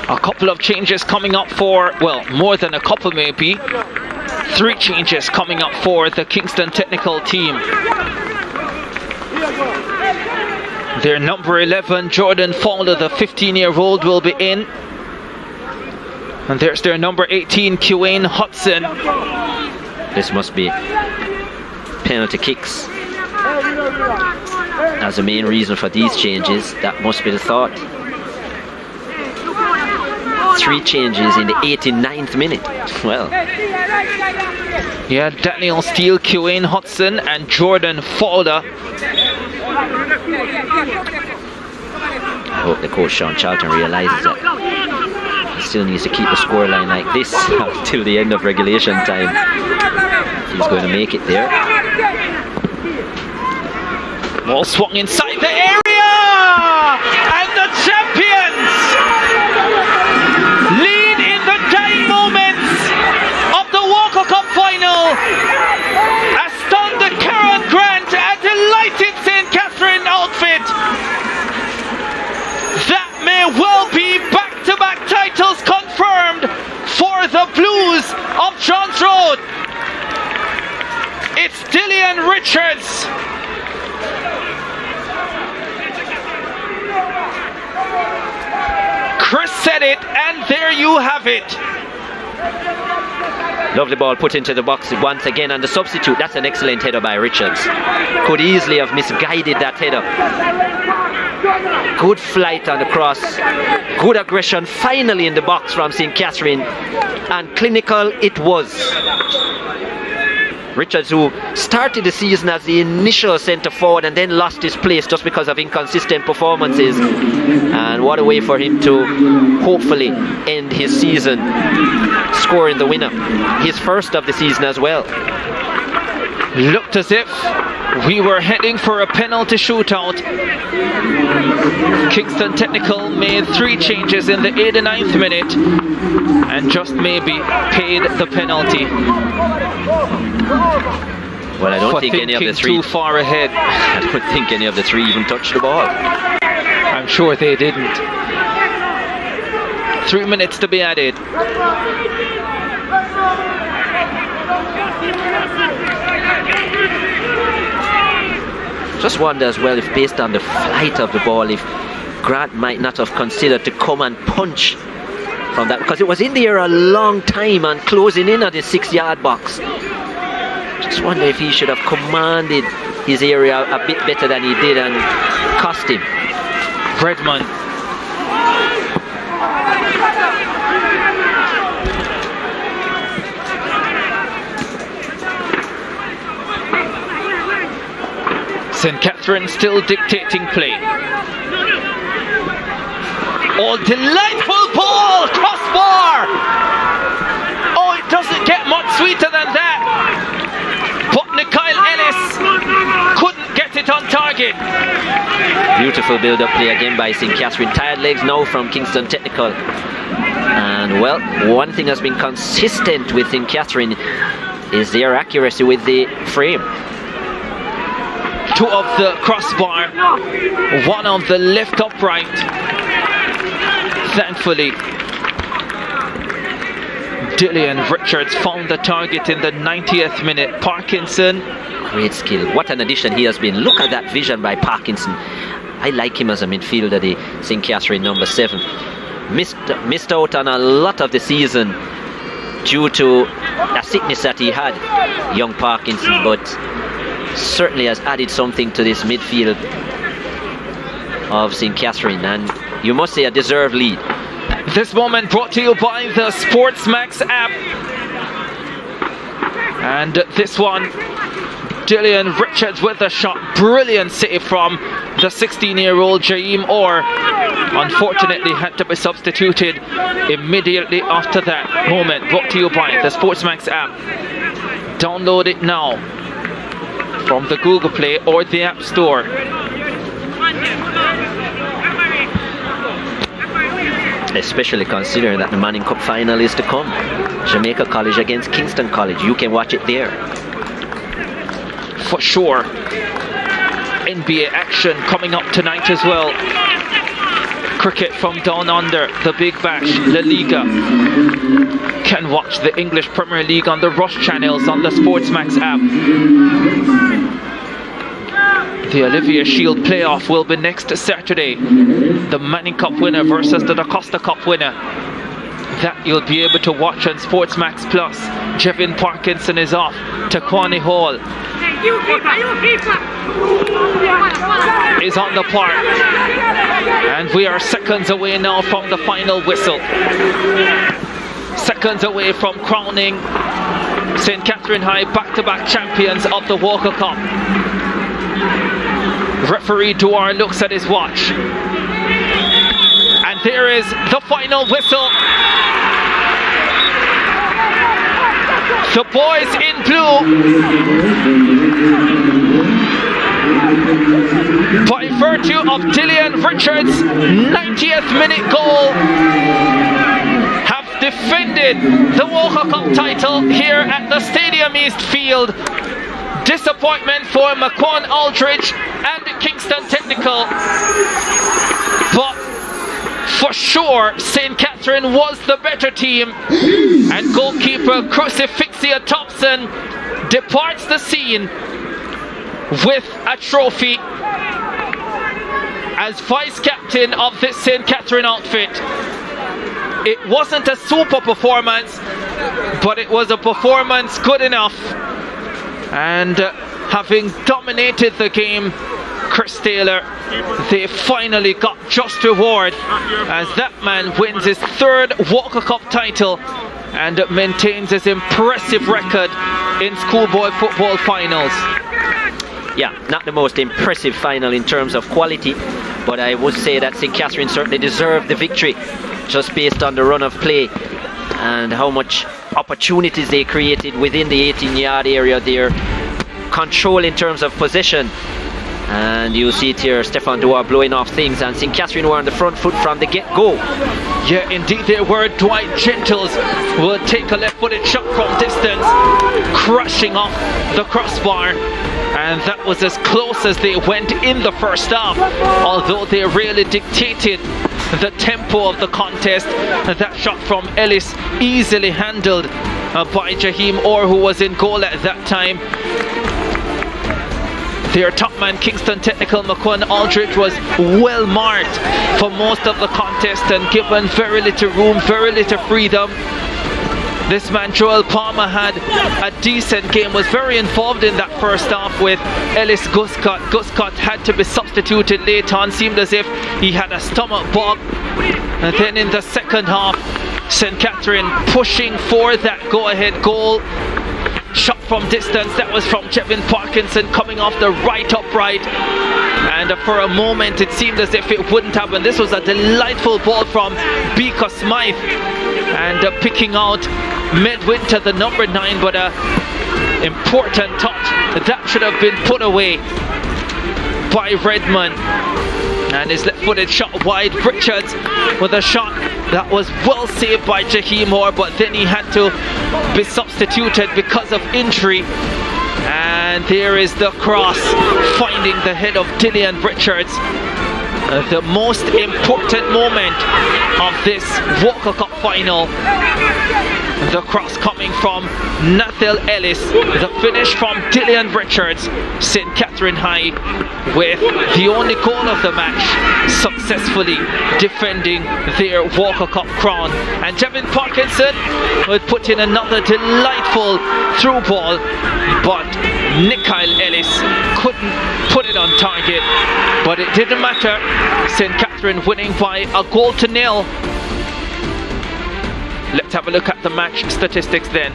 A couple of changes coming up for, well, more than a couple maybe. 3 changes coming up for the Kingston Technical team. Their number 11, Jordan Fowler, the 15-year-old, will be in. And there's their number 18, Kiwain Hudson. This must be penalty kicks as the main reason for these changes. That must be the thought. 3 changes in the 89th minute. Well. Yeah, Daniel Steele, Kiwain Hudson, and Jordan Fowler. I hope the coach Sean Charlton realizes that he still needs to keep the scoreline like this till the end of regulation time. He's going to make it there. Ball swung inside the area, and the champions lead in the dying moments of the Walker Cup final. A stunned Karen Grant and delighted St. Catherine outfit. That may well be back-to-back titles confirmed for the Blues of Johns Road. It's Dillian Richards. Chris said it, and there you have it. Lovely ball put into the box once again, and the substitute, that's an excellent header by Richards. Could easily have misguided that header. Good flight on the cross, good aggression finally in the box from St. Catherine, and clinical it was. Richards, who started the season as the initial centre forward and then lost his place just because of inconsistent performances, and what a way for him to hopefully end his season scoring the winner, his first of the season as well. Looked as if we were heading for a penalty shootout. Kingston Technical made 3 changes in the 89th minute and just maybe paid the penalty. Well, I don't think any of the 3 too far ahead. I don't think any of the 3 even touched the ball. I'm sure they didn't. 3 minutes to be added. Just wonder as well if, based on the flight of the ball, if Grant might not have considered to come and punch from that, because it was in the air a long time and closing in at the 6-yard box. Just wonder if he should have commanded his area a bit better than he did and cost him. Redmond. St. Catherine still dictating play. Oh, delightful ball! Crossbar! Oh, it doesn't get much sweeter than that. But Nikhil Ellis couldn't get it on target. Beautiful build-up play again by St. Catherine. Tired legs now from Kingston Technical. And well, one thing has been consistent with St. Catherine is their accuracy with the frame. 2 of the crossbar, 1 of the left upright. Thankfully, Dillian Richards found the target in the 90th minute. Parkinson. Great skill. What an addition he has been. Look at that vision by Parkinson. I like him as a midfielder, the St. Catherine number 7. Missed out on a lot of the season due to a sickness that he had, young Parkinson, but certainly has added something to this midfield of St. Catherine, and you must say a deserved lead. This moment brought to you by the SportsMax app. And this one, Dillian Richards with a shot. Brilliant save from the 16-year-old Jaim Orr. Unfortunately had to be substituted immediately after that moment. Brought to you by the SportsMax app. Download it now from the Google Play or the App Store. Especially considering that the Manning Cup final is to come. Jamaica College against Kingston College. You can watch it there. For sure. NBA action coming up tonight as well. Cricket from down under, the Big Bash, La Liga. Can watch the English Premier League on the Rush channels on the SportsMax app. The Olivia Shield playoff will be next Saturday. The Manning Cup winner versus the Da Costa Cup winner. that you'll be able to watch on SportsMax Plus. Jevin Parkinson is off to Kwani Hall. Is on the park. And we are seconds away now from the final whistle. Seconds away from crowning St. Catherine High back-to-back champions of the Walker Cup. Referee Duar looks at his watch. And there is the final whistle. The boys in blue, by virtue of Dillian Richards' 90th minute goal, have defended the Walker Cup title here at the Stadium East Field. Disappointment for Macquarie Aldridge and Kingston Technical, but for sure St. Catherine was the better team, and goalkeeper Crucifixia Thompson departs the scene with a trophy as vice captain of this St. Catherine outfit. It wasn't a super performance, but it was a performance good enough. And having dominated the game, Chris Taylor, they finally got just reward as that man wins his third Walker Cup title and maintains his impressive record in schoolboy football finals. Yeah, not the most impressive final in terms of quality, but I would say that St. Catherine certainly deserved the victory just based on the run of play and how much opportunities they created within the 18-yard area. Their control in terms of possession, and you see it here, Stefan Duar blowing off things, and St. Catherine were on the front foot from the get-go. Yeah, indeed they were. Dwight Gentles will take a left-footed shot from distance, crushing off the crossbar, and that was as close as they went in the first half, although they really dictated the tempo of the contest. That shot from Ellis easily handled by Jaheim Orr, who was in goal at that time. Their top man, Kingston Technical, Macquarie Aldridge, was well marked for most of the contest and given very little room, very little freedom. This man, Joel Palmer, had a decent game, was very involved in that first half with Ellis Guscott. Guscott had to be substituted late on, seemed as if he had a stomach bug. And then in the second half, St. Catherine pushing for that go-ahead goal. Shot from distance, that was from Jevin Parkinson coming off the right upright, and for a moment it seemed as if it wouldn't happen. This was a delightful ball from Beaker Smythe, and picking out Medwinter, the number 9, but a important touch that should have been put away by Redmond. And his left-footed shot wide. Richards with a shot that was well saved by Jaheim Orr, but then he had to be substituted because of injury. And there is the cross, finding the head of Dillian Richards. The most important moment of this Walker Cup final. The cross coming from Nathel Ellis, the finish from Dillian Richards. St. Catherine High with the only goal of the match, successfully defending their Walker Cup crown. And Jevin Parkinson would put in another delightful through ball, but Nikhil Ellis couldn't put it on target. But it didn't matter. St. Catherine winning by a 1-0. Let's have a look at the match statistics then.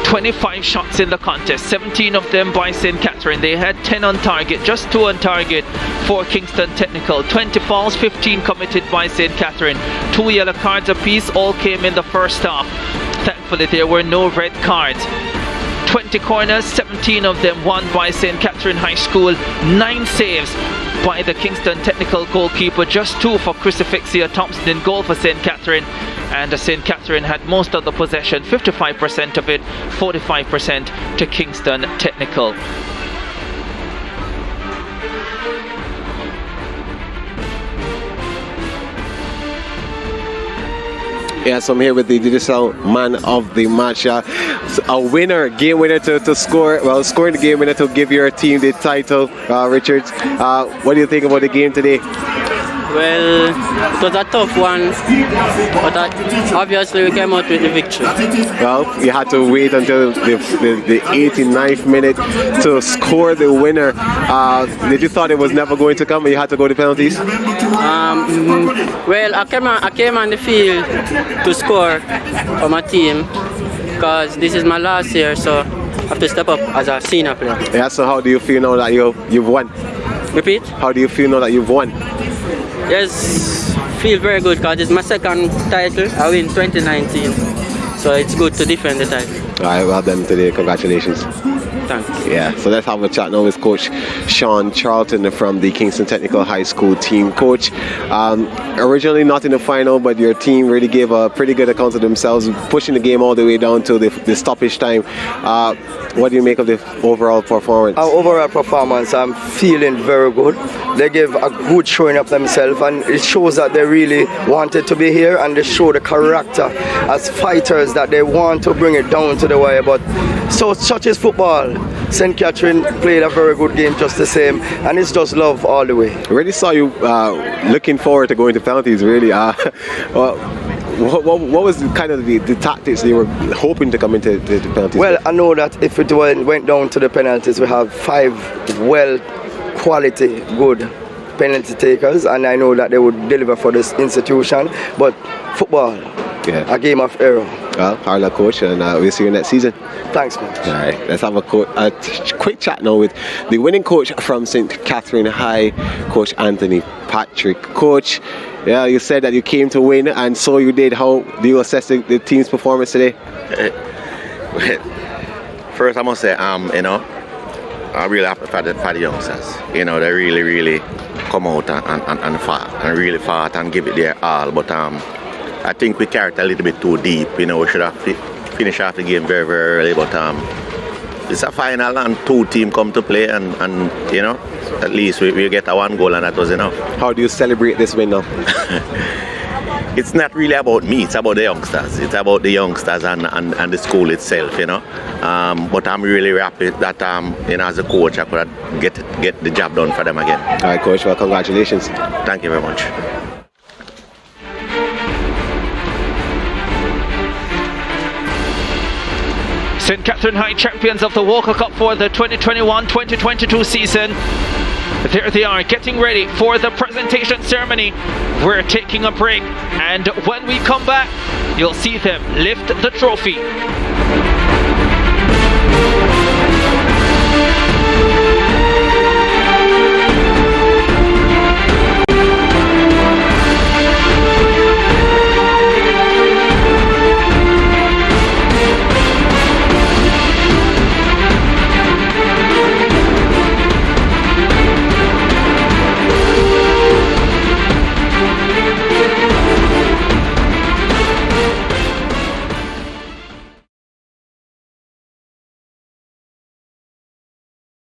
25 shots in the contest, 17 of them by St. Catherine. They had 10 on target, just 2 on target for Kingston Technical. 20 fouls, 15 committed by St. Catherine. 2 yellow cards apiece, all came in the first half. Thankfully, there were no red cards. 20 corners, 17 of them won by St. Catherine High School. 9 saves by the Kingston Technical goalkeeper, just 2 for Crucifixia Thompson in goal for St. Catherine. And St. Catherine had most of the possession, 55% of it, 45% to Kingston Technical. Yes, I'm here with the digital man of the match. A winner, game winner to score, well, scoring the game winner to give your team the title, Richards. What do you think about the game today? Well, it was a tough one, but obviously we came out with the victory. Well, you had to wait until the 89th minute to score the winner. Did you thought it was never going to come and you had to go to penalties? Well, I came on the field to score for my team because this is my last year, so I have to step up as a senior player. Yeah, so how do you feel now that you've won? Repeat? How do you feel now that you've won? Yes, feel very good because it's my second title. I win 2019, so it's good to defend the title. All right, well done today. Congratulations. Thanks. Yeah, so let's have a chat now with Coach Sean Charlton from the Kingston Technical High School team. Coach, originally not in the final, but your team really gave a pretty good account of themselves, pushing the game all the way down to the stoppage time. What do you make of the overall performance? Our overall performance, I'm feeling very good. They gave a good showing of themselves, and it shows that they really wanted to be here, and they show the character as fighters that they want to bring it down to the wire. But so such is football. St. Catherine played a very good game just the same, and it's just love all the way. I really saw you looking forward to going to penalties, really. What was kind of the tactics they were hoping to come into the penalties? Well, I know that if it went down to the penalties, we have 5 quality, good penalty takers, and I know that they would deliver for this institution. But football, a game of error. Well, hard luck, Coach, and we'll see you next season. Thanks, Coach. All right, let's have a quick chat now with the winning coach from St. Catherine High, Coach Anthony Patrick. Coach, yeah, you said that you came to win, and so you did. How do you assess the team's performance today? First, I must say, I'm really happy for the youngsters. They really come out and fight, and really fight and give it their all. But I think we carried a little bit too deep. We should have finished off the game very, very early. But it's a final, and 2 teams come to play, and at least we get a 1 goal, and that was enough. How do you celebrate this win now? It's not really about me, it's about the youngsters. It's about the youngsters and the school itself, But I'm really happy that, as a coach, I could get the job done for them again. All right, Coach, well, congratulations. Thank you very much. St. Catherine High champions of the Walker Cup for the 2021-2022 season. There they are, getting ready for the presentation ceremony. We're taking a break, and when we come back, you'll see them lift the trophy.